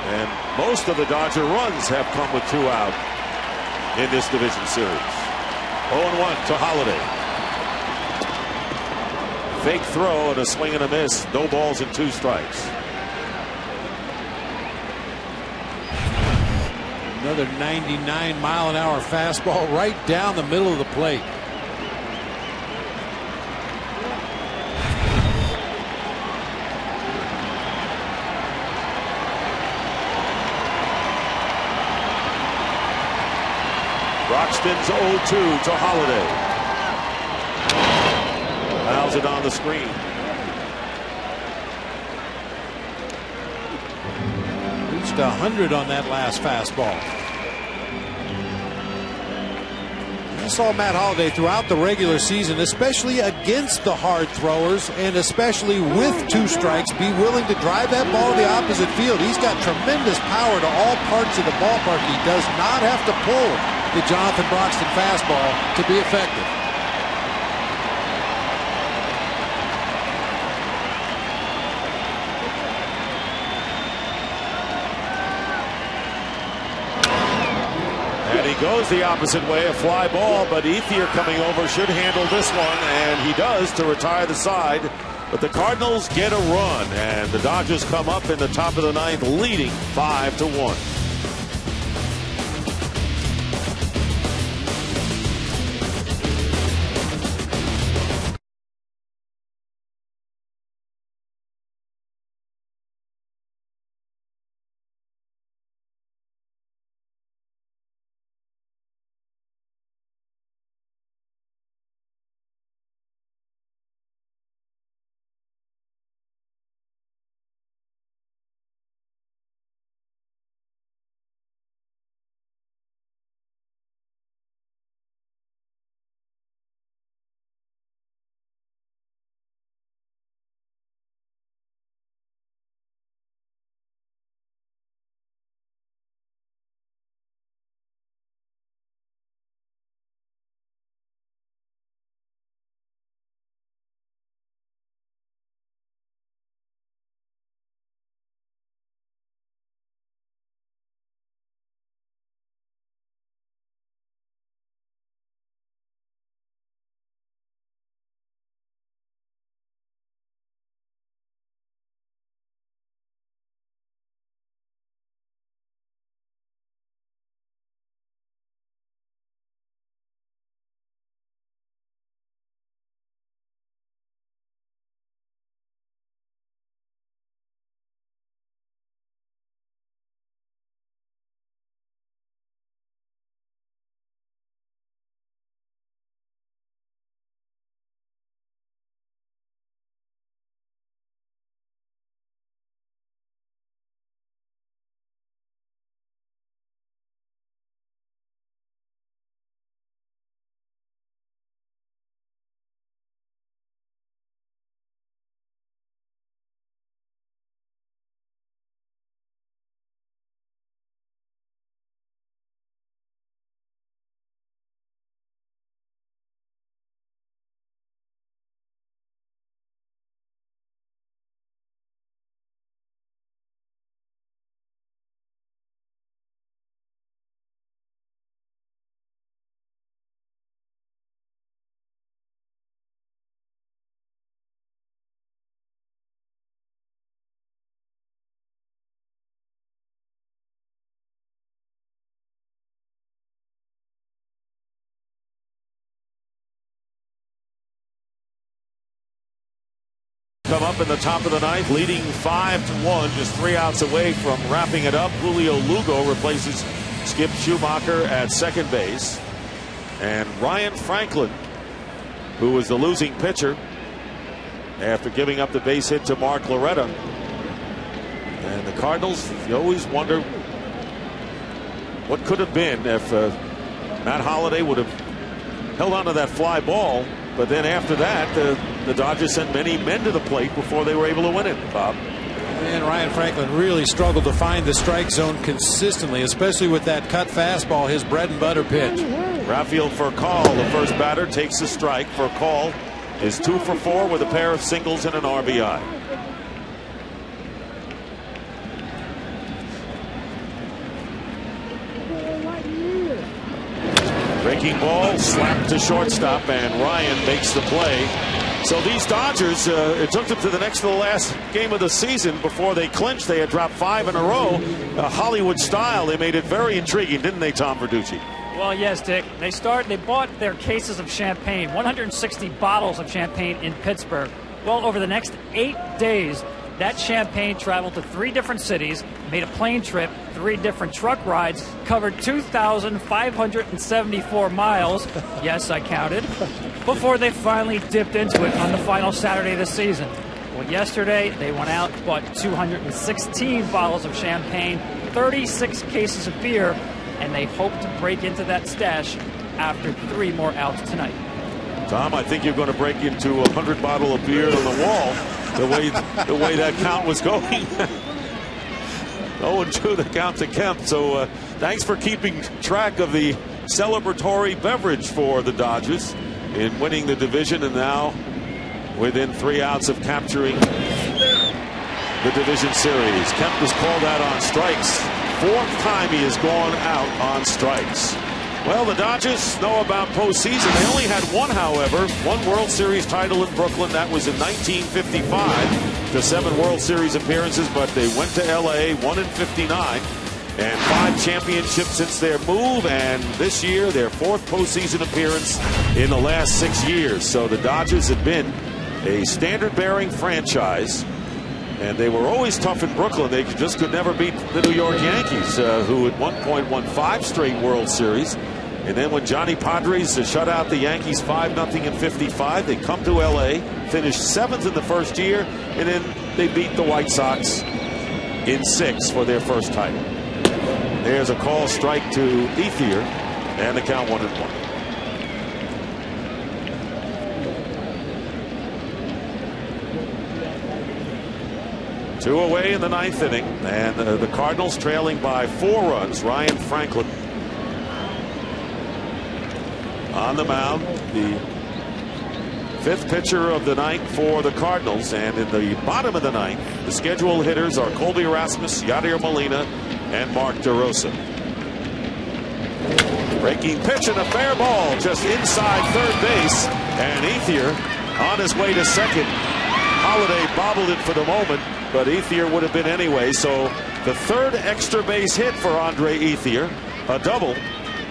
And most of the Dodger runs have come with 2 out in this division series. 0-1 to Holiday. Fake throw and a swing and a miss. No balls and 2 strikes. Another 99-mile-an-hour fastball right down the middle of the plate. Broxton's 0-2 to Holiday. Fouls it on the screen. Reached 100 on that last fastball. I saw Matt Holliday throughout the regular season, especially against the hard throwers and especially with 2 strikes, be willing to drive that ball to the opposite field. He's got tremendous power to all parts of the ballpark. He does not have to pull the Jonathan Broxton fastball to be effective. And he goes the opposite way, a fly ball, but Ethier coming over should handle this one, and he does to retire the side. But the Cardinals get a run, and the Dodgers come up in the top of the 9th, leading 5-1. come up in the top of the ninth, leading 5-1, just 3 outs away from wrapping it up. Julio Lugo replaces Skip Schumacher at second base. And Ryan Franklin, who was the losing pitcher after giving up the base hit to Mark Loretta. And the Cardinals, you always wonder what could have been if Matt Holliday would have held on to that fly ball. But then after that, the Dodgers sent many men to the plate before they were able to win it, Bob. And Ryan Franklin really struggled to find the strike zone consistently, especially with that cut fastball, his bread and butter pitch. Rafael Furcal, the first batter, takes the strike. Furcal is 2 for 4 with a pair of singles and an RBI. Breaking ball, slapped to shortstop, and Ryan makes the play. So these Dodgers, it took them to the next to the last game of the season before they clinched. They had dropped 5 in a row, Hollywood style. They made it very intriguing, didn't they, Tom Verducci? Well, yes, Dick. They bought their cases of champagne, 160 bottles of champagne in Pittsburgh. Well, over the next 8 days, that champagne traveled to 3 different cities, made a plane trip, 3 different truck rides, covered 2,574 miles, yes, I counted, before they finally dipped into it on the final Saturday of the season. Well, yesterday, they went out, bought 216 bottles of champagne, 36 cases of beer, and they hope to break into that stash after 3 more outs tonight. Tom, I think you're going to break into 100 bottles of beer on the wall. The way that count was going. 0-2 the count to Kemp. So thanks for keeping track of the celebratory beverage for the Dodgers in winning the division, and now within 3 outs of capturing the division series. Kemp was called out on strikes. 4th time he has gone out on strikes. Well, the Dodgers know about postseason. They only had one, however, one World Series title in Brooklyn. That was in 1955. The 7 World Series appearances, but they went to L.A., won in 59, and 5 championships since their move, and this year their 4th postseason appearance in the last 6 years. So the Dodgers have been a standard-bearing franchise, and they were always tough in Brooklyn. They just could never beat the New York Yankees, who at one point won 5 straight World Series. And then when Johnny Padres shut out the Yankees 5-0 in 55, they come to L.A., finished 7th in the first year, and then they beat the White Sox in 6 for their first title. There's a call strike to Ethier, and the count 1-1. Two away in the 9th inning, and the Cardinals trailing by 4 runs. Ryan Franklin on the mound, the 5th pitcher of the 9th for the Cardinals. And in the bottom of the 9th, the scheduled hitters are Colby Rasmus, Yadier Molina, and Mark DeRosa. Breaking pitch and a fair ball just inside third base, and Ethier on his way to second. Holliday bobbled it for the moment, but Ethier would have been anyway. So the 3rd extra base hit for Andre Ethier, a double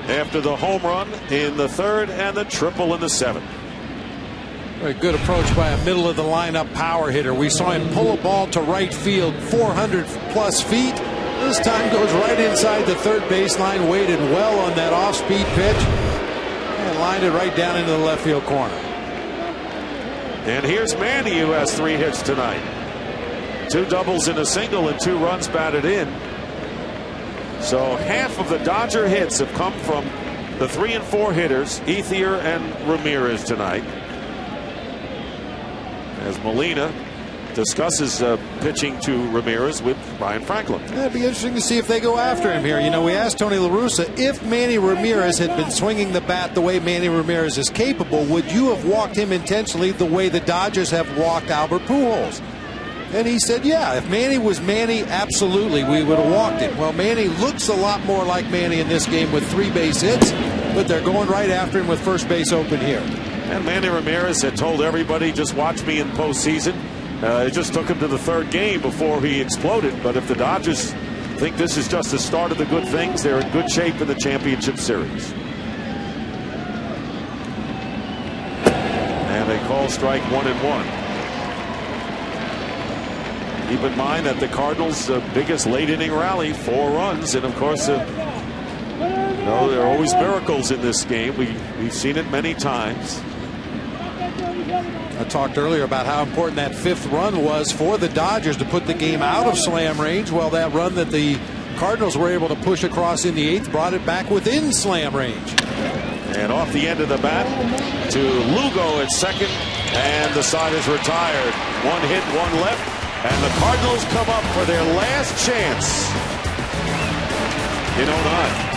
after the home run in the 3rd and the triple in the 7th. Very good approach by a middle of the lineup power hitter. We saw him pull a ball to right field 400 plus feet. This time goes right inside the 3rd baseline, waited well on that off-speed pitch, and lined it right down into the left field corner. And here's Manny, who has 3 hits tonight. 2 doubles and a single and 2 runs batted in. So half of the Dodger hits have come from the 3 and 4 hitters, Ethier and Ramirez tonight. As Molina discusses pitching to Ramirez with Ryan Franklin. It'd be interesting to see if they go after him here. You know, we asked Tony La Russa, if Manny Ramirez had been swinging the bat the way Manny Ramirez is capable, would you have walked him intentionally the way the Dodgers have walked Albert Pujols? And he said, yeah, if Manny was Manny, absolutely, we would have walked him. Well, Manny looks a lot more like Manny in this game with 3 base hits, but they're going right after him with first base open here. And Manny Ramirez had told everybody, just watch me in postseason. It just took him to the 3rd game before he exploded. But if the Dodgers think this is just the start of the good things, they're in good shape in the championship series. And they call strike 1-1. Keep in mind that the Cardinals' biggest late-inning rally, 4 runs, and of course, you know, there are always miracles in this game. We've seen it many times. I talked earlier about how important that 5th run was for the Dodgers to put the game out of slam range. Well, that run that the Cardinals were able to push across in the 8th brought it back within slam range. And off the end of the bat to Lugo at second, and the side is retired. 1 hit, 1 left, and the Cardinals come up for their last chance in 09.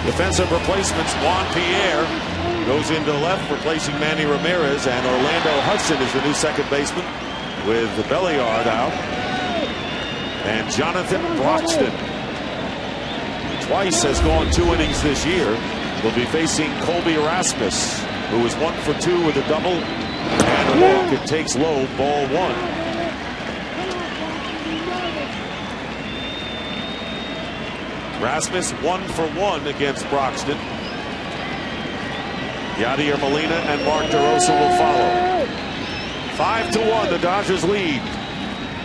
Defensive replacements. Juan Pierre goes into left, replacing Manny Ramirez, and Orlando Hudson is the new second baseman with the Belliard out. And Jonathan Broxton twice has gone 2 innings this year. Will be facing Colby Erasmus, who is 1 for 2 with a double and a walk. It takes low, ball 1. Rasmus 1 for 1 against Broxton. Yadier Molina and Mark DeRosa will follow. 5-1, the Dodgers lead.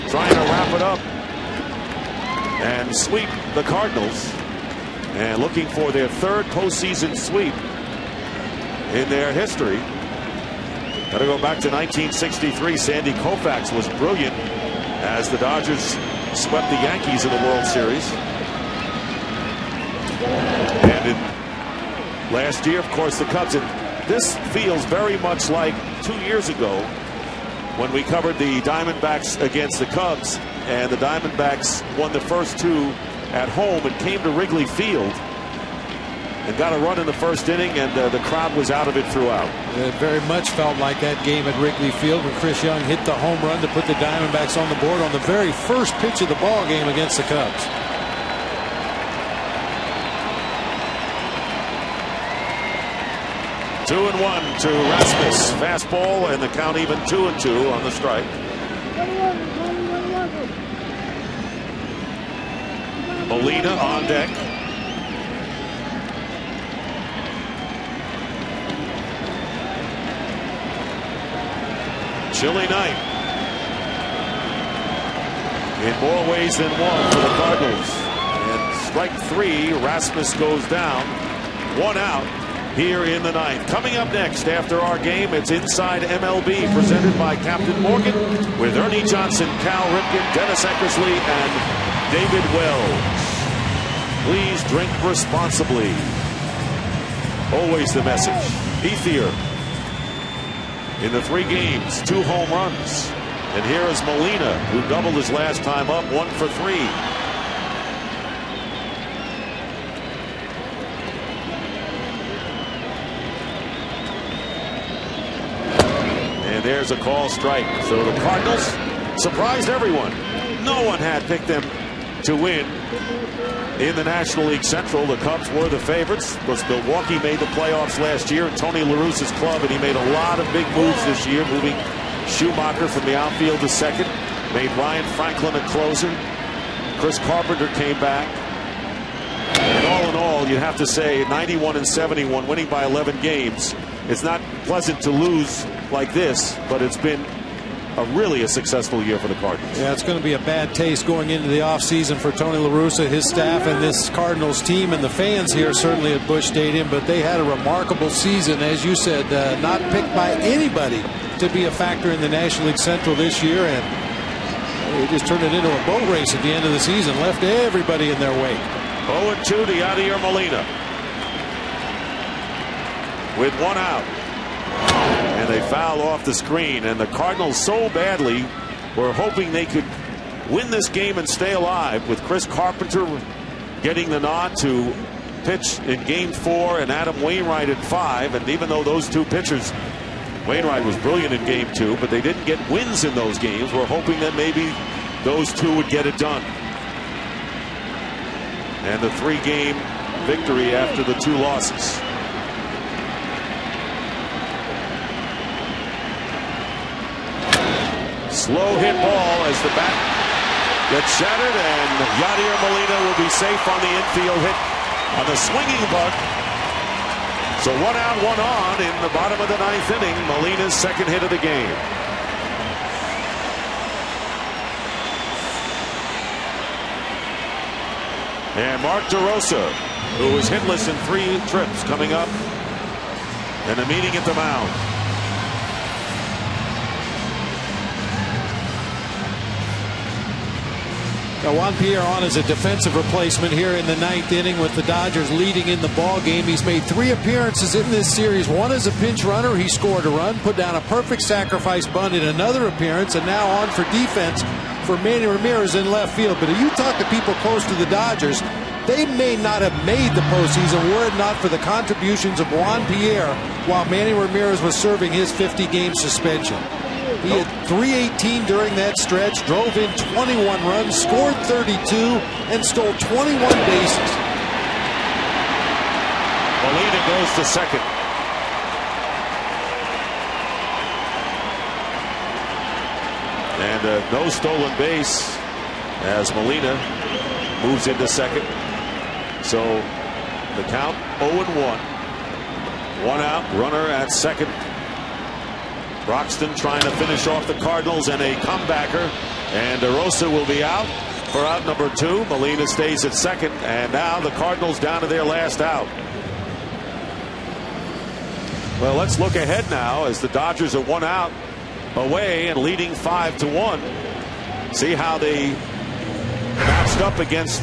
Trying to wrap it up and sweep the Cardinals. And looking for their 3rd postseason sweep in their history. Got to go back to 1963. Sandy Koufax was brilliant as the Dodgers swept the Yankees in the World Series. And last year, of course, the Cubs. And this feels very much like 2 years ago when we covered the Diamondbacks against the Cubs, and the Diamondbacks won the first 2 at home and came to Wrigley Field and got a run in the first inning, and the crowd was out of it throughout. It very much felt like that game at Wrigley Field when Chris Young hit the home run to put the Diamondbacks on the board on the very first pitch of the ball game against the Cubs. Two and 1 to Rasmus. Fastball, and the count even 2-2 on the strike. Molina on deck. Chilly night in more ways than one for the Cardinals. And strike three, Rasmus goes down. 1 out here in the ninth. Coming up next after our game, it's Inside MLB presented by Captain Morgan with Ernie Johnson, Cal Ripken, Dennis Eckersley, and David Wells. Please drink responsibly. Always the message. Ethier in the 3 games, 2 home runs. And here is Molina, who doubled his last time up, 1 for 3. And there's a call strike. So the Cardinals surprised everyone. No one had picked them to win in the National League Central. The Cubs were the favorites, because Milwaukee made the playoffs last year in Tony La Russa's club, and he made a lot of big moves this year, moving Schumacher from the outfield to second, made Ryan Franklin a closer. Chris Carpenter came back. And all in all, you have to say 91 and 71, winning by 11 games. It's not pleasant to lose like this, but it's been really a successful year for the Cardinals. Yeah, it's going to be a bad taste going into the offseason for Tony La Russa, his staff, and this Cardinals team, and the fans here certainly at Busch Stadium. But they had a remarkable season, as you said, not picked by anybody to be a factor in the National League Central this year, and they just turned it into a boat race at the end of the season, left everybody in their wake. 0-2 to Yadier Molina with 1 out. And they foul off the screen, and the Cardinals so badly were hoping they could win this game and stay alive, with Chris Carpenter getting the nod to pitch in game 4 and Adam Wainwright at 5. And even though those 2 pitchers, Wainwright was brilliant in game 2, but they didn't get wins in those games, we're hoping that maybe those 2 would get it done. And the 3-game victory after the 2 losses. Slow hit ball as the bat gets shattered, and Yadier Molina will be safe on the infield hit on the swinging bunt. So 1 out, 1 on in the bottom of the 9th inning. Molina's 2nd hit of the game. And Mark DeRosa, who was hitless in 3 trips, coming up, and a meeting at the mound. Now Juan Pierre on as a defensive replacement here in the 9th inning, with the Dodgers leading in the ball game. He's made 3 appearances in this series. 1 as a pinch runner. He scored a run, put down a perfect sacrifice bunt in another appearance, and now on for defense for Manny Ramirez in left field. But if you talk to people close to the Dodgers, they may not have made the postseason were it not for the contributions of Juan Pierre while Manny Ramirez was serving his 50-game suspension. He had 318 during that stretch, drove in 21 runs, scored 32, and stole 21 bases. Molina goes to second. And no stolen base as Molina moves into second. So the count 0-1. 1 out, runner at second. Broxton trying to finish off the Cardinals, and a comebacker, and DeRosa will be out for out number 2. Molina stays at second, and now the Cardinals down to their last out. Well, let's look ahead now as the Dodgers are 1 out away and leading 5-1. See how they matched up against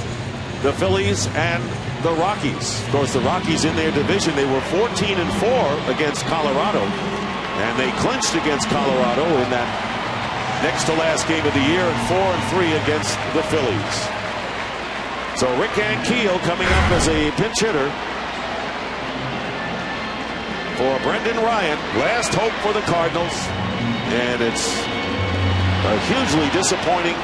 the Phillies and the Rockies. Of course, the Rockies in their division, they were 14-4 against Colorado. And they clinched against Colorado in that next to last game of the year, and 4-3 against the Phillies. So Rick Ankiel coming up as a pinch hitter for Brendan Ryan. Last hope for the Cardinals. And it's a hugely disappointing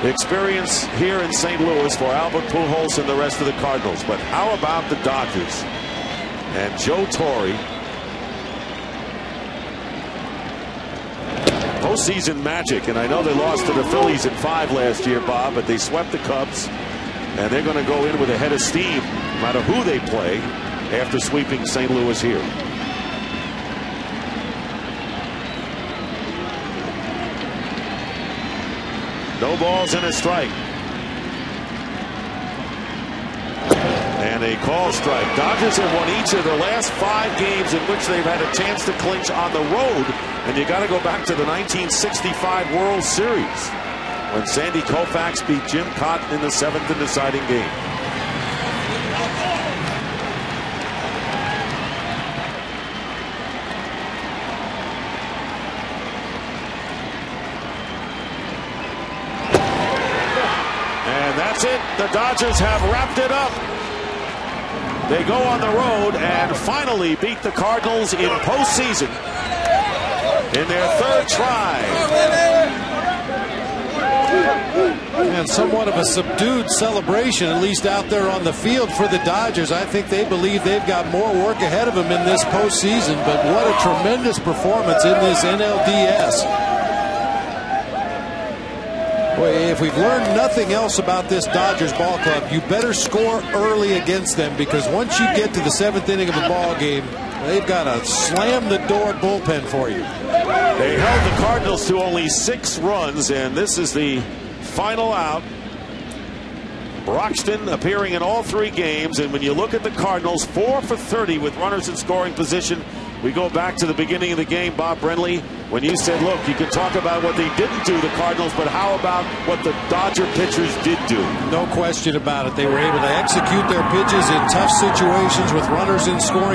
experience here in St. Louis for Albert Pujols and the rest of the Cardinals. But how about the Dodgers and Joe Torre? Postseason magic, and I know they lost to the Phillies in 5 last year, Bob, but they swept the Cubs. and they're going to go in with a head of steam, no matter who they play, after sweeping St. Louis here. No balls and a strike. And a call strike. Dodgers have won each of their last 5 games in which they've had a chance to clinch on the road. And you got to go back to the 1965 World Series when Sandy Koufax beat Jim Cotton in the 7th and deciding game. And that's it. The Dodgers have wrapped it up. They go on the road and finally beat the Cardinals in postseason in their 3rd try. And somewhat of a subdued celebration, at least out there on the field for the Dodgers. I think they believe they've got more work ahead of them in this postseason, but what a tremendous performance in this NLDS. Boy, if we've learned nothing else about this Dodgers ball club, you better score early against them, because once you get to the 7th inning of a ball game, they've got a slam-the-door bullpen for you. They held the Cardinals to only 6 runs, and this is the final out. Broxton appearing in all 3 games, and when you look at the Cardinals, 4 for 30 with runners in scoring position. We go back to the beginning of the game, Bob Brenly, when you said, look, you can talk about what they didn't do, the Cardinals, but how about what the Dodger pitchers did do? No question about it. They were able to execute their pitches in tough situations with runners in scoring